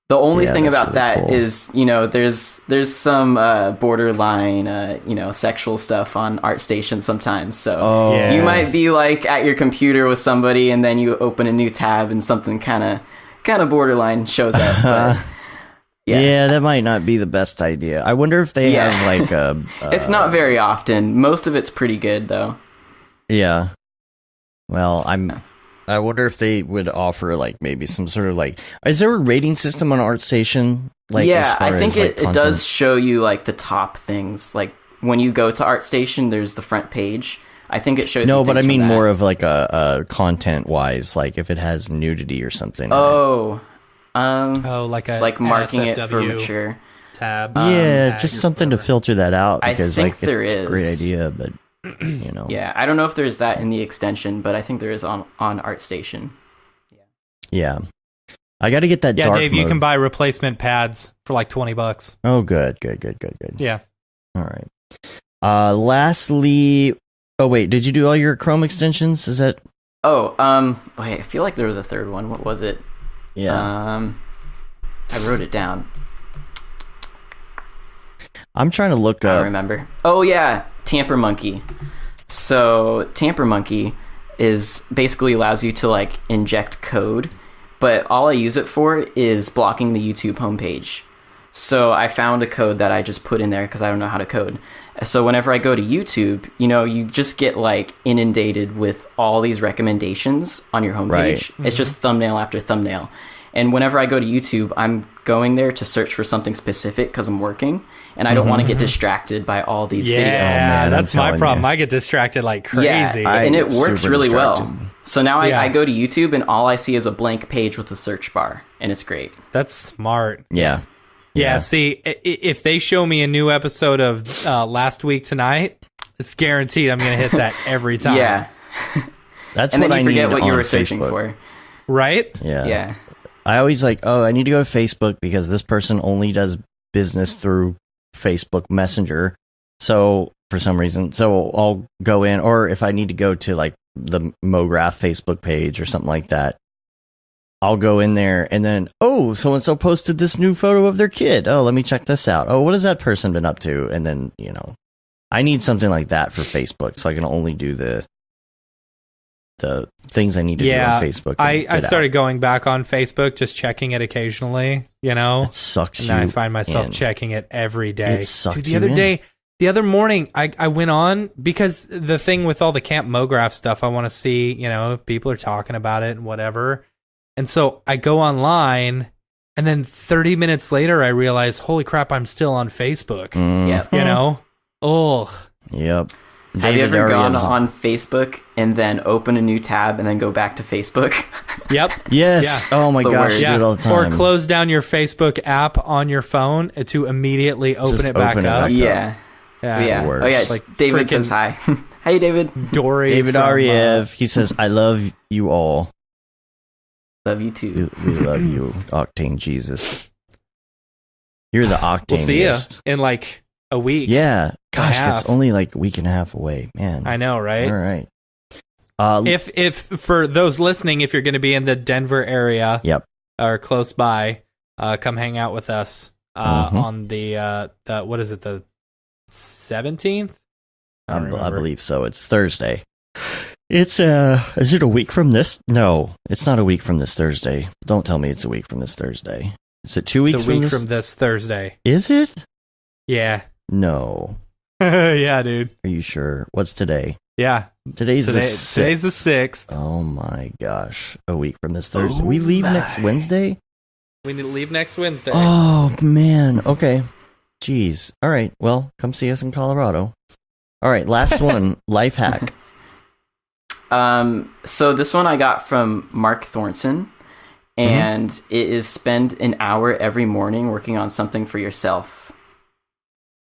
The only thing about that is, you know, there's some borderline, you know, sexual stuff on ArtStation sometimes. So you might be like at your computer with somebody, and then you open a new tab and something kind of borderline shows up. But, yeah, that might not be the best idea. I wonder if they have like a. It's not very often. Most of it's pretty good though. Yeah. Well, I wonder if they would offer like maybe some sort of like, is there a rating system on ArtStation? Like, yeah, I think it does show you like the top things. Like when you go to ArtStation, there's the front page. I think it shows. No, but I mean more of like a content wise, like if it has nudity or something. Like SFW marking it for mature tab. Yeah, just something to filter that out, because I think like it's it's a great idea, but. You know. Yeah, I don't know if there's that in the extension, but I think there is on ArtStation. Yeah. I got to get that dark Dave, mode. you can buy replacement pads for like $20. Oh, good. Yeah. All right. Lastly, oh wait, did you do all your Chrome extensions? Is that? Oh, wait, I feel like there was a third one. What was it? Yeah. I wrote it down. I'm trying to look up. I don't remember. Oh yeah, Tamper Monkey. So Tamper Monkey is basically allows you to like inject code, but all I use it for is blocking the YouTube homepage. So I found a code that I just put in there because I don't know how to code. So whenever I go to YouTube, you know, you just get like inundated with all these recommendations on your homepage. Right. It's just thumbnail after thumbnail. And whenever I go to YouTube, I'm going there to search for something specific because I'm working, and I don't want to get distracted by all these videos. Yeah, that's my problem. I get distracted like crazy. Yeah, and it works really well. So now I go to YouTube, and all I see is a blank page with a search bar, and it's great. That's smart. Yeah. Yeah, see, if they show me a new episode of Last Week Tonight, it's guaranteed I'm going to hit that every time. Yeah. That's and what then you I forget need what on you were searching Facebook. for. Right? Yeah. Yeah. I always like, I need to go to Facebook because this person only does business through Facebook Messenger. So for some reason, so I'll go in, or if I need to go to like the Mograph Facebook page or something like that, I'll go in there and then, so-and-so posted this new photo of their kid. Oh, let me check this out. Oh, what has that person been up to? And then, you know, I need something like that for Facebook so I can only do the things I need to do on Facebook. I started going back on Facebook, just checking it occasionally, you know? It sucks and you I find myself in. checking it every day. It sucks Dude, the other morning, I went on because the thing with all the Camp Mograph stuff, I want to see, you know, if people are talking about it and whatever. And so I go online, and then 30 minutes later, I realize, holy crap, I'm still on Facebook. Yep. You know? Oh. Yep. Have you ever gone on Facebook and then open a new tab and then go back to Facebook? Yep. Yes. Yeah. Oh my gosh, I do it all the time. Or close down your Facebook app on your phone to immediately open it back up. Yeah. Yeah. Oh yeah. Like David says hi. Hey, David. Dory. David Ariev. He says, "I love you all. Love you too. We love you, Octane Jesus. You're the Octane." We'll see you in like a week. Yeah. Gosh, that's only like a week and a half away, man. I know, right? All right. If for those listening, if you're going to be in the Denver area, or close by, come hang out with us on the what is it, the 17th? I believe so. It's Thursday. It's is it a week from this? No, it's not a week from this Thursday. Don't tell me it's a week from this Thursday. Is it 2 weeks? It's a week from this Thursday. Is it? Yeah. No. Yeah, dude. Are you sure? What's today? Yeah. Today's the 6th. Today's the 6th. Oh my gosh. A week from this Thursday. We leave next Wednesday? We need to leave next Wednesday. Oh man. Okay. Jeez. All right. Well, come see us in Colorado. All right. Last one. Life hack. So this one I got from Mark Thornton, and it is spend an hour every morning working on something for yourself.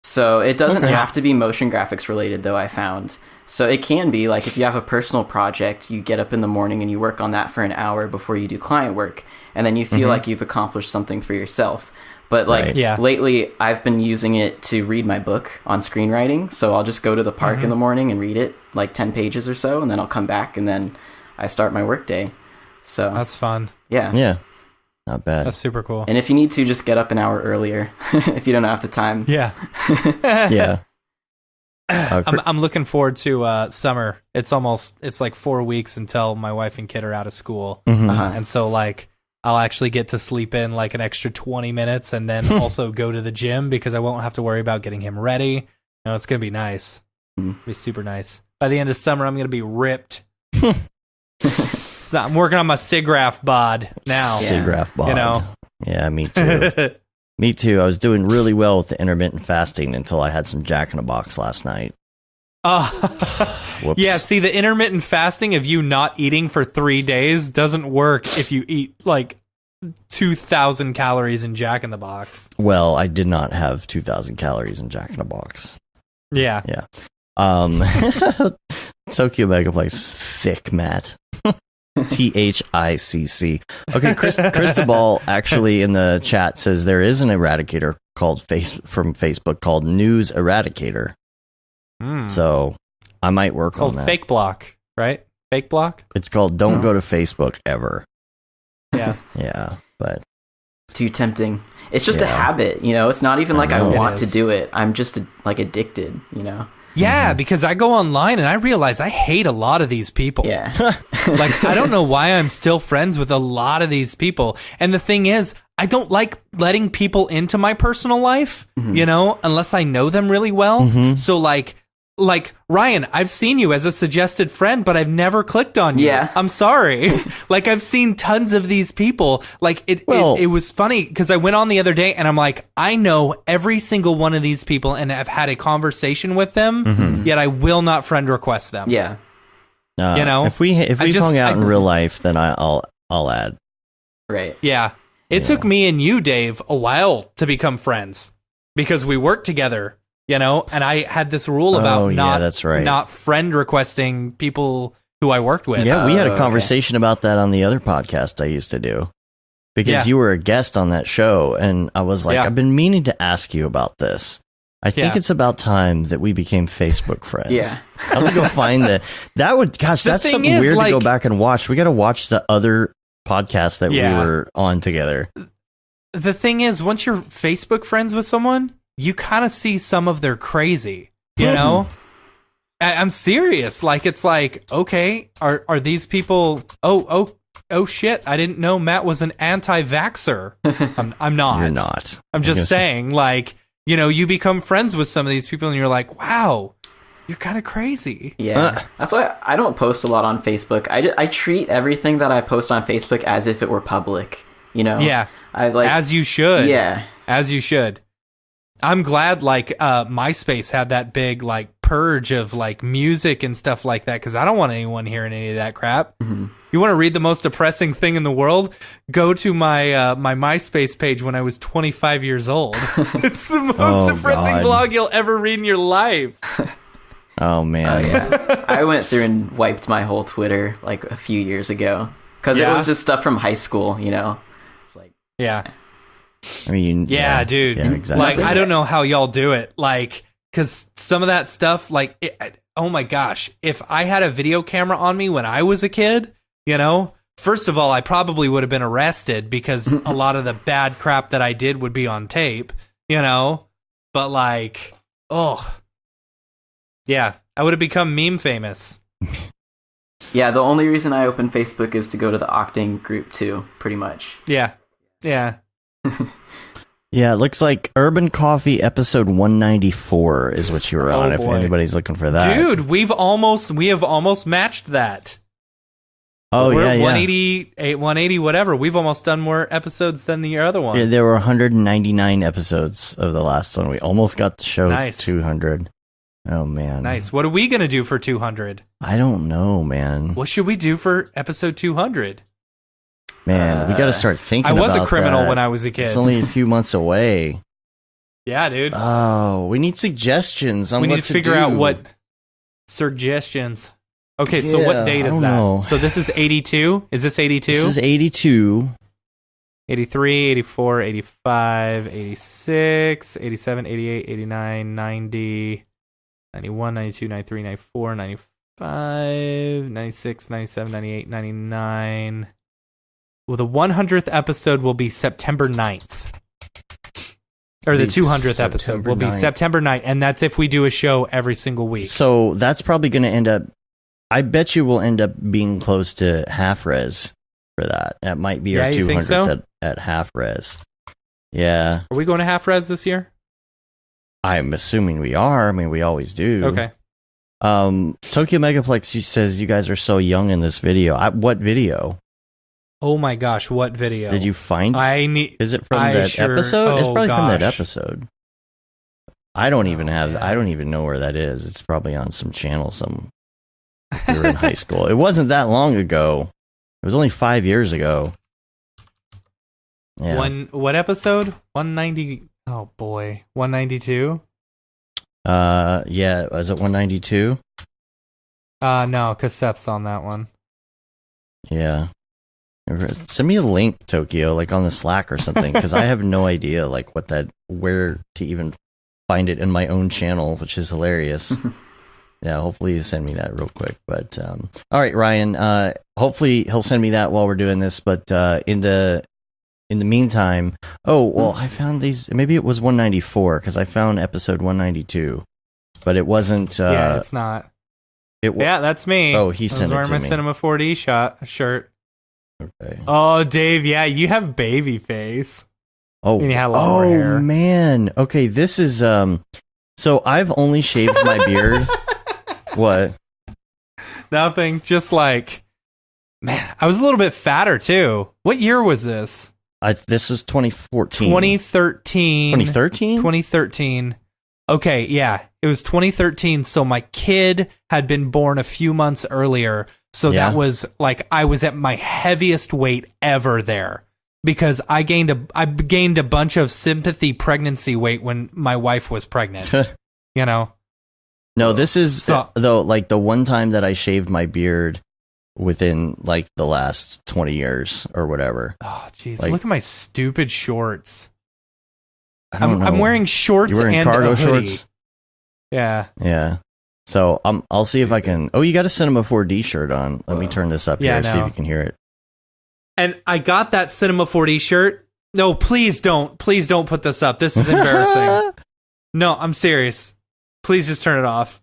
So it doesn't have to be motion graphics related, though, I found. So it can be like if you have a personal project, you get up in the morning and you work on that for an hour before you do client work, and then you feel like you've accomplished something for yourself. But like lately, I've been using it to read my book on screenwriting. So I'll just go to the park in the morning and read it, like 10 pages or so, and then I'll come back and then I start my work day. So that's fun. Yeah. Not bad. That's super cool. And if you need to, just get up an hour earlier if you don't have the time. Yeah. Yeah. I'm looking forward to summer. It's like 4 weeks until my wife and kid are out of school. And so like I'll actually get to sleep in like an extra 20 minutes and then also go to the gym because I won't have to worry about getting him ready. No, it's going to be nice. It'll be super nice. By the end of summer, I'm going to be ripped. So I'm working on my SIGGRAPH bod now. SIGGRAPH bod. You know? Yeah, me too. Me too. I was doing really well with the intermittent fasting until I had some Jack in a Box last night. Whoops. Yeah, see, the intermittent fasting of you not eating for 3 days doesn't work if you eat like 2,000 calories in Jack in the Box. Well, I did not have 2,000 calories in Jack in a Box. Yeah. Yeah. Tokyo Megaplex, thick, Matt. THICC. Okay, Cristobal actually in the chat says there is an eradicator from Facebook called News Eradicator. So I might work on that. Fake block, right? Fake block? It's called Don't Go to Facebook Ever. Yeah. Yeah, but too tempting. It's just a habit, you know. It's not even like I want to do it. I'm just like addicted, you know. Yeah, because I go online and I realize I hate a lot of these people. Yeah. Like, I don't know why I'm still friends with a lot of these people. And the thing is, I don't like letting people into my personal life, you know, unless I know them really well. So like Ryan, I've seen you as a suggested friend, but I've never clicked on you. Yeah. I'm sorry. Like, I've seen tons of these people. Like, it was funny because I went on the other day and I'm like, I know every single one of these people and I've had a conversation with them, yet I will not friend request them. Yeah. You know, if we hung out in real life, then I'll add. Right. Yeah. It took me and you, Dave, a while to become friends because we worked together. You know, and I had this rule about not friend requesting people who I worked with. Yeah, we had a conversation about that on the other podcast I used to do. Because you were a guest on that show, and I was like, I've been meaning to ask you about this. I think it's about time that we became Facebook friends. Yeah. I'll have to go find that's something weird to go back and watch. We got to watch the other podcast that we were on together. The thing is, once you're Facebook friends with someone, you kind of see some of their crazy, you know? I'm serious. Like, it's like, okay, are these people, oh shit, I didn't know Matt was an anti-vaxxer. I'm not. You're not. I'm just saying, like, you know, you become friends with some of these people and you're like, wow, you're kind of crazy. Yeah. That's why I don't post a lot on Facebook. I treat everything that I post on Facebook as if it were public, you know? Yeah. As you should. Yeah. As you should. I'm glad, like, MySpace had that big, like, purge of, like, music and stuff like that, because I don't want anyone hearing any of that crap. You want to read the most depressing thing in the world? Go to my my MySpace page when I was 25 years old. It's the most depressing blog you'll ever read in your life. Oh, man. Yeah. I went through and wiped my whole Twitter, like, a few years ago, because it was just stuff from high school, you know? It's like... Yeah. I mean, dude. Yeah, exactly. Like, I don't know how y'all do it. Like, because some of that stuff, like, oh my gosh, if I had a video camera on me when I was a kid, you know, first of all, I probably would have been arrested because a lot of the bad crap that I did would be on tape, you know, but like, yeah, I would have become meme famous. Yeah, the only reason I open Facebook is to go to the Octane group too, pretty much. Yeah. Yeah, it looks like Urban Coffee episode 194 is what you were on, if anybody's looking for that. Dude, we have almost matched that. Oh, we're yeah. 180, 180, whatever. We've almost done more episodes than the other one. Yeah, there were 199 episodes of the last one. We almost got the show 200. Oh, man. Nice. What are we going to do for 200? I don't know, man. What should we do for episode 200? Man, we got to start thinking about that. I was a criminal when I was a kid. It's only a few months away. Yeah, dude. Oh, we need suggestions on we what need to figure out what suggestions. Okay, so what date is that? Know. So this is 82? Is this 82? This is 82. 83, 84, 85, 86, 87, 88, 89, 90, 91, 92, 93, 94, 95, 96, 97, 98, 99. Well, the 100th episode will be September 9th. Or the 200th episode will be September 9th, and that's if we do a show every single week. So that's probably going to end up, I bet you we'll end up being close to half res for that. That might be our 200th at half res. Yeah. Are we going to half res this year? I'm assuming we are. I mean, we always do. Okay. Tokyo Megaplex says you guys are so young in this video. What video? Oh my gosh, what video? Did you find it? Is it from that episode? It's probably from that episode. I don't even know where that is. It's probably on some channel we were in high school. It wasn't that long ago. It was only 5 years ago. Yeah. What episode? 190. Oh boy. 192? Yeah, was it 192? No, cuz Seth's on that one. Yeah. Send me a link, Tokyo, like on the Slack or something, because I have no idea like where to even find it in my own channel, which is hilarious. Yeah, hopefully you send me that real quick. But all right, Ryan. Hopefully he'll send me that while we're doing this. But in the meantime, I found these. Maybe it was 194 because I found episode 192, but it wasn't. Yeah, it's not. Yeah, that's me. Oh, he sent it to me. I was wearing my Cinema 4D shirt. Okay. Oh, Dave, yeah, you have baby face. Oh, and you had longer hair. Man. Okay, this is so I've only shaved my beard. What? Nothing. Just like, man, I was a little bit fatter too. What year was this? This was 2014. 2013. 2013? 2013. Okay, yeah. It was 2013, so my kid had been born a few months earlier. So that was like I was at my heaviest weight ever there because I gained a bunch of sympathy pregnancy weight when my wife was pregnant. You know? No, this is though like the one time that I shaved my beard within like the last 20 years or whatever. Oh jeez, like, look at my stupid shorts. I'm wearing shorts. You're wearing and cargo a hoodie. shorts. Yeah. Yeah. So I'll see if I can. Oh, you got a Cinema 4D shirt on. Let me turn this up here. See if you can hear it. And I got that Cinema 4D shirt. No, please don't put this up. This is embarrassing. No, I'm serious. Please just turn it off.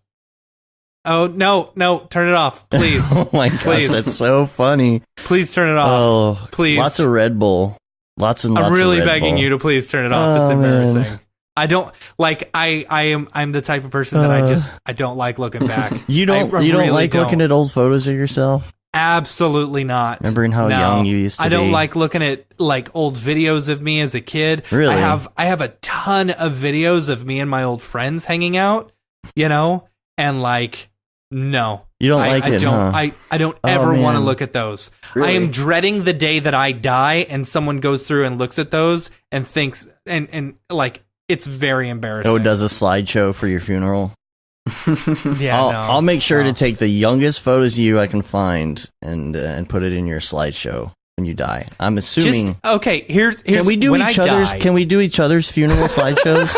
Oh no, turn it off, please. Oh my gosh, that's so funny. Please turn it off. Oh, please. Lots of Red Bull. Lots and lots of Red Bull. I'm really begging you to please turn it off. It's embarrassing. Man. I don't like. I'm the type of person that I don't like looking back. You don't like looking at old photos of yourself? Absolutely not. Remembering how young you used to be? I don't like looking at like old videos of me as a kid. Really? I have a ton of videos of me and my old friends hanging out, you know, and like no. You don't like it, huh? I don't ever want to look at those. Really? I am dreading the day that I die and someone goes through and looks at those and thinks and like it's very embarrassing. Oh, does a slideshow for your funeral? Yeah, I'll make sure to take the youngest photos of you I can find and put it in your slideshow when you die. I'm assuming. Okay, here's can we do each other's? Can we do each other's funeral slideshows?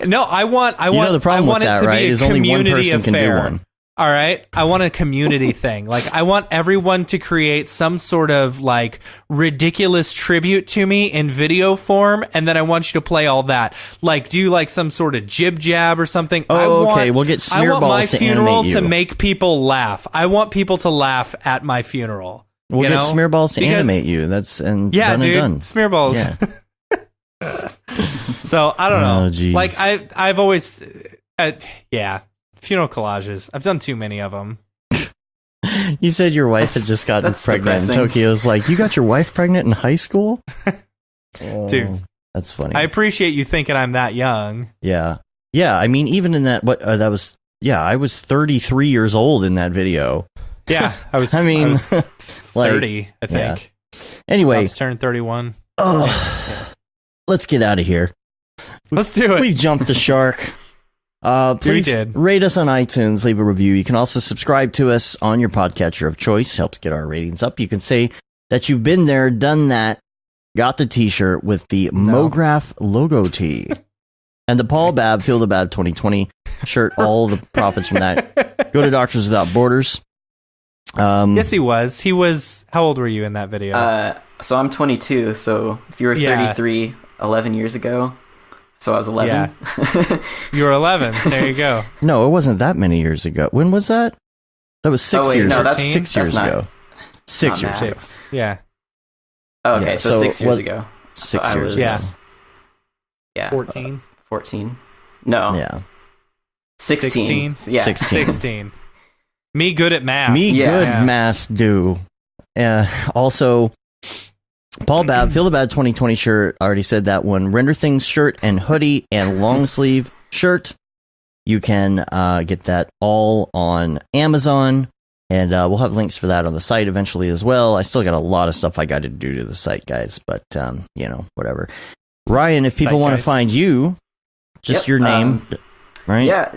No, I want. You know the problem with that, right? Is only one person can do one. All right. I want a community thing. Like, I want everyone to create some sort of like ridiculous tribute to me in video form. And then I want you to play all that. Like, do like some sort of jib jab or something. Okay. We'll get Smearballs to animate you. I want my funeral to make people laugh. I want people to laugh at my funeral. We'll get Smearballs to animate you. That's done and done. Smearballs. Yeah. So I don't know. Geez. Like I've always, funeral collages. I've done too many of them. You said your wife had just gotten pregnant. depressing. And Tokyo's like, you got your wife pregnant in high school? Dude. That's funny. I appreciate you thinking I'm that young. Yeah. Yeah, I mean, even in that, I was 33 years old in that video. Yeah, I was 30, I think. Yeah. Anyway. I was turned 31. Let's get out of here. Let's do it. We've jumped the shark. Please rate us on iTunes, leave a review. You can also subscribe to us on your podcatcher of choice. Helps get our ratings up. You can say that you've been there, done that, got the t-shirt with the Mograph logo tee. And the Paul Babb Feel the Bad 2020 shirt. All the profits from that go to Doctors Without Borders. Yes, he was. He was. How old were you in that video? So I'm 22. So if you were 33, 11 years ago. So I was 11. Yeah. You were 11. There you go. No, it wasn't that many years ago. When was that? That was 6 years. No, that's 6 years ago. 6 years. 6. Yeah. Oh, okay, Yeah, so 6 years ago. 6 So years. Yeah. Yeah. 14. 14. No. Yeah. 16. 16? Yeah. 16. Me good at math. Good math do. Also, Paul Babb, Feel the Bad 2020 shirt. I already said that one. Render Things shirt and hoodie and long sleeve shirt. You can get that all on Amazon. And we'll have links for that on the site eventually as well. I still got a lot of stuff I got to do to the site, guys. But, whatever. Ryan, if people want to find you, just your name, right? Yeah,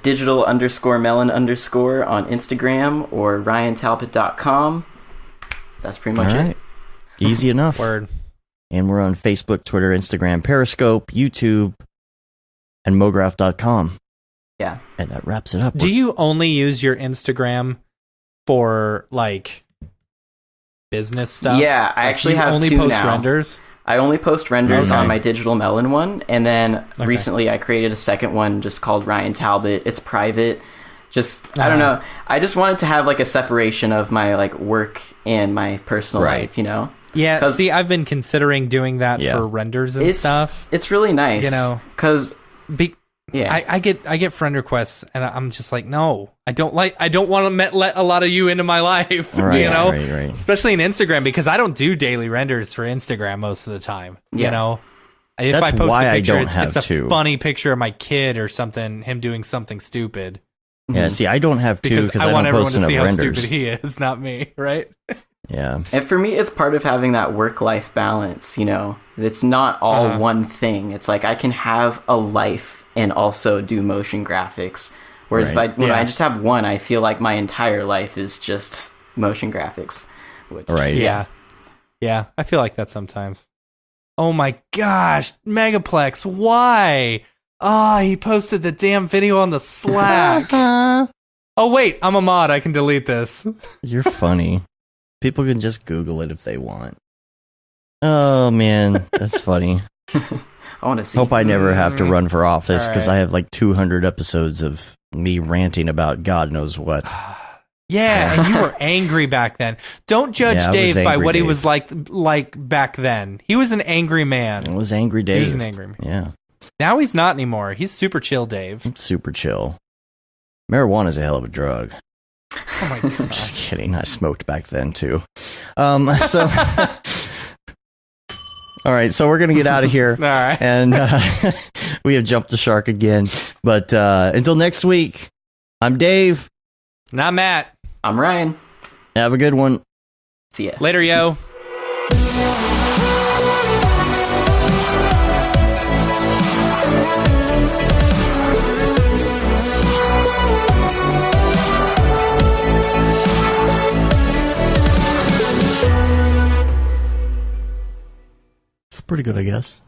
digital_melon_ on Instagram or ryantalbot.com. That's pretty much it. Easy enough. Word. And we're on Facebook, Twitter, Instagram, Periscope, YouTube, and Mograph.com. Yeah. And that wraps it up. Do you only use your Instagram for, like, business stuff? Yeah, I actually have only two post now. Renders? I only post renders on my Digital Melon one, and then recently I created a second one just called Ryan Talbot. It's private. I don't know. I just wanted to have like a separation of my like work and my personal life, you know? Yeah, see, I've been considering doing that for renders and stuff. It's really nice, you know, because I get friend requests, and I'm just like, no, I don't want to let a lot of you into my life, you know, right. Especially in Instagram, because I don't do daily renders for Instagram most of the time. You know, if I post a picture, it's a funny picture of my kid or something, him doing something stupid. Yeah, see, I don't have two because I want don't everyone post to see enough how renders. stupid he is, not me, right? Yeah. And for me, it's part of having that work-life balance, you know? It's not all one thing. It's like I can have a life and also do motion graphics. Whereas when I just have one, I feel like my entire life is just motion graphics. Yeah, I feel like that sometimes. Oh my gosh, Megaplex, why? He posted the damn video on the Slack. Oh wait, I'm a mod, I can delete this. You're funny. People can just Google it if they want. Oh man, that's funny. I want to see. Hope I never have to run for office because I have like 200 episodes of me ranting about God knows what. Yeah, and you were angry back then. Don't judge Dave by what he was like back then. He was an angry man. It was Angry Dave. He was an angry man. Yeah. Now he's not anymore. He's super chill, Dave. It's super chill. Marijuana's a hell of a drug. Oh my god. Just kidding. I smoked back then too. So all right, so we're gonna get out of here. All right. And we have jumped the shark again. But until next week, I'm Dave. And I'm Matt. I'm Ryan. Have a good one. See ya. Later, yo. It's pretty good, I guess.